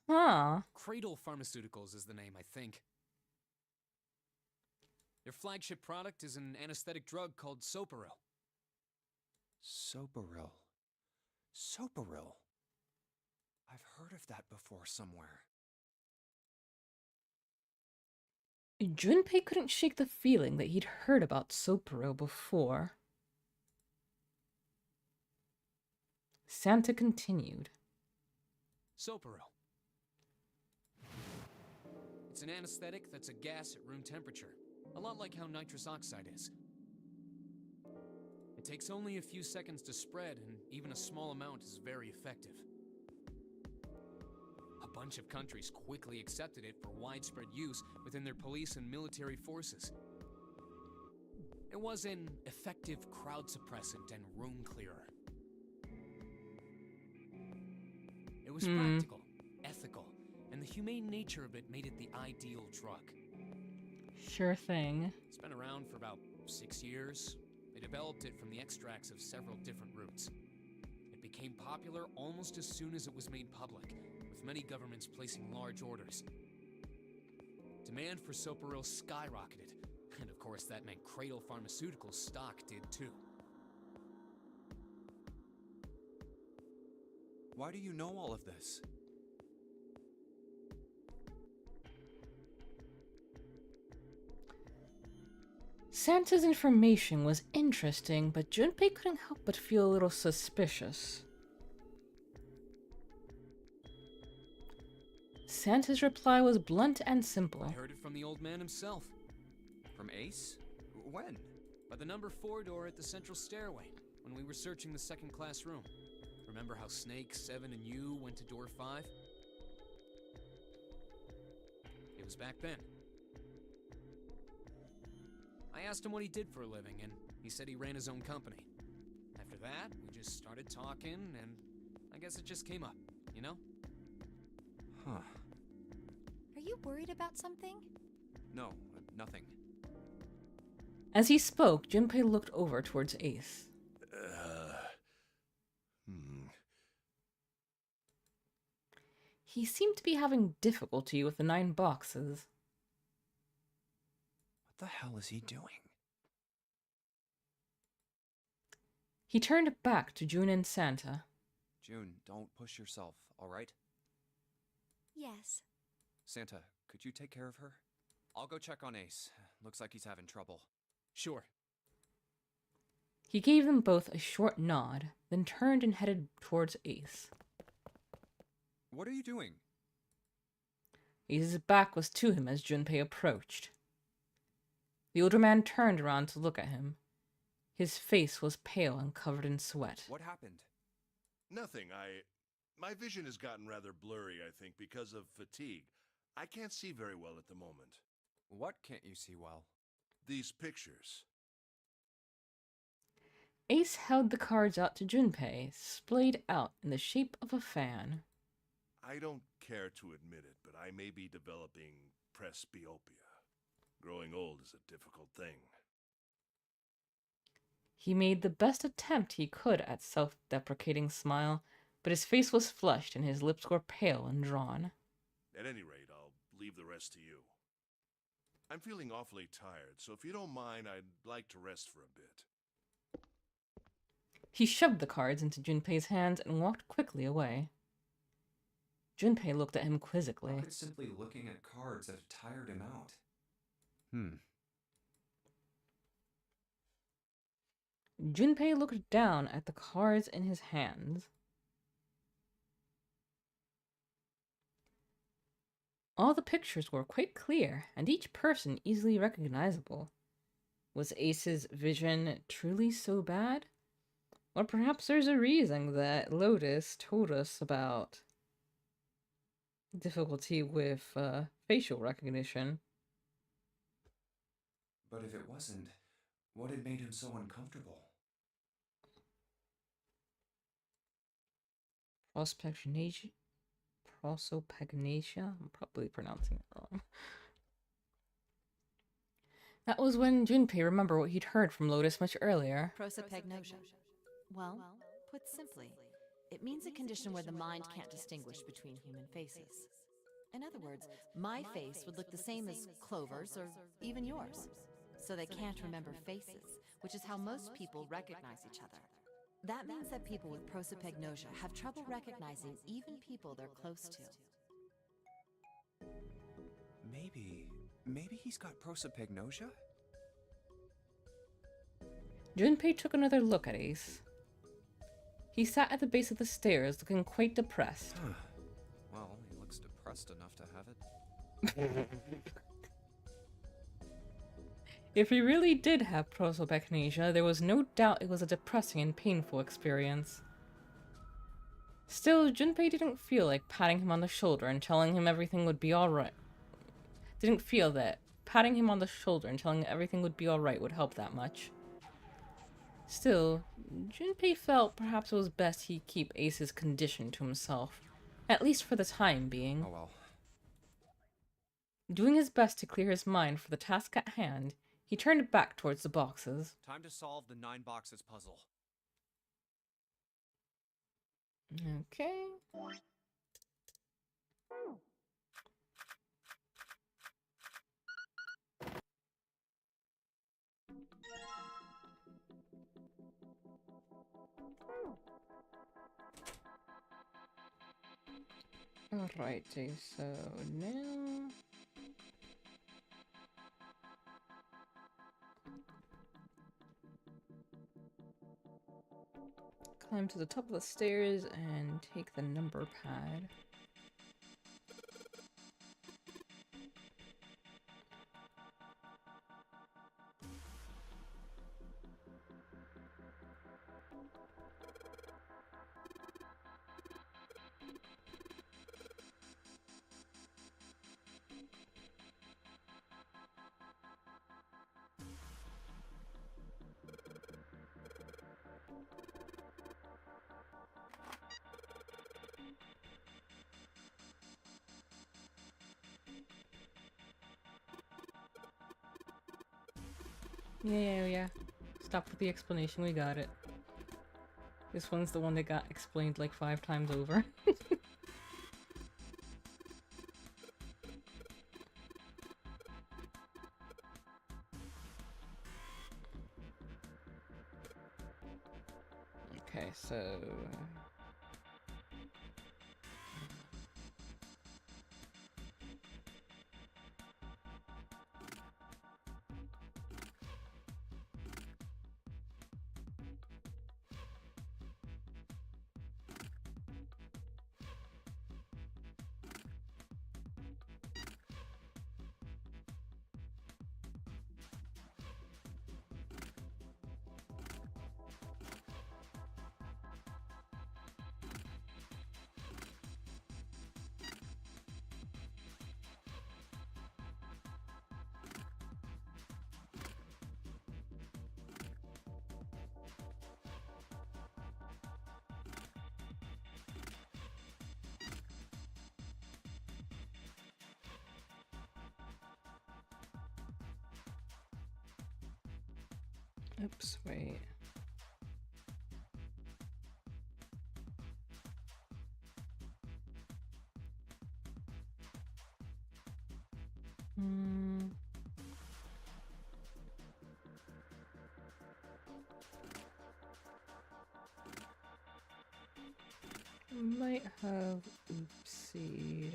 Speaker 1: Huh.
Speaker 4: Cradle Pharmaceuticals is the name, I think. Their flagship product is an anesthetic drug called Soparil. Soparil. Soparil. I've heard of that before somewhere.
Speaker 1: Junpei couldn't shake the feeling that he'd heard about Soparil before. Santa continued.
Speaker 4: Soparil. It's an anesthetic that's a gas at room temperature, a lot like how nitrous oxide is. It takes only a few seconds to spread, and even a small amount is very effective. A bunch of countries quickly accepted it for widespread use within their police and military forces. It was an effective crowd suppressant and room clearer. It was practical, ethical, and the humane nature of it made it the ideal drug.
Speaker 1: Sure thing.
Speaker 4: It's been around for about 6 years. They developed it from the extracts of several different roots. It became popular almost as soon as it was made public, with many governments placing large orders. Demand for Soparil skyrocketed, and of course that meant Cradle Pharmaceuticals stock did too. Why do you know all of this?
Speaker 1: Santa's information was interesting, but Junpei couldn't help but feel a little suspicious. Santa's reply was blunt and simple.
Speaker 4: I heard it from the old man himself. From Ace? When? By the number 4 door at the central stairway, when we were searching the second-class room. Remember how Snake, 7, and you went to door 5? It was back then. I asked him what he did for a living, and he said he ran his own company. After that, we just started talking, and I guess it just came up, you know? Huh.
Speaker 3: Are you worried about something?
Speaker 4: No, nothing.
Speaker 1: As he spoke, Junpei looked over towards Ace. He seemed to be having difficulty with the 9 boxes.
Speaker 2: the hell is he doing?
Speaker 1: He turned back to June and Santa.
Speaker 2: June, don't push yourself, all right?
Speaker 3: Yes.
Speaker 2: Santa, could you take care of her? I'll go check on Ace. Looks like he's having trouble.
Speaker 4: Sure.
Speaker 1: He gave them both a short nod, then turned and headed towards Ace.
Speaker 2: What are you doing?
Speaker 1: Ace's back was to him as Junpei approached. The older man turned around to look at him. His face was pale and covered in sweat.
Speaker 2: What happened?
Speaker 8: Nothing. My vision has gotten rather blurry, I think, because of fatigue. I can't see very well at the moment.
Speaker 2: What can't you see well?
Speaker 8: These pictures.
Speaker 1: Ace held the cards out to Junpei, splayed out in the shape of a fan.
Speaker 8: I don't care to admit it, but I may be developing presbyopia. Growing old is a difficult thing.
Speaker 1: He made the best attempt he could at self-deprecating smile, but his face was flushed and his lips were pale and drawn.
Speaker 8: At any rate, I'll leave the rest to you. I'm feeling awfully tired, so if you don't mind, I'd like to rest for a bit.
Speaker 1: He shoved the cards into Junpei's hands and walked quickly away. Junpei looked at him quizzically.
Speaker 2: How could simply looking at cards have tired him out?
Speaker 1: Junpei looked down at the cards in his hands. All the pictures were quite clear, and each person easily recognizable. Was Ace's vision truly so bad? Or perhaps there's a reason that Lotus told us about difficulty with facial recognition.
Speaker 2: But if it wasn't, what had made him so uncomfortable?
Speaker 1: Prosopagnasia? I'm probably pronouncing it wrong. That was when Junpei remembered what he'd heard from Lotus much earlier.
Speaker 7: Prosopagnosia. Well, put simply, it means a condition where the mind can't distinguish between human faces. In other words, my face would look the same as Clover's or even yours. So they can't remember faces, which is how most people recognize each other. That means that people with prosopagnosia have trouble recognizing even people they're close to.
Speaker 2: Maybe he's got prosopagnosia?
Speaker 1: Junpei took another look at Ace. He sat at the base of the stairs, looking quite depressed.
Speaker 2: Well, he looks depressed enough to have it.
Speaker 1: If he really did have prosopagnosia, there was no doubt it was a depressing and painful experience. Still, Junpei didn't feel like patting him on the shoulder and telling him everything would be alright. Didn't feel that patting him on the shoulder and telling him everything would be alright would help that much. Still, Junpei felt perhaps it was best he keep Ace's condition to himself, at least for the time being.
Speaker 2: Oh well.
Speaker 1: Doing his best to clear his mind for the task at hand, he turned back towards the boxes.
Speaker 2: Time to solve the 9 boxes puzzle.
Speaker 1: Okay. Alrighty, so now... climb to the top of the stairs and take the number pad. Yeah. Stop with the explanation, we got it. This one's the one that got explained like 5 times over. so... Oops, wait. Might have oopsied.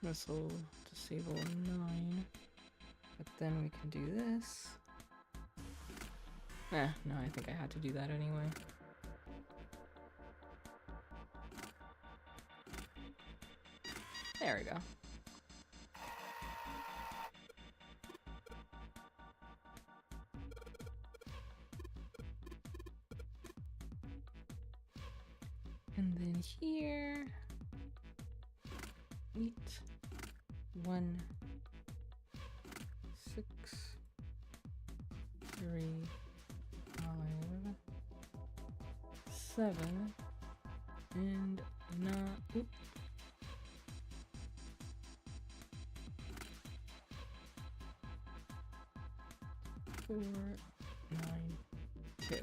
Speaker 1: Missile disable 9. But then we can do this. No, I think I had to do that anyway. There we go. And then here, 8, 1, 6, 3, 5, 7, and not, oop. 4, 9, 2.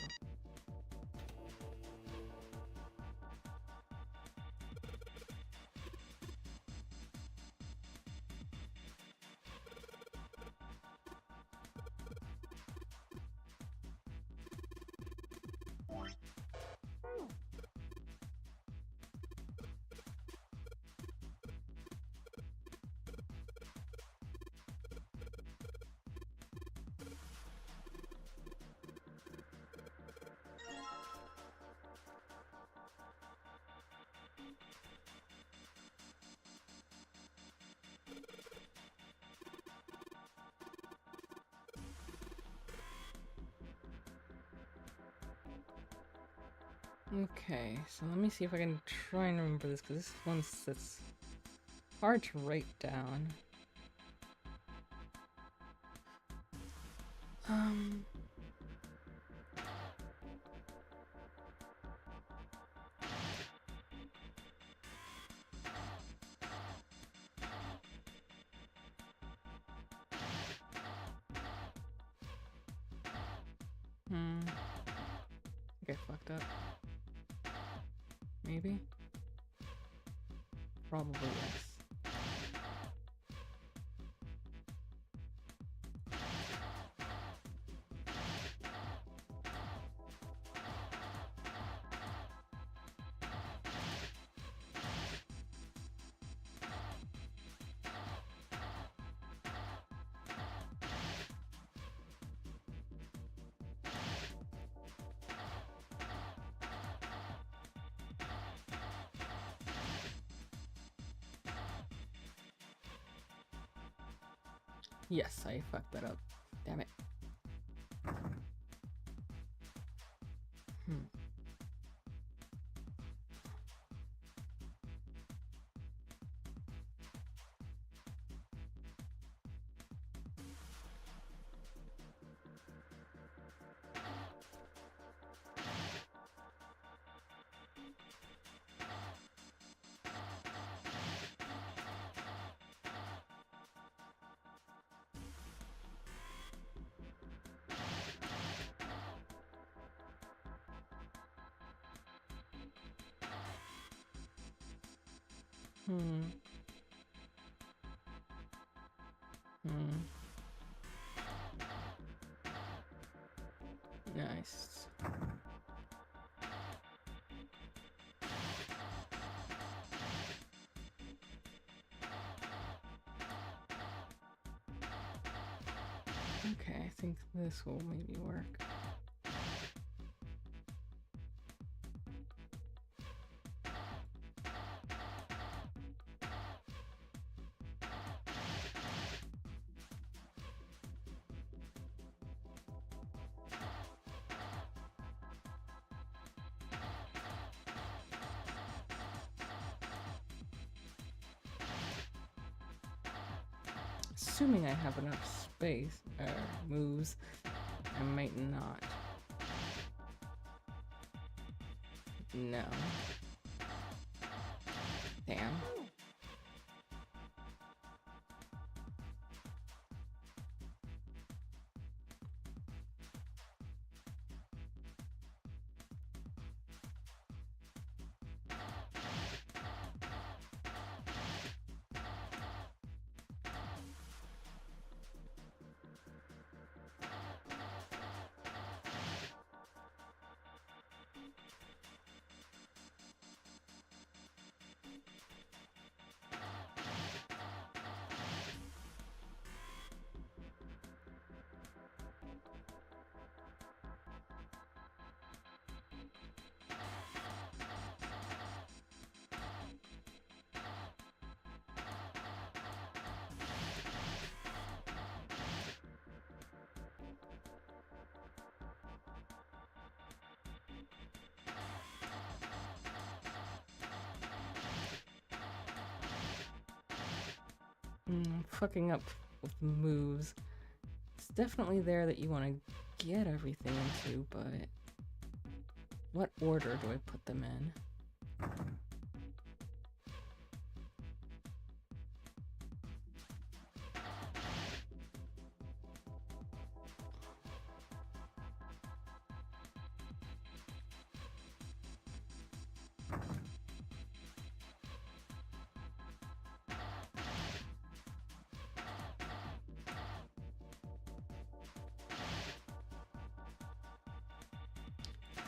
Speaker 1: Okay, so let me see if I can try and remember this, because this is one that's hard to write down. I think I fucked up. Maybe? Probably yes. Yes, I fucked that up. Damn it. Hmm. Hmm. Nice. Okay, I think this will maybe work. Assuming I have enough space or moves, I might not. No. Damn. Fucking up with moves. It's definitely there that you want to get everything into, but what order do I put them in?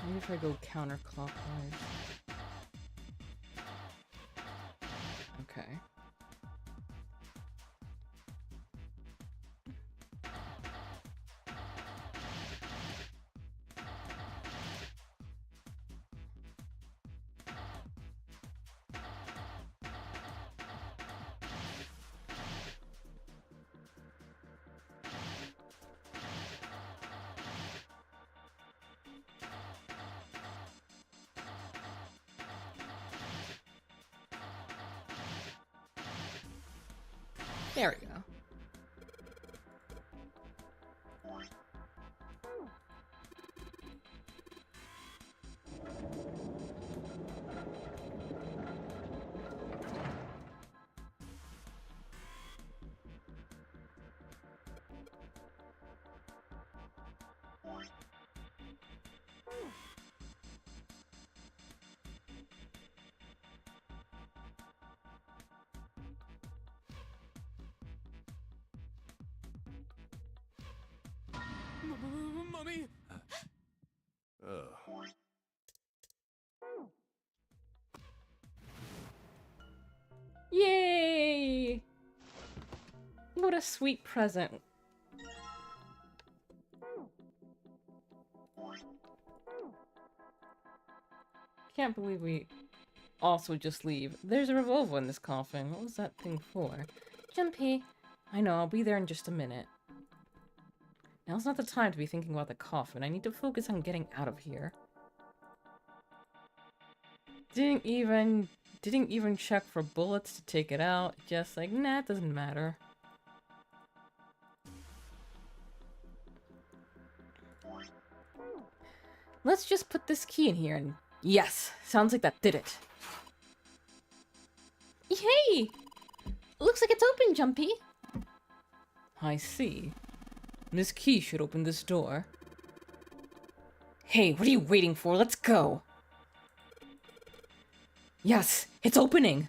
Speaker 1: Maybe if I go counterclockwise. Okay. There we go.
Speaker 4: Mummy!
Speaker 8: Oh.
Speaker 1: Yay! What a sweet present. Can't believe we also just leave. There's a revolver in this coffin. What was that thing for?
Speaker 6: Junpei.
Speaker 1: I know, I'll be there in just a minute. Now's not the time to be thinking about the coffin. I need to focus on getting out of here. Didn't even check for bullets to take it out. Just like, nah, it doesn't matter. Let's just put this key in here and... Yes! Sounds like that did it.
Speaker 6: Hey! Looks like it's open, Junpei.
Speaker 1: I see. This key should open this door. Hey, what are you waiting for? Let's go! Yes, it's opening!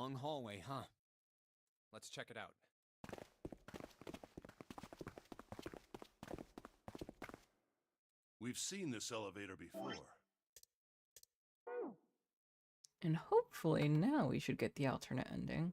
Speaker 4: long hallway, huh? Let's check it out.
Speaker 8: We've seen this elevator before.
Speaker 1: And hopefully now we should get the alternate ending.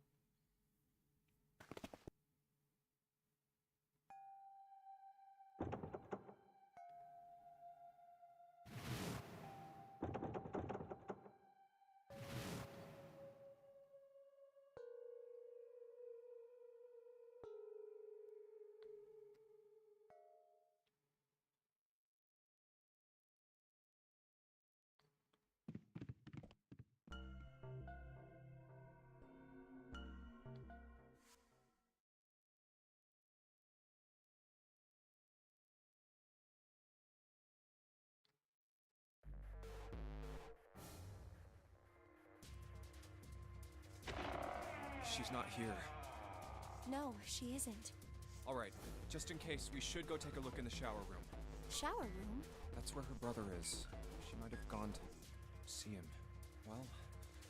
Speaker 4: She's not here.
Speaker 3: No, she isn't.
Speaker 4: Alright, just in case, we should go take a look in the shower room.
Speaker 3: Shower room?
Speaker 4: That's where her brother is. She might have gone to see him. Well,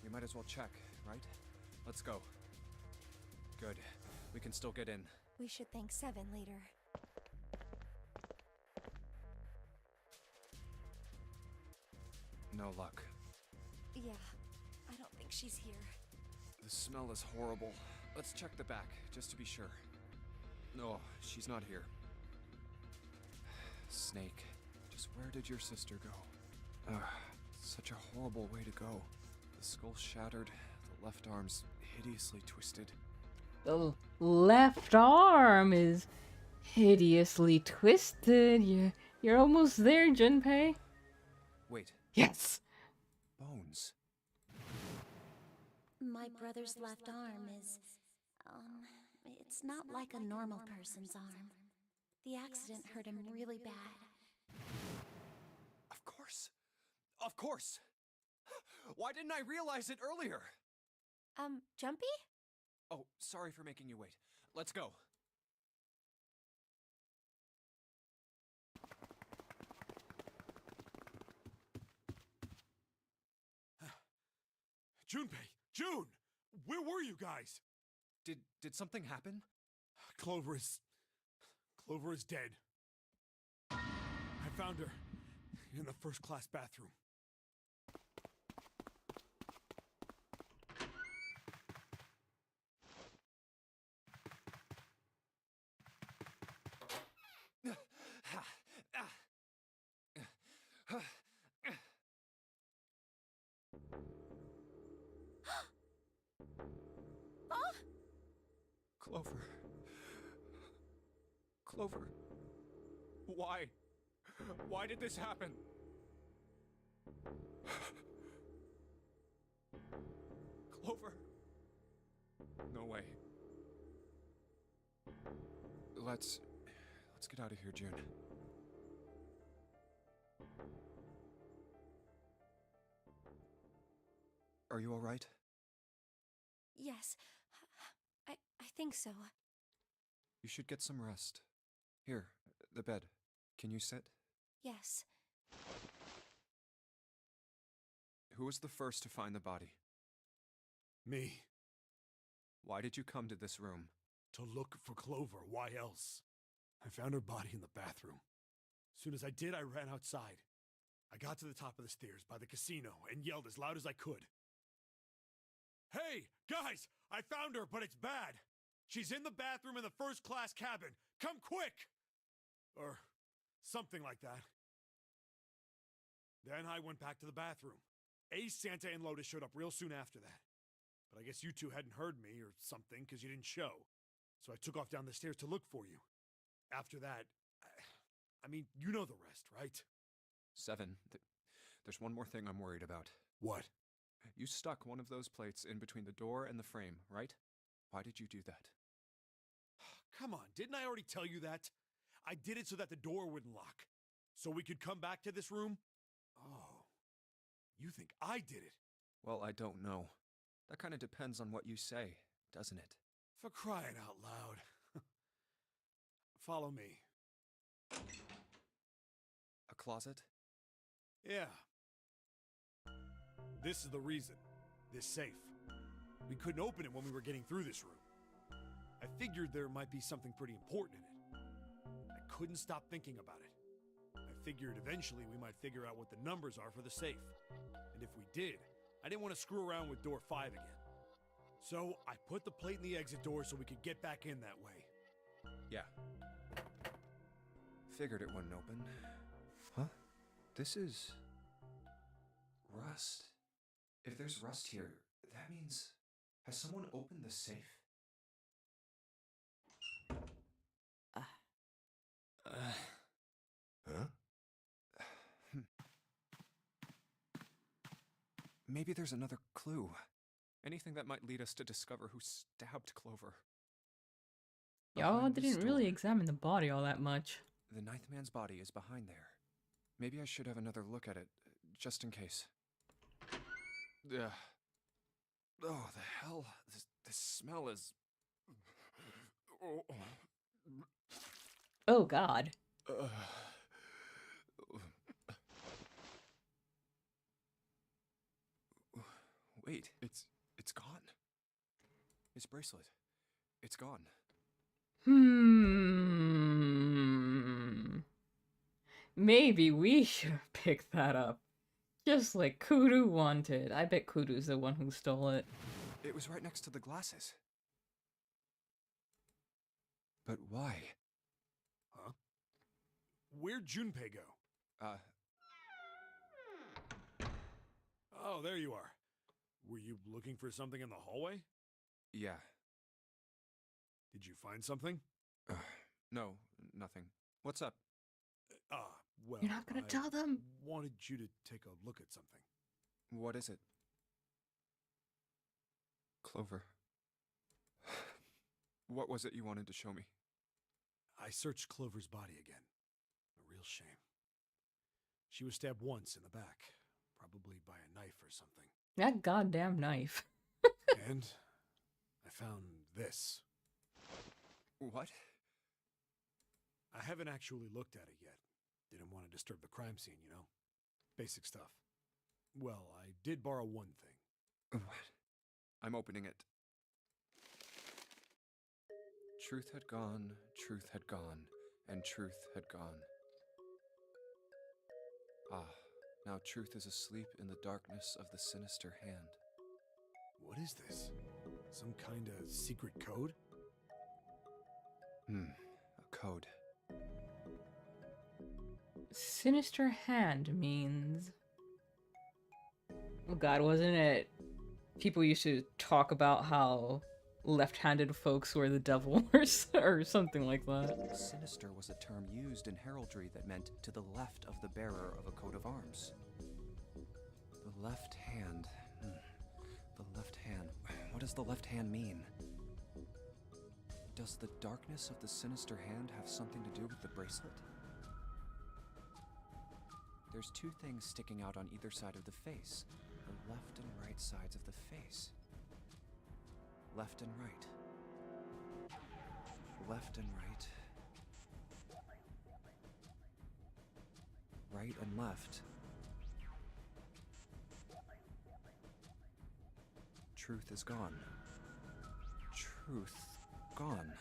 Speaker 4: we might as well check, right? Let's go. Good. We can still get in.
Speaker 3: We should thank Seven later.
Speaker 4: No luck.
Speaker 3: Yeah, I don't think she's here.
Speaker 4: The smell is horrible. Let's check the back, just to be sure. No, she's not here. Snake, just where did your sister go? Such a horrible way to go. The skull shattered, the left arm's hideously twisted.
Speaker 1: The left arm is hideously twisted. You're almost there, Junpei.
Speaker 4: Wait,
Speaker 1: Yes.
Speaker 4: bones.
Speaker 9: My brother's left arm is, it's not like a normal person's arm. The accident hurt him really bad.
Speaker 4: Of course. Of course. Why didn't I realize it earlier?
Speaker 3: Jumpy?
Speaker 4: Oh, sorry for making you wait. Let's go.
Speaker 5: Junpei! June! Where were you guys?
Speaker 4: Did something happen?
Speaker 5: Clover is dead. I found her in the first class bathroom.
Speaker 4: Clover. Clover. Why? Why did this happen? Clover. No way. Let's get out of here, June. Are you all right?
Speaker 3: Yes. I think so.
Speaker 4: You should get some rest. Here, the bed. Can you sit?
Speaker 3: Yes.
Speaker 4: Who was the first to find the body?
Speaker 5: Me.
Speaker 4: Why did you come to this room?
Speaker 5: To look for Clover. Why else? I found her body in the bathroom. As soon as I did, I ran outside. I got to the top of the stairs by the casino and yelled as loud as I could. Hey, guys! I found her, but it's bad! She's in the bathroom in the first class cabin! Come quick! Or something like that. Then I went back to the bathroom. Ace, Santa, and Lotus showed up real soon after that. But I guess you two hadn't heard me or something because you didn't show. So I took off down the stairs to look for you. After that, I mean, you know the rest, right?
Speaker 4: Seven. There's one more thing I'm worried about.
Speaker 5: What?
Speaker 4: You stuck one of those plates in between the door and the frame, right? Why did you do that?
Speaker 5: Come on, didn't I already tell you that? I did it so that the door wouldn't lock. So we could come back to this room? Oh, you think I did it?
Speaker 4: Well, I don't know. That kind of depends on what you say, doesn't it?
Speaker 5: For crying out loud. Follow me.
Speaker 4: A closet?
Speaker 5: Yeah. This is the reason. This safe. We couldn't open it when we were getting through this room. I figured there might be something pretty important in it. I couldn't stop thinking about it. I figured eventually we might figure out what the numbers are for the safe. And if we did, I didn't want to screw around with door 5 again. So I put the plate in the exit door so we could get back in that way.
Speaker 2: Yeah. Figured it wouldn't open. Huh? This is... rust. If there's rust here, that means... has someone opened the safe? Huh? Maybe there's another clue. Anything that might lead us to discover who stabbed Clover.
Speaker 1: Y'all
Speaker 2: Behind this
Speaker 1: didn't really
Speaker 2: door.
Speaker 1: examine the body all that much.
Speaker 2: The ninth man's body is behind there. Maybe I should have another look at it, just in case. Ugh. Oh, the hell? This smell is... Oh.
Speaker 1: Oh god.
Speaker 2: Wait, it's gone. His bracelet. It's gone.
Speaker 1: Maybe we should have picked that up. Just like Kuru wanted. I bet Kuru's the one who stole it.
Speaker 2: It was right next to the glasses. But why?
Speaker 5: Huh? Where'd Junpei go? Oh, there you are. Were you looking for something in the hallway?
Speaker 2: Yeah.
Speaker 5: Did you find something?
Speaker 2: No, nothing. What's up?
Speaker 5: Well,
Speaker 1: You're not gonna
Speaker 5: I
Speaker 1: tell them?
Speaker 5: wanted you to take a look at something.
Speaker 2: What is it? Clover. What was it you wanted to show me?
Speaker 5: I searched Clover's body again. A real shame. She was stabbed once in the back, probably by a knife or something.
Speaker 1: That goddamn knife.
Speaker 5: And I found this.
Speaker 2: What?
Speaker 5: I haven't actually looked at it yet. Didn't want to disturb the crime scene, you know? Basic stuff. Well, I did borrow one thing.
Speaker 2: What? I'm opening it. Truth had gone, and truth had gone. Ah, now truth is asleep in the darkness of the sinister hand.
Speaker 5: What is this? Some kind of secret code?
Speaker 2: A code.
Speaker 1: Sinister hand means... Oh god, wasn't it? People used to talk about how left-handed folks were the devil or something like that.
Speaker 2: Sinister was a term used in heraldry that meant to the left of the bearer of a coat of arms. The left hand. The left hand. What does the left hand mean? Does the darkness of the sinister hand have something to do with the bracelet? There's two things sticking out on either side of the face. The left and right sides of the face. Left and right. Left and right. Right and left. Truth is gone. Truth gone.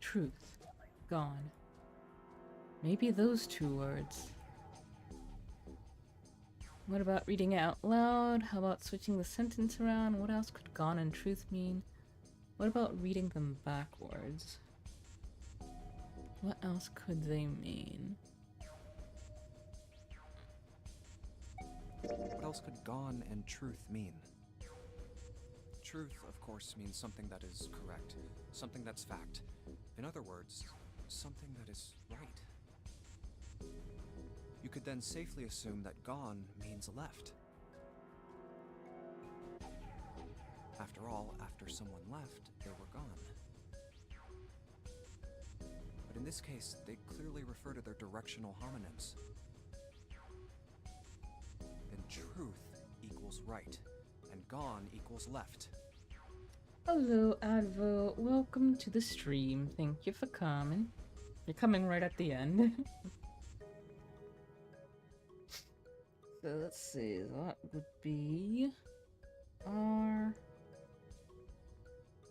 Speaker 1: Truth. Gone. Maybe those two words. What about reading it out loud? How about switching the sentence around? What else could gone and truth mean? What about reading them backwards? What else could they mean?
Speaker 2: What else could gone and truth mean? Truth, of course, means something that is correct, something that's fact. In other words, something that is right. You could then safely assume that gone means left. After all, after someone left, they were gone. But in this case, they clearly refer to their directional homonyms. Then truth equals right, and gone equals left.
Speaker 1: Hello, Advo. Welcome to the stream. Thank you for coming. You're coming right at the end. So let's see, that would be R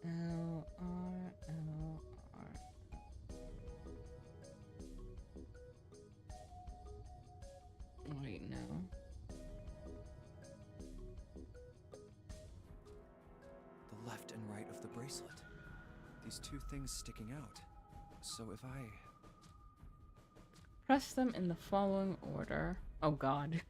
Speaker 1: L R L R. Wait, no.
Speaker 2: The left and right of the bracelet. These two things sticking out. So if I...
Speaker 1: Press them in the following order. Oh god.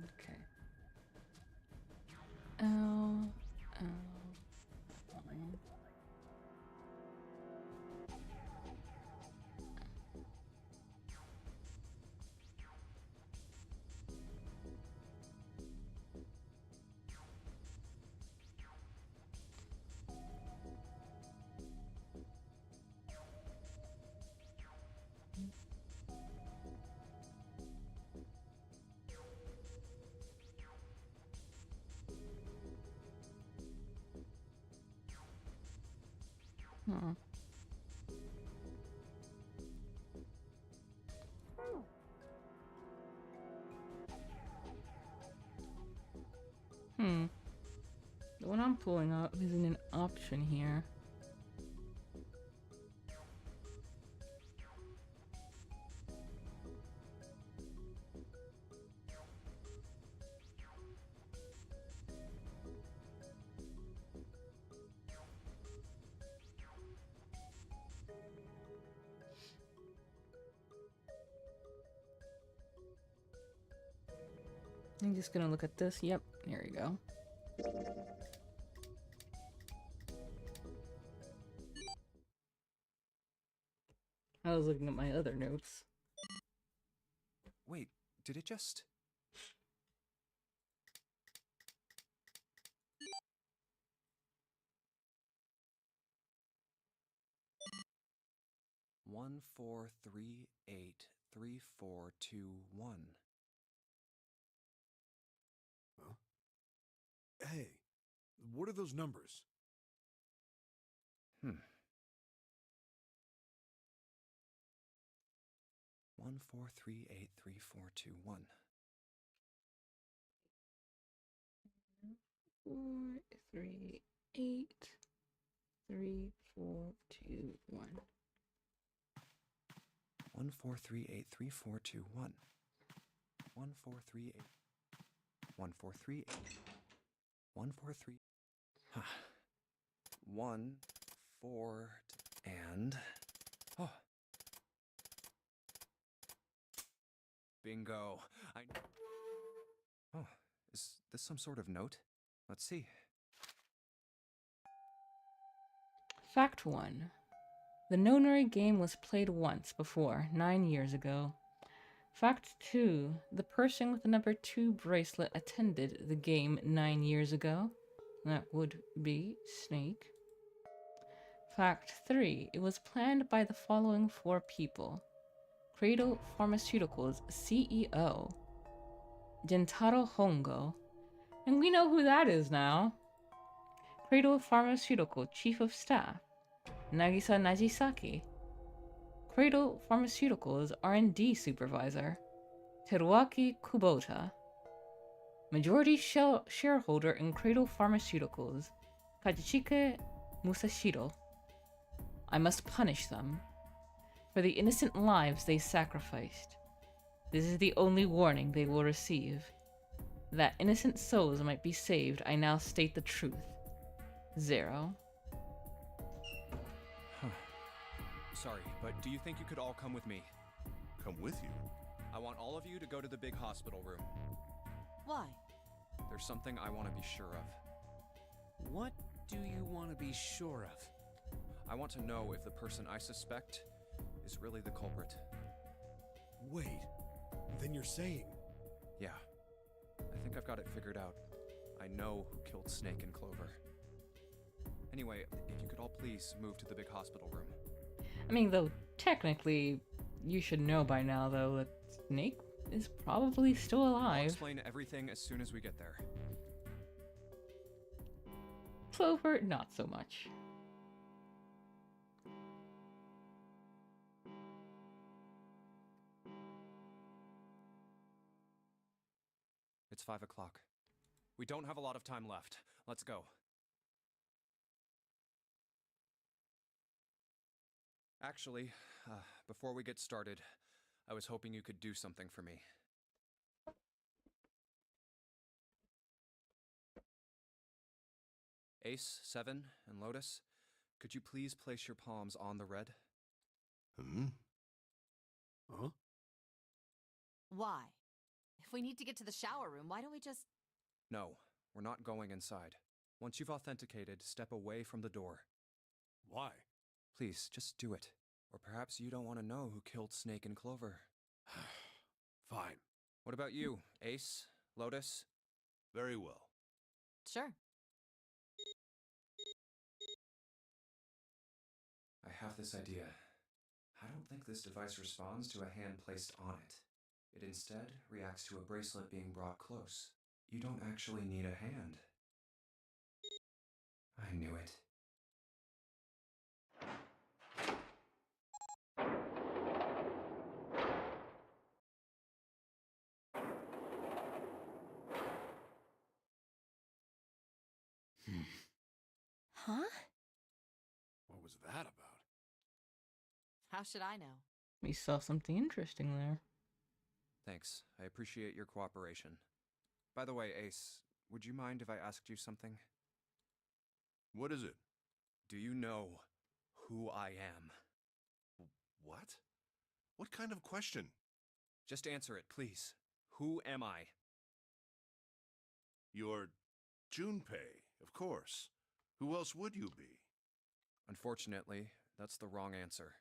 Speaker 1: Okay. L, L, L. Hmm. Hmm. The one I'm pulling up isn't an option here. I'm just gonna look at this. Yep, there we go. I was looking at my other notes.
Speaker 2: Wait, did it just... One, 4, 3, 8, 3, 4, 2, 1.
Speaker 5: Huh? Hey, what are those numbers?
Speaker 2: 1, 4, 3, 8, 3, 4, 2, 1.
Speaker 1: 4, 3, 8, 3, 4, 2, 1.
Speaker 2: 1, 4, 3, 8, 3, 4, 2, 1. 1, 4, 3, 8. 1, 4, 3, 8. 1, 4, 3. 1, 4, and... Oh. Bingo. Oh, is this some sort of note? Let's see.
Speaker 1: Fact 1. The Nonary game was played once before, 9 years ago. Fact 2. The person with the number 2 bracelet attended the game 9 years ago. That would be Snake. Fact 3. It was planned by the following 4 people. Cradle Pharmaceuticals CEO, Gentaro Hongo. And we know who that is now. Cradle Pharmaceutical Chief of Staff, Nagisa Najisaki. Cradle Pharmaceuticals R&D Supervisor, Teruaki Kubota. Majority shareholder in Cradle Pharmaceuticals, Kajichike Musashiro. I must punish them for the innocent lives they sacrificed. This is the only warning they will receive. That innocent souls might be saved, I now state the truth. 0.
Speaker 2: Sorry, but do you think you could all come with me?
Speaker 8: Come with you.
Speaker 2: I want all of you to go to the big hospital room.
Speaker 7: Why?
Speaker 2: There's something I want to be sure of.
Speaker 4: What do you want to be sure of?
Speaker 2: I want to know if the person I suspect is really the culprit.
Speaker 5: Wait, then you're saying...
Speaker 2: Yeah, I think I've got it figured out. I know who killed Snake and Clover. Anyway, if you could all please move to the big hospital room.
Speaker 1: I mean, though technically, You should know by now, though, that Snake is probably still
Speaker 2: I'll
Speaker 1: alive.
Speaker 2: explain everything as soon as we get there.
Speaker 1: Clover, not so much.
Speaker 2: It's 5 o'clock. We don't have a lot of time left. Let's go. Actually, before we get started, I was hoping you could do something for me. Ace, Seven, and Lotus, could you please place your palms on the red?
Speaker 5: Hmm? Huh?
Speaker 7: Why? If we need to get to the shower room, why don't we just...
Speaker 2: No, we're not going inside. Once you've authenticated, step away from the door.
Speaker 5: Why?
Speaker 2: Please, just do it. Or perhaps you don't want to know who killed Snake and Clover.
Speaker 5: Fine.
Speaker 2: What about you, Ace, Lotus?
Speaker 8: Very well.
Speaker 7: Sure.
Speaker 2: I have this idea. I don't think this device responds to a hand placed on it. It instead reacts to a bracelet being brought close. You don't actually need a hand. I knew it.
Speaker 3: Huh?
Speaker 5: What was that about?
Speaker 7: How should I know?
Speaker 1: We saw something interesting there.
Speaker 2: Thanks. I appreciate your cooperation. By the way, Ace, would you mind if I asked you something?
Speaker 8: What is it?
Speaker 2: Do you know who I am?
Speaker 8: What? What kind of question?
Speaker 2: Just answer it, please. Who am I?
Speaker 8: You're Junpei, of course. Who else would you be?
Speaker 2: Unfortunately, that's the wrong answer.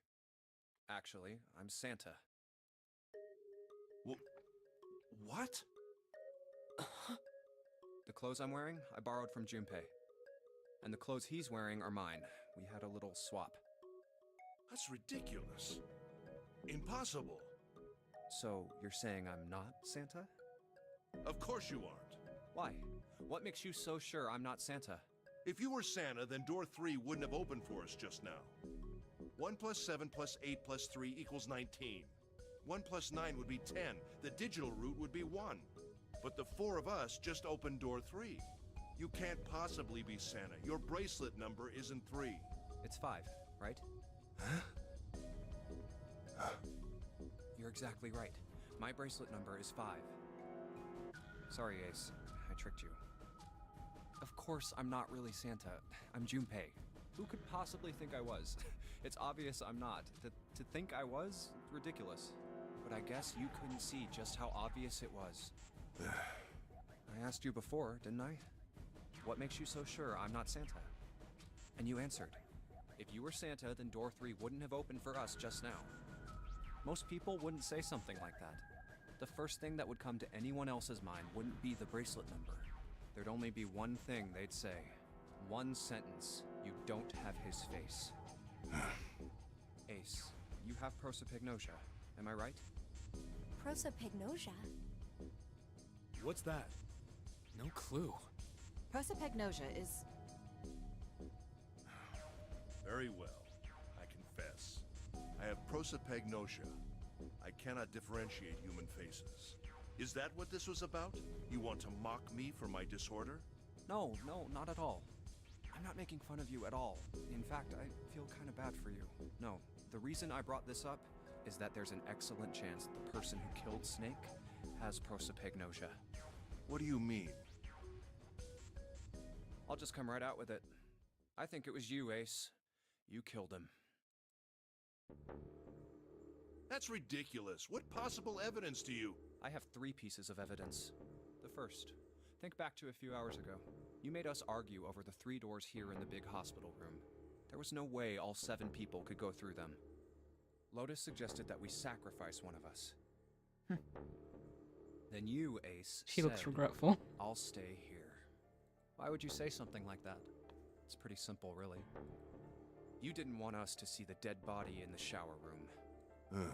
Speaker 2: Actually, I'm Santa.
Speaker 8: What?
Speaker 2: The clothes I'm wearing, I borrowed from Junpei. And the clothes he's wearing are mine. We had a little swap.
Speaker 8: That's ridiculous. Impossible.
Speaker 2: So, you're saying I'm not Santa?
Speaker 8: Of course you aren't.
Speaker 2: Why? What makes you so sure I'm not Santa?
Speaker 8: If you were Santa, then door 3 wouldn't have opened for us just now. 1 plus 7 plus 8 plus 3 equals 19. 1 plus 9 would be 10. The digital route would be 1. But the 4 of us just opened door 3. You can't possibly be Santa. Your bracelet number isn't 3.
Speaker 2: It's 5, right? You're exactly right. My bracelet number is 5. Sorry, Ace. I tricked you. Of course, I'm not really Santa. I'm Junpei. Who could possibly think I was? It's obvious I'm not. To think I was? Ridiculous. But I guess you couldn't see just how obvious it was. I asked you before, didn't I? What makes you so sure I'm not Santa? And you answered. If you were Santa, then door 3 wouldn't have opened for us just now. Most people wouldn't say something like that. The first thing that would come to anyone else's mind wouldn't be the bracelet number. There'd only be one thing they'd say. One sentence. You don't have his face. Ace, you have prosopagnosia, am I right?
Speaker 3: Prosopagnosia?
Speaker 5: What's that?
Speaker 4: No clue.
Speaker 7: Prosopagnosia is...
Speaker 8: Very well. I confess. I have prosopagnosia. I cannot differentiate human faces. Is that what this was about? You want to mock me for my disorder?
Speaker 2: No, not at all. I'm not making fun of you at all. In fact, I feel kind of bad for you. No, the reason I brought this up is that there's an excellent chance the person who killed Snake has prosopagnosia.
Speaker 8: What do you mean?
Speaker 2: I'll just come right out with it. I think it was you, Ace. You killed him.
Speaker 8: That's ridiculous. What possible evidence do you...
Speaker 2: I have 3 pieces of evidence. The first, think back to a few hours ago. You made us argue over the 3 doors here in the big hospital room. There was no way all 7 people could go through them. Lotus suggested that we sacrifice one of us. Then you, Ace,
Speaker 1: She looks
Speaker 2: said,
Speaker 1: regretful.
Speaker 2: I'll stay here. Why would you say something like that? It's pretty simple, really. You didn't want us to see the dead body in the shower room.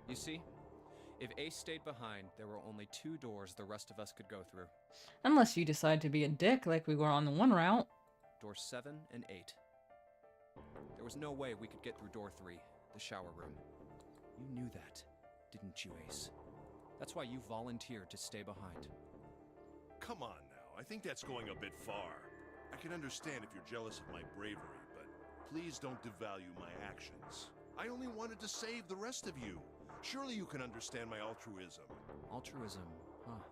Speaker 2: You see, if Ace stayed behind, there were only 2 doors the rest of us could go through.
Speaker 1: Unless you decide to be a dick like we were on the one route.
Speaker 2: Door 7 and 8. There was no way we could get through door 3, the shower room. You knew that, didn't you, Ace? That's why you volunteered to stay behind.
Speaker 8: Come on now, I think that's going a bit far. I can understand if you're jealous of my bravery, but please don't devalue my actions. I only wanted to save the rest of you. Surely you can understand my altruism.
Speaker 2: Altruism, huh?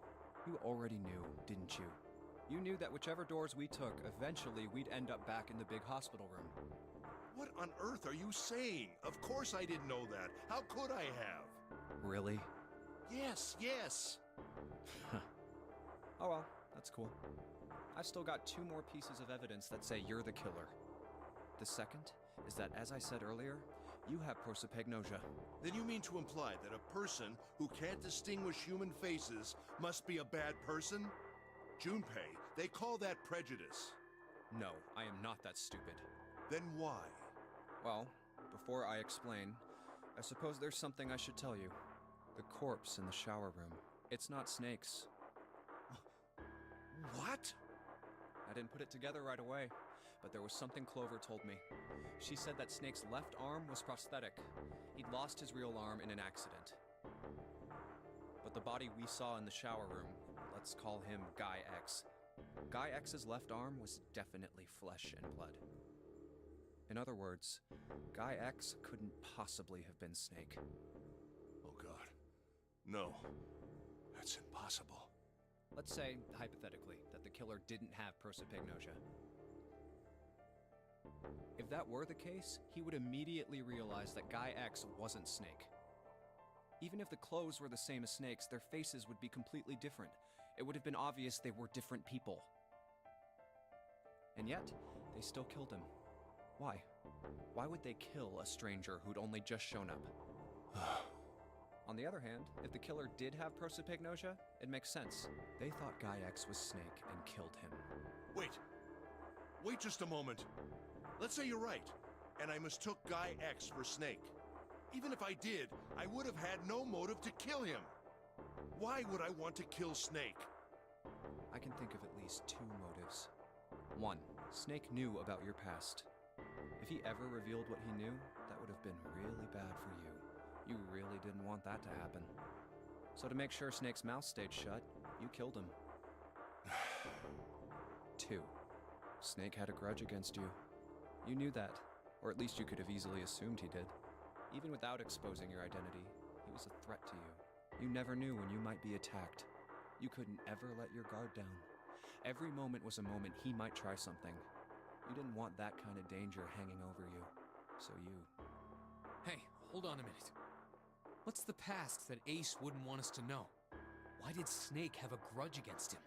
Speaker 2: You already knew, didn't you? You knew that whichever doors we took, eventually we'd end up back in the big hospital room.
Speaker 8: What on earth are you saying? Of course I didn't know that. How could I have?
Speaker 2: Really?
Speaker 8: Yes.
Speaker 2: Oh well, that's cool. I've still got 2 more pieces of evidence that say you're the killer. The second is that, as I said earlier, you have prosopagnosia.
Speaker 8: Then you mean to imply that a person who can't distinguish human faces must be a bad person? Junpei, they call that prejudice.
Speaker 2: No, I am not that stupid.
Speaker 8: Then why?
Speaker 2: Well, before I explain, I suppose there's something I should tell you. The corpse in the shower room. It's not Snake's.
Speaker 8: What?
Speaker 2: I didn't put it together right away, but there was something Clover told me. She said that Snake's left arm was prosthetic. He'd lost his real arm in an accident. But the body we saw in the shower room, let's call him Guy X. Guy X's left arm was definitely flesh and blood. In other words, Guy X couldn't possibly have been Snake.
Speaker 8: Oh God. No. That's impossible.
Speaker 2: Let's say, hypothetically, that the killer didn't have prosopagnosia. If that were the case, he would immediately realize that Guy X wasn't Snake. Even if the clothes were the same as Snake's, their faces would be completely different. It would have been obvious they were different people. And yet, they still killed him. Why? Why would they kill a stranger who'd only just shown up? On the other hand, if the killer did have prosopagnosia, it makes sense. They thought Guy X was Snake and killed him.
Speaker 8: Wait just a moment. Let's say you're right, and I mistook Guy X for Snake. Even if I did, I would have had no motive to kill him. Why would I want to kill Snake?
Speaker 2: I can think of at least 2 motives. 1, Snake knew about your past. If he ever revealed what he knew, that would have been really bad for you. You really didn't want that to happen. So to make sure Snake's mouth stayed shut, you killed him. 2, Snake had a grudge against you. You knew that, or at least you could have easily assumed he did. Even without exposing your identity, he was a threat to you. You never knew when you might be attacked. You couldn't ever let your guard down. Every moment was a moment he might try something. You didn't want that kind of danger hanging over you. So you...
Speaker 4: Hey, hold on a minute. What's the past that Ace wouldn't want us to know? Why did Snake have a grudge against him?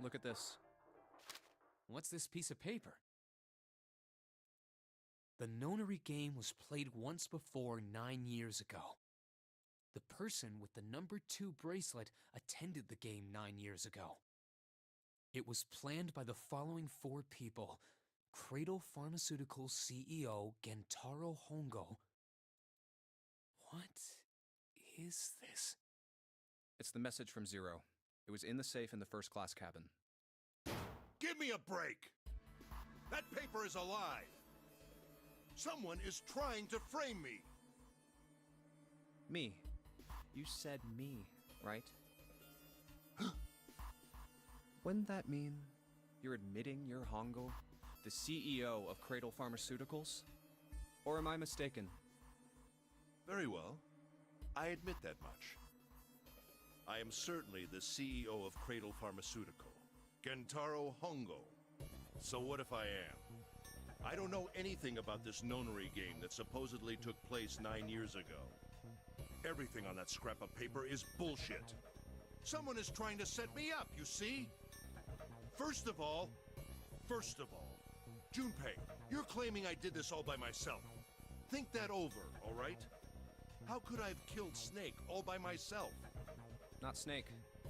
Speaker 2: Look at this.
Speaker 4: What's this piece of paper? The nonary game was played once before 9 years ago. The person with the number 2 bracelet attended the game 9 years ago. It was planned by the following 4 people: Cradle Pharmaceuticals CEO Gentaro Hongo. What is this?
Speaker 2: It's the message from Zero. It was in the safe in the first-class cabin.
Speaker 8: Give me a break! That paper is a lie! Someone is trying to frame me!
Speaker 2: Me. You said me, right? Wouldn't that mean you're admitting you're Hongo, the CEO of Cradle Pharmaceuticals? Or am I mistaken?
Speaker 8: Very well. I admit that much. I am certainly the CEO of Cradle Pharmaceutical, Gentaro Hongo. So what if I am? I don't know anything about this nonary game that supposedly took place 9 years ago. Everything on that scrap of paper is bullshit. Someone is trying to set me up, you see? First of all, Junpei, you're claiming I did this all by myself. Think that over, all right? How could I have killed Snake all by myself?
Speaker 2: Not Snake.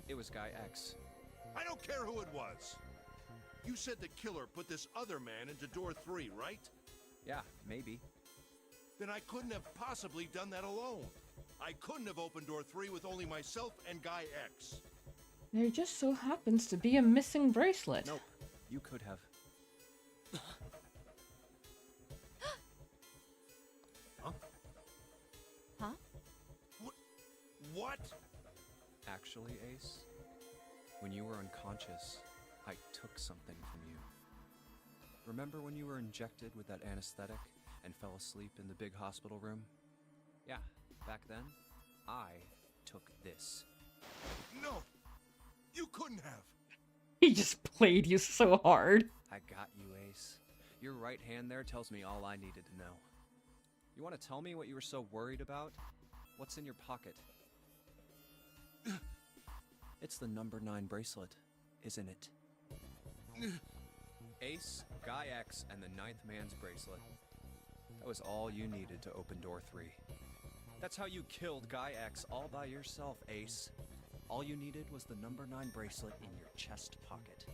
Speaker 2: It was Guy X.
Speaker 8: I don't care who it was. You said the killer put this other man into door 3, right?
Speaker 2: Yeah, maybe.
Speaker 8: Then I couldn't have possibly done that alone. I couldn't have opened door 3 with only myself and Guy X.
Speaker 1: There just so happens to be a missing bracelet.
Speaker 2: Nope, you could have.
Speaker 5: Huh?
Speaker 7: Huh?
Speaker 8: What?
Speaker 2: Actually, Ace, when you were unconscious, I took something from you. Remember when you were injected with that anesthetic and fell asleep in the big hospital room? Yeah, back then, I took this.
Speaker 8: No! You couldn't have!
Speaker 1: He just played you so hard.
Speaker 2: I got you, Ace. Your right hand there tells me all I needed to know. You want to tell me what you were so worried about? What's in your pocket? It's the number 9 bracelet, isn't it? Ace, Guy X, and the 9th man's bracelet. That was all you needed to open door 3. That's how you killed Guy X all by yourself, Ace. All you needed was the number 9 bracelet in your chest pocket.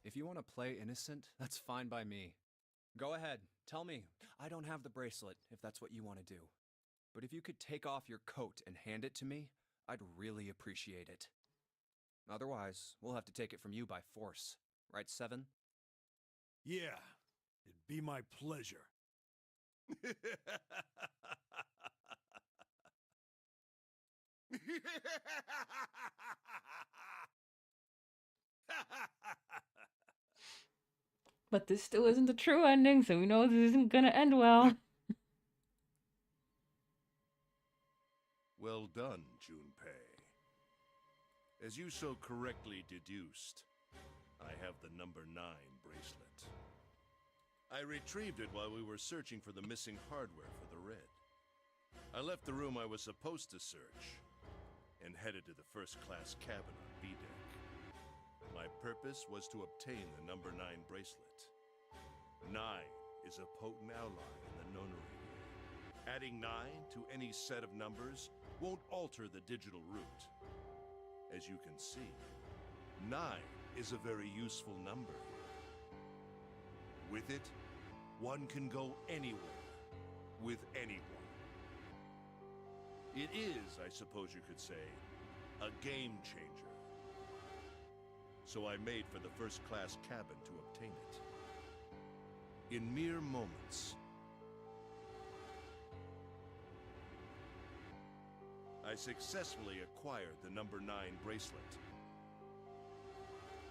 Speaker 2: If you want to play innocent, that's fine by me. Go ahead, tell me. I don't have the bracelet, if that's what you want to do. But if you could take off your coat and hand it to me, I'd really appreciate it. Otherwise, we'll have to take it from you by force. Right, 7?
Speaker 5: Yeah, it'd be my pleasure.
Speaker 1: But this still isn't the true ending, so we know this isn't gonna end well.
Speaker 8: Well done, Junpei. As you so correctly deduced, I have the number 9 bracelet. I retrieved it while we were searching for the missing hardware for the red. I left the room I was supposed to search and headed to the first-class cabin on B-deck. My purpose was to obtain the number 9 bracelet. 9 is a potent ally in the nonary game. Adding 9 to any set of numbers won't alter the digital root. As you can see, 9 is a very useful number here. With it, one can go anywhere, with anyone. It is, I suppose you could say, a game changer. So I made for the first-class cabin to obtain it. In mere moments, I successfully acquired the number 9 bracelet.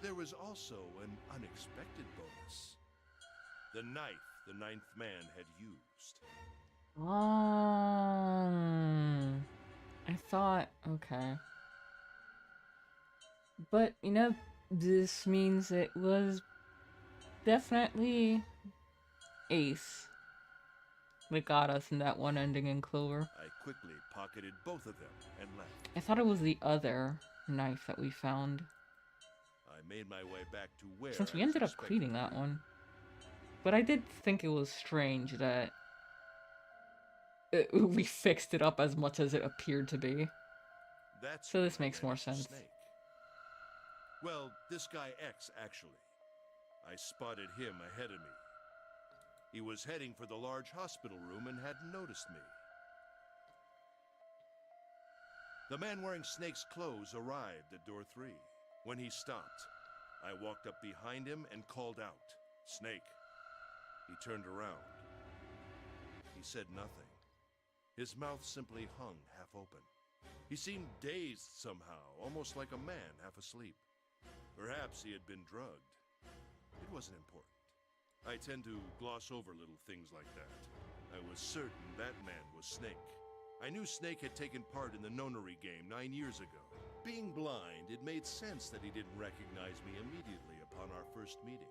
Speaker 8: There was also an unexpected bonus. The knife the 9th man had used.
Speaker 1: I thought, okay. But, you know, this means it was definitely Ace that got us in that one ending in Clover.
Speaker 8: I quickly pocketed both of them and left.
Speaker 1: I thought it was the other knife that we found.
Speaker 8: I made my way back to where
Speaker 1: Since we
Speaker 8: I was
Speaker 1: ended up
Speaker 8: expected
Speaker 1: cleaning
Speaker 8: to
Speaker 1: that
Speaker 8: be.
Speaker 1: one. But I did think it was strange that we fixed it up as much as it appeared to be.
Speaker 8: That's
Speaker 1: So this
Speaker 8: when I
Speaker 1: makes more
Speaker 8: met
Speaker 1: sense.
Speaker 8: Snake. Well, this guy X, actually. I spotted him ahead of me. He was heading for the large hospital room and hadn't noticed me. The man wearing Snake's clothes arrived at door 3. When he stopped, I walked up behind him and called out, "Snake." He turned around. He said nothing. His mouth simply hung half open. He seemed dazed somehow, almost like a man half asleep. Perhaps he had been drugged. It wasn't important. I tend to gloss over little things like that. I was certain that man was Snake. I knew Snake had taken part in the nonary game 9 years ago. Being blind, it made sense that he didn't recognize me immediately upon our first meeting.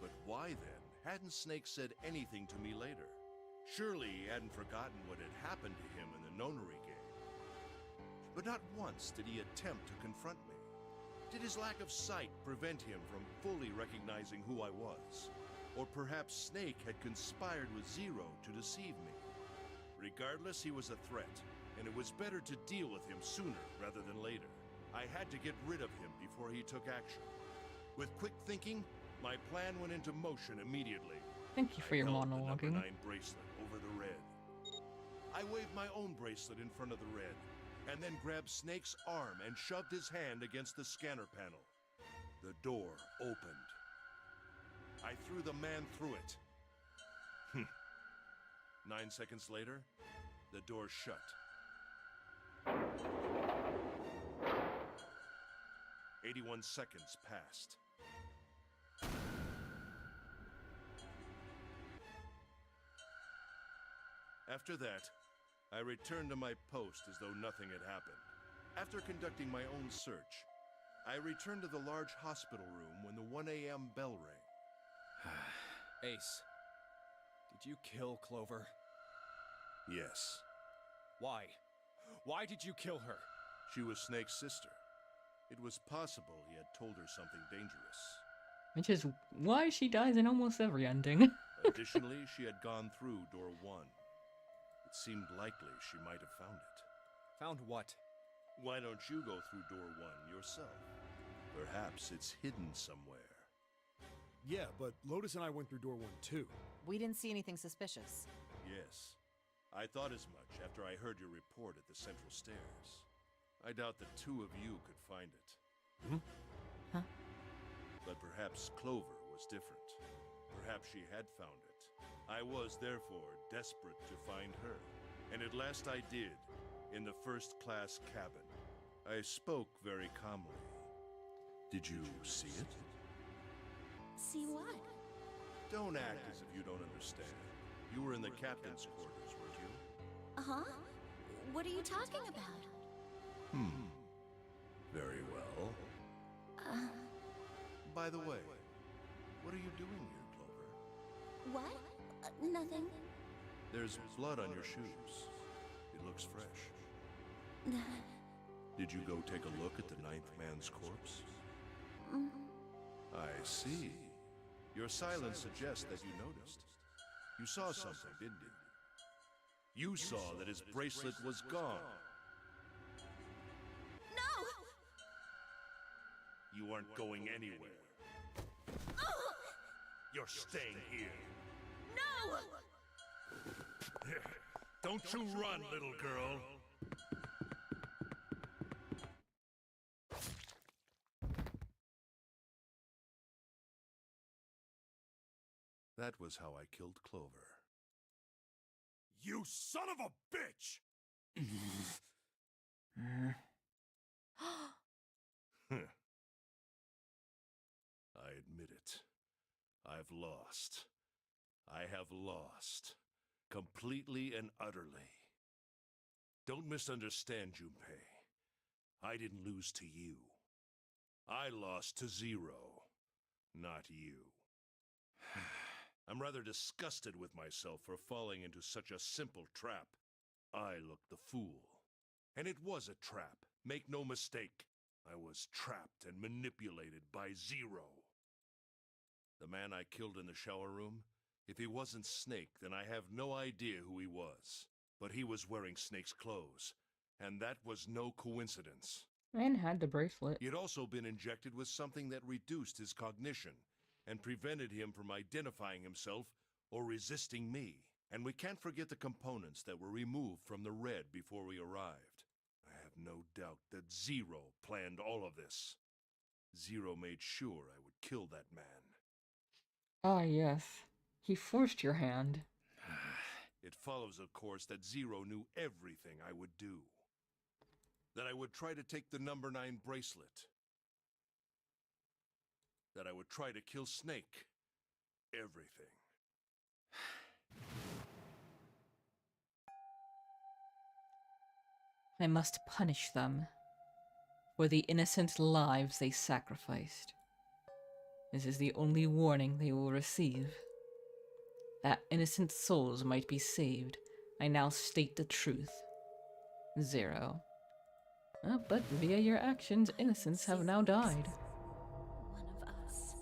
Speaker 8: But why then hadn't Snake said anything to me later? Surely he hadn't forgotten what had happened to him in the nonary game. But not once did he attempt to confront me. Did his lack of sight prevent him from fully recognizing who I was? Or perhaps Snake had conspired with Zero to deceive me. Regardless, he was a threat, and it was better to deal with him sooner rather than later. I had to get rid of him before he took action. With quick thinking, my plan went into motion immediately.
Speaker 1: Thank you for
Speaker 8: I
Speaker 1: your
Speaker 8: held the number
Speaker 1: monologuing.
Speaker 8: 9 bracelet over the red. I waved my own bracelet in front of the red, and then grabbed Snake's arm and shoved his hand against the scanner panel. The door opened. I threw the man through it. 9 seconds later, the door shut. 81 seconds passed. After that, I returned to my post as though nothing had happened. After conducting my own search, I returned to the large hospital room when the 1 a.m. bell rang.
Speaker 4: Ace, did you kill Clover?
Speaker 8: Yes,
Speaker 4: Why? Why did you kill her?
Speaker 8: she was Snake's sister. It was possible he had told her something dangerous.
Speaker 1: Which is why she dies in almost every ending.
Speaker 8: Additionally, she had gone through door 1. It seemed likely she might have found it.
Speaker 4: Found what?
Speaker 8: Why don't you go through door 1 yourself? Perhaps it's hidden somewhere.
Speaker 5: Yeah, but Lotus and I went through door 1 too.
Speaker 7: We didn't see anything suspicious.
Speaker 8: Yes, I thought as much after I heard your report at the central stairs. I doubt the two of you could find it.
Speaker 7: Huh?
Speaker 8: But perhaps Clover was different. Perhaps she had found it. I was, therefore, desperate to find her. And at last I did, in the first-class cabin. I spoke very calmly. Did you see it?
Speaker 9: See what?
Speaker 8: Don't act as if you don't understand. You were in the captain's quarters, weren't you?
Speaker 9: Uh-huh. What are you talking about?
Speaker 8: Very well. By the way, what are you doing here, Clover?
Speaker 9: What? Nothing.
Speaker 8: There's blood on your shoes. It looks fresh. Did you go take a look at the 9th man's corpse? I see. Your silence suggests that you noticed. You saw something, didn't you? You saw that his bracelet was gone.
Speaker 9: No!
Speaker 8: You aren't going anywhere. You're staying here.
Speaker 9: No!
Speaker 8: Don't you run, little girl. That was how I killed Clover.
Speaker 5: You son of a bitch!
Speaker 8: I admit it. I've lost. I have lost. Completely and utterly. Don't misunderstand, Junpei. I didn't lose to you. I lost to Zero, not you. I'm rather disgusted with myself for falling into such a simple trap. I looked the fool. And it was a trap, make no mistake. I was trapped and manipulated by Zero. The man I killed in the shower room, if he wasn't Snake, then I have no idea who he was. But he was wearing Snake's clothes, and that was no coincidence.
Speaker 1: And had the bracelet.
Speaker 8: He had also been injected with something that reduced his cognition and prevented him from identifying himself or resisting me. And we can't forget the components that were removed from the red before we arrived. I have no doubt that Zero planned all of this. Zero made sure I would kill that man.
Speaker 1: Ah, yes. He forced your hand.
Speaker 8: It follows, of course, that Zero knew everything I would do. That I would try to take the number 9 bracelet. That I would try to kill Snake. Everything.
Speaker 1: I must punish them for the innocent lives they sacrificed. This is the only warning they will receive. That innocent souls might be saved, I now state the truth. Zero. But via your actions, innocents have now died.
Speaker 9: One of us.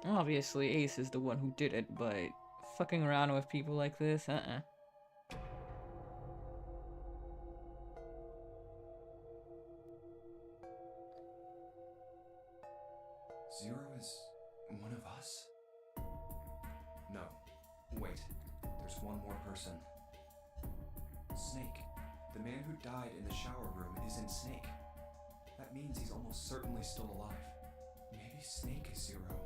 Speaker 1: Obviously, Ace is the one who did it, but fucking around with people like this,
Speaker 2: Zero is one of us? No. Wait. There's one more person. Snake. The man who died in the shower room isn't Snake. That means he's almost certainly still alive. Maybe Snake is Zero.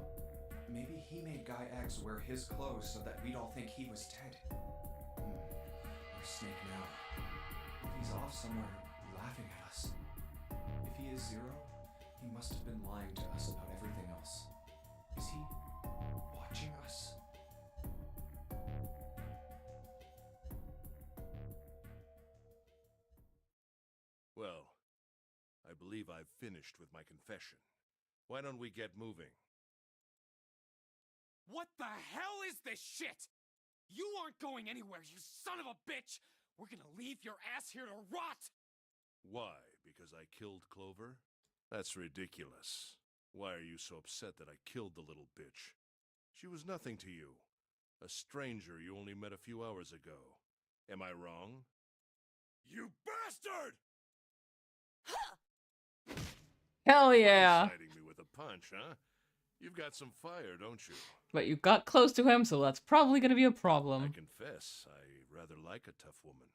Speaker 2: Maybe he made Guy X wear his clothes so that we'd all think he was dead. Where's Snake now? If he's off somewhere laughing at us. If he is Zero, he must have been lying to us about everything else. Is he watching us?
Speaker 8: Well, I believe I've finished with my confession. Why don't we get moving?
Speaker 4: What the hell is this shit? You aren't going anywhere, you son of a bitch! We're gonna leave your ass here to rot!
Speaker 8: Why? Because I killed Clover? That's ridiculous. Why are you so upset that I killed the little bitch? She was nothing to you. A stranger you only met a few hours ago. Am I wrong? You bastard!
Speaker 1: Hell yeah.
Speaker 8: Fighting me with a punch, huh? You've got some fire, don't you?
Speaker 1: But you got close to him, so that's probably gonna be a
Speaker 8: I
Speaker 1: problem.
Speaker 8: confess, I rather like a tough woman.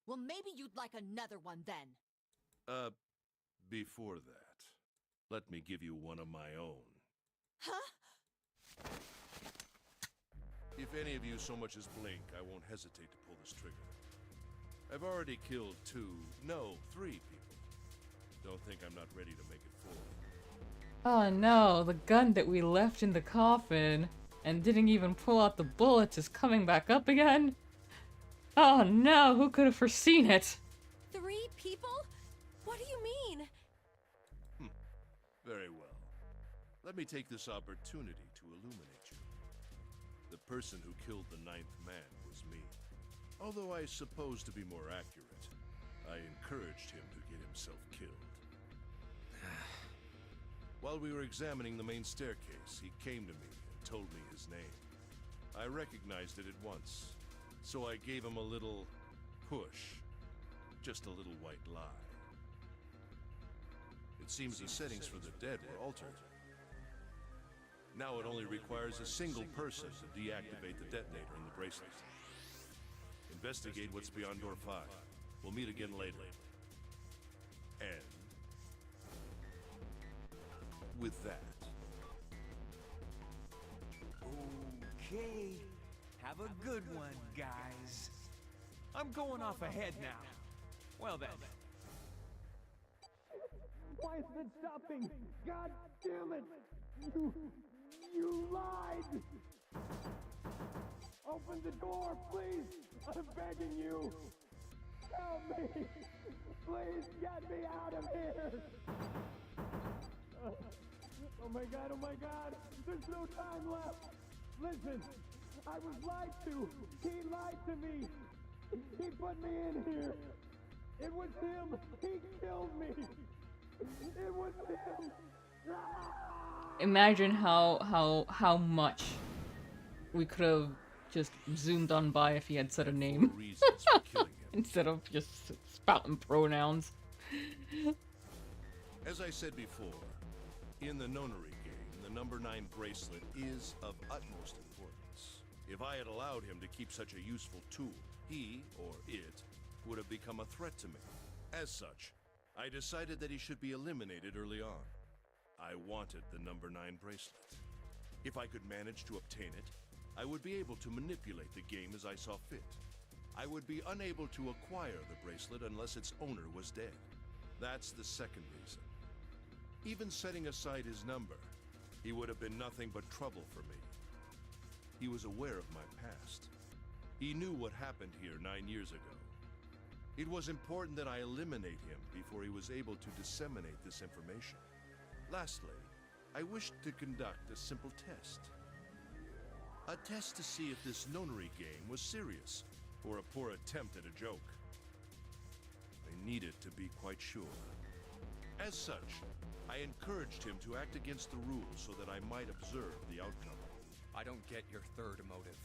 Speaker 7: Well, maybe you'd like another one then.
Speaker 8: Before that, let me give you one of my own.
Speaker 7: Huh?
Speaker 8: If any of you so much as blink, I won't hesitate to pull this trigger. I've already killed 3 people. Don't think I'm not ready to make it 4.
Speaker 1: Oh no, the gun that we left in the coffin and didn't even pull out the bullets is coming back up again? Oh no, who could have foreseen it?
Speaker 3: 3 people? What do you mean?
Speaker 8: Very well. Let me take this opportunity to illuminate you. The person who killed the 9th man was me. Although I suppose to be more accurate, I encouraged him to get himself killed. While we were examining the main staircase, he came to me and told me his name. I recognized it at once, so I gave him a little push. Just a little white lie. It seems the settings for the dead were altered. Now it only requires a single person to deactivate the detonator in the bracelet. Investigate what's beyond door 5. We'll meet again later. And with that,
Speaker 10: Okay, have a good one, guys. I'm going off ahead now. Well then. Why is it stopping? God damn it! You lied! Open the door, please! I'm begging you! Help me! Please get me out of here! Oh my god, there's no time left! Listen, I was lied to! He lied to me! He put me in here! It was him! He killed me! It was him!
Speaker 1: Imagine how much we could have just zoomed on by if he had said a name
Speaker 8: reasons for killing him.
Speaker 1: instead of just spouting pronouns.
Speaker 8: As I said before, in the nonary game, the number 9 bracelet is of utmost importance. If I had allowed him to keep such a useful tool, he, or it, would have become a threat to me. As such, I decided that he should be eliminated early on. I wanted the number 9 bracelet. If I could manage to obtain it, I would be able to manipulate the game as I saw fit. I would be unable to acquire the bracelet unless its owner was dead. That's the second reason. Even setting aside his number, he would have been nothing but trouble for me. He was aware of my past. He knew what happened here 9 years ago. It was important that I eliminate him before he was able to disseminate this information. Lastly, I wished to conduct a simple test. A test to see if this nonary game was serious, or a poor attempt at a joke. I needed to be quite sure. As such, I encouraged him to act against the rules so that I might observe the outcome.
Speaker 4: I don't get your third motive.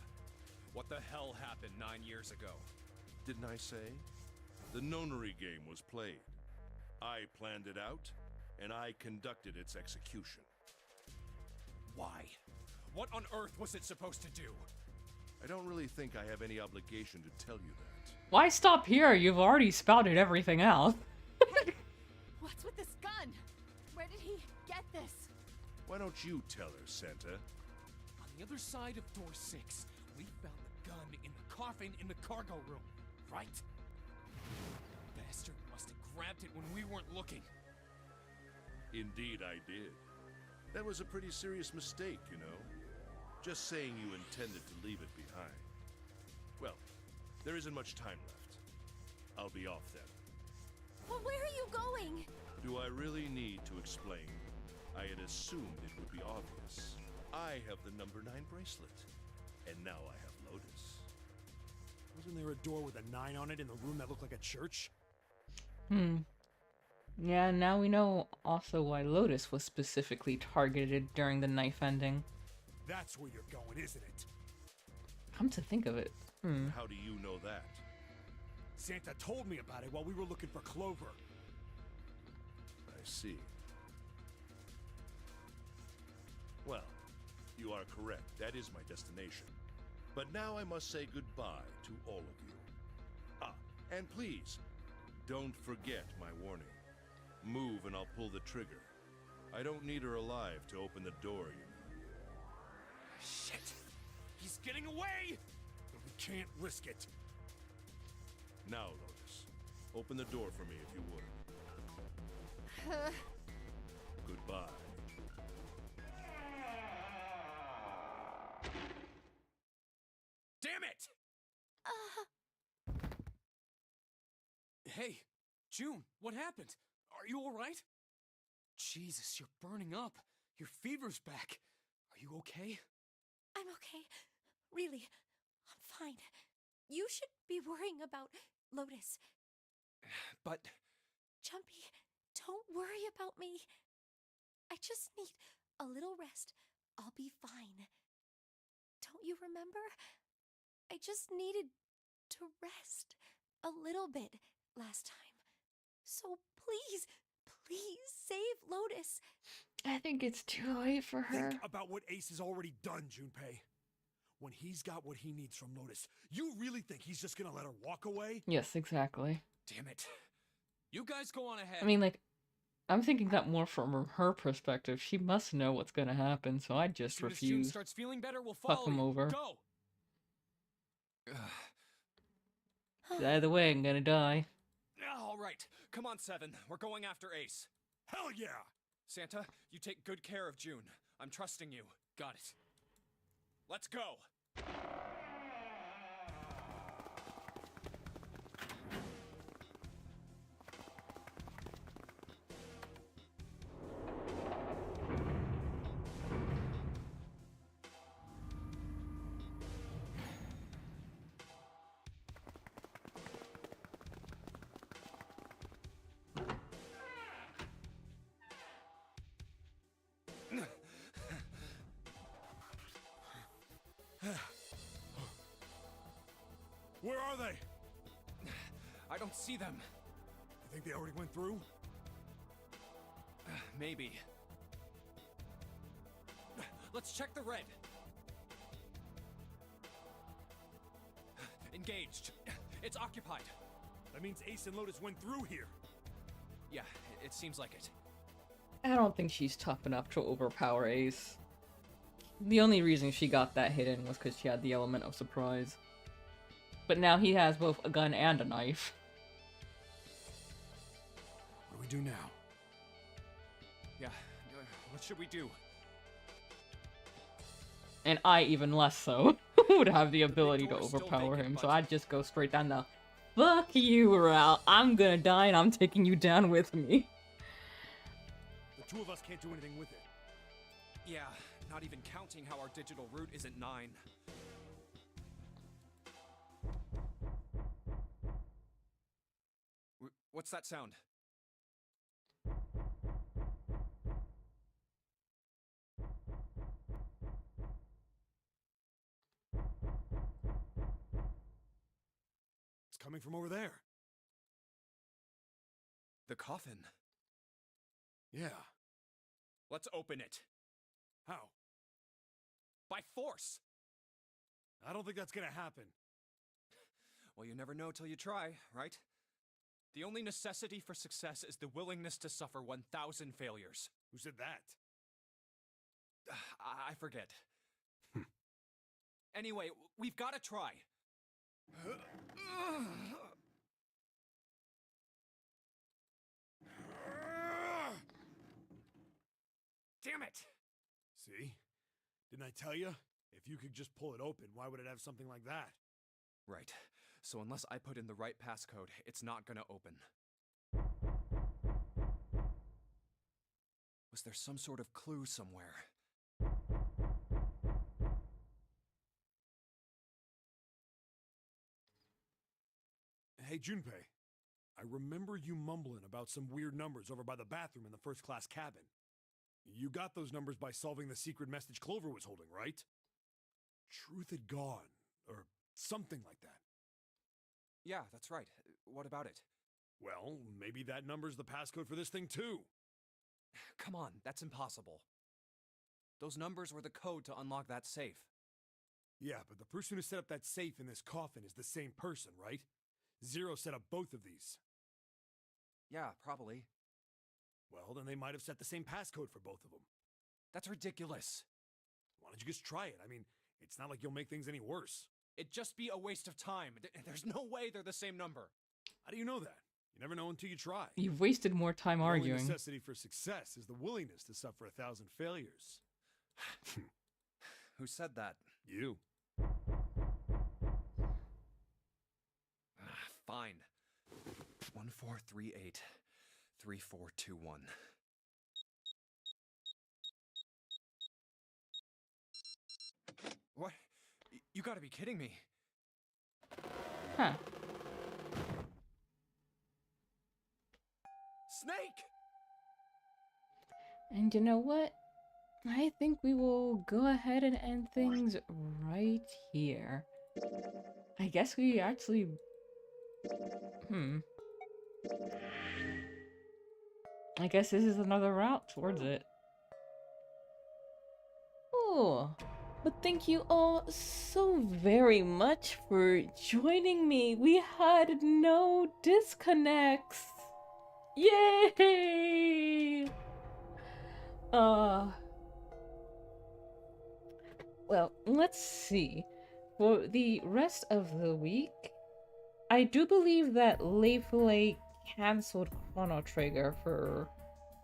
Speaker 4: What the hell happened 9 years ago?
Speaker 8: Didn't I say? The nonary game was played. I planned it out, and I conducted its execution.
Speaker 4: Why? What on earth was it supposed to do?
Speaker 8: I don't really think I have any obligation to tell you that.
Speaker 1: Why stop here? You've already spouted everything out.
Speaker 7: What's with this gun? Where did he get this?
Speaker 8: Why don't you tell her, Santa?
Speaker 4: On the other side of door 6, we found the gun in the coffin in the cargo room, right? Bastard must have grabbed it when we weren't looking.
Speaker 8: Indeed, I did. That was a pretty serious mistake, you know. Just saying you intended to leave it behind. Well, there isn't much time left. I'll be off then.
Speaker 3: But where are you going?
Speaker 8: Do I really need to explain? I had assumed it would be obvious. I have the number 9 bracelet, and now I have Lotus.
Speaker 5: Wasn't there a door with a 9 on it in the room that looked like a church?
Speaker 1: Yeah, now we know also why Lotus was specifically targeted during the knife ending.
Speaker 5: That's where you're going, isn't it?
Speaker 1: Come to think of it.
Speaker 8: How do you know that?
Speaker 5: Santa told me about it while we were looking for Clover.
Speaker 8: I see. Well, you are correct. That is my destination. But now I must say goodbye to all of you. Ah, and please, don't forget my warning. Move and I'll pull the trigger. I don't need her alive to open the door, you know.
Speaker 4: Shit! He's getting away!
Speaker 5: But we can't risk it.
Speaker 8: Now, Lotus, open the door for me if you would. Goodbye.
Speaker 4: Damn it! Hey, June, what happened? Are you alright? Jesus, you're burning up. Your fever's back. Are you okay?
Speaker 3: I'm okay. Really, I'm fine. You should be worrying about Lotus.
Speaker 4: But...
Speaker 3: Jumpy, don't worry about me. I just need a little rest. I'll be fine. Don't you remember? I just needed to rest a little bit last time. So please, please save Lotus.
Speaker 1: I think it's too late for her.
Speaker 5: Think about what Ace has already done, Junpei. When he's got what he needs from Lotus, you really think he's just gonna let her walk away?
Speaker 1: Yes, exactly.
Speaker 4: Damn it. You guys go on ahead.
Speaker 1: I mean, like, I'm thinking that more from her perspective. She must know what's gonna happen, so I just
Speaker 4: as soon as June
Speaker 1: refuse.
Speaker 4: starts feeling better, we'll follow
Speaker 1: Fuck him
Speaker 4: you.
Speaker 1: over.
Speaker 4: Go!
Speaker 1: Either way, I'm gonna die.
Speaker 4: All right, come on, 7. We're going after Ace.
Speaker 5: Hell yeah!
Speaker 4: Santa, you take good care of June. I'm trusting you. Got it. Let's go!
Speaker 5: Where are they?
Speaker 4: I don't see them.
Speaker 5: You think they already went through?
Speaker 4: Maybe. Let's check the red. Engaged. It's occupied.
Speaker 5: That means Ace and Lotus went through here.
Speaker 4: Yeah, it seems like it.
Speaker 1: I don't think she's tough enough to overpower Ace. The only reason she got that hidden was because she had the element of surprise. But now he has both a gun and a knife.
Speaker 5: What do we do now?
Speaker 4: Yeah, what should we do?
Speaker 1: And I, even less so, would have the ability to
Speaker 4: door's still
Speaker 1: overpower
Speaker 4: vacant,
Speaker 1: him, so
Speaker 4: but-
Speaker 1: I'd just go straight down the fuck you route. I'm gonna die and I'm taking you down with me.
Speaker 5: The two of us can't do anything with it.
Speaker 4: Yeah, not even counting how our digital route isn't 9. What's that sound?
Speaker 5: It's coming from over there.
Speaker 4: The coffin.
Speaker 5: Yeah.
Speaker 4: Let's open it.
Speaker 5: How?
Speaker 4: By force!
Speaker 5: I don't think that's gonna happen.
Speaker 2: Well, you never know till you try, right?
Speaker 4: The only necessity for success is the willingness to suffer 1,000 failures.
Speaker 5: Who said that?
Speaker 4: I forget. Anyway, we've got to try. Damn it!
Speaker 5: See? Didn't I tell you? If you could just pull it open, why would it have something like that?
Speaker 2: Right. So unless I put in the right passcode, it's not gonna open. Was there some sort of clue somewhere?
Speaker 5: Hey, Junpei. I remember you mumbling about some weird numbers over by the bathroom in the first-class cabin. You got those numbers by solving the secret message Clover was holding, right? Truth had gone, or something like that.
Speaker 2: Yeah, that's right. What about it?
Speaker 5: Well, maybe that number's the passcode for this thing, too.
Speaker 2: Come on, that's impossible. Those numbers were the code to unlock that safe.
Speaker 5: Yeah, but the person who set up that safe in this coffin is the same person, right? Zero set up both of these.
Speaker 2: Yeah, probably.
Speaker 5: Well, then they might have set the same passcode for both of them.
Speaker 2: That's ridiculous.
Speaker 5: Why don't you just try it? I mean, it's not like you'll make things any worse.
Speaker 4: It'd just be a waste of time. There's no way they're the same number.
Speaker 5: How do you know that? You never know until you try.
Speaker 1: You've wasted more time
Speaker 5: The only
Speaker 1: arguing.
Speaker 5: necessity for success is the willingness to suffer 1,000 failures.
Speaker 2: Who said that?
Speaker 5: You.
Speaker 2: Fine. 1438 3421. What? You gotta be kidding me.
Speaker 1: Huh.
Speaker 2: Snake!
Speaker 1: And you know what? I think we will go ahead and end things right here. I guess we actually... I guess this is another route towards it. Oh, but thank you all so very much for joining me. We had no disconnects. Yay! Well, let's see. For the rest of the week, I do believe that Leifle canceled Chrono Trigger for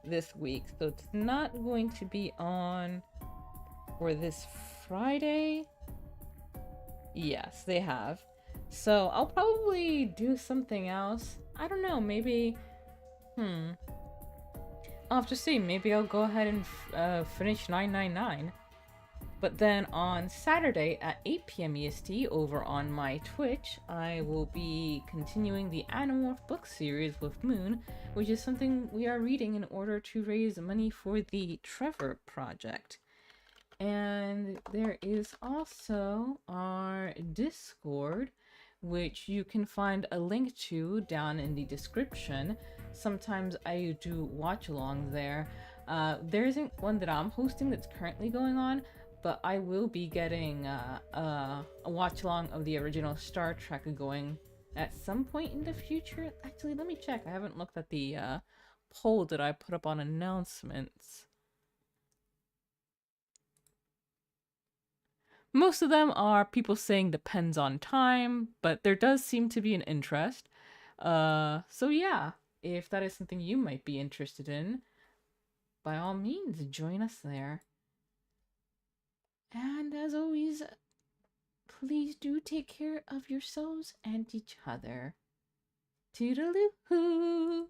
Speaker 1: this week, so it's not going to be on for this Friday. Yes, they have. So I'll probably do something else. I don't know, maybe... I'll have to see. Maybe I'll go ahead and finish 999. But then on Saturday at 8 PM EST over on my Twitch, I will be continuing the Animorph book series with Moon, which is something we are reading in order to raise money for the Trevor Project. And there is also our Discord, which you can find a link to down in the description. Sometimes I do watch-alongs there. There isn't one that I'm hosting that's currently going on, but I will be getting a watch-along of the original Star Trek going at some point in the future. Actually, let me check. I haven't looked at the poll that I put up on announcements. Most of them are people saying depends on time, but there does seem to be an interest. So yeah, if that is something you might be interested in, by all means, join us there. And as always, please do take care of yourselves and each other. Toodaloo-hoo!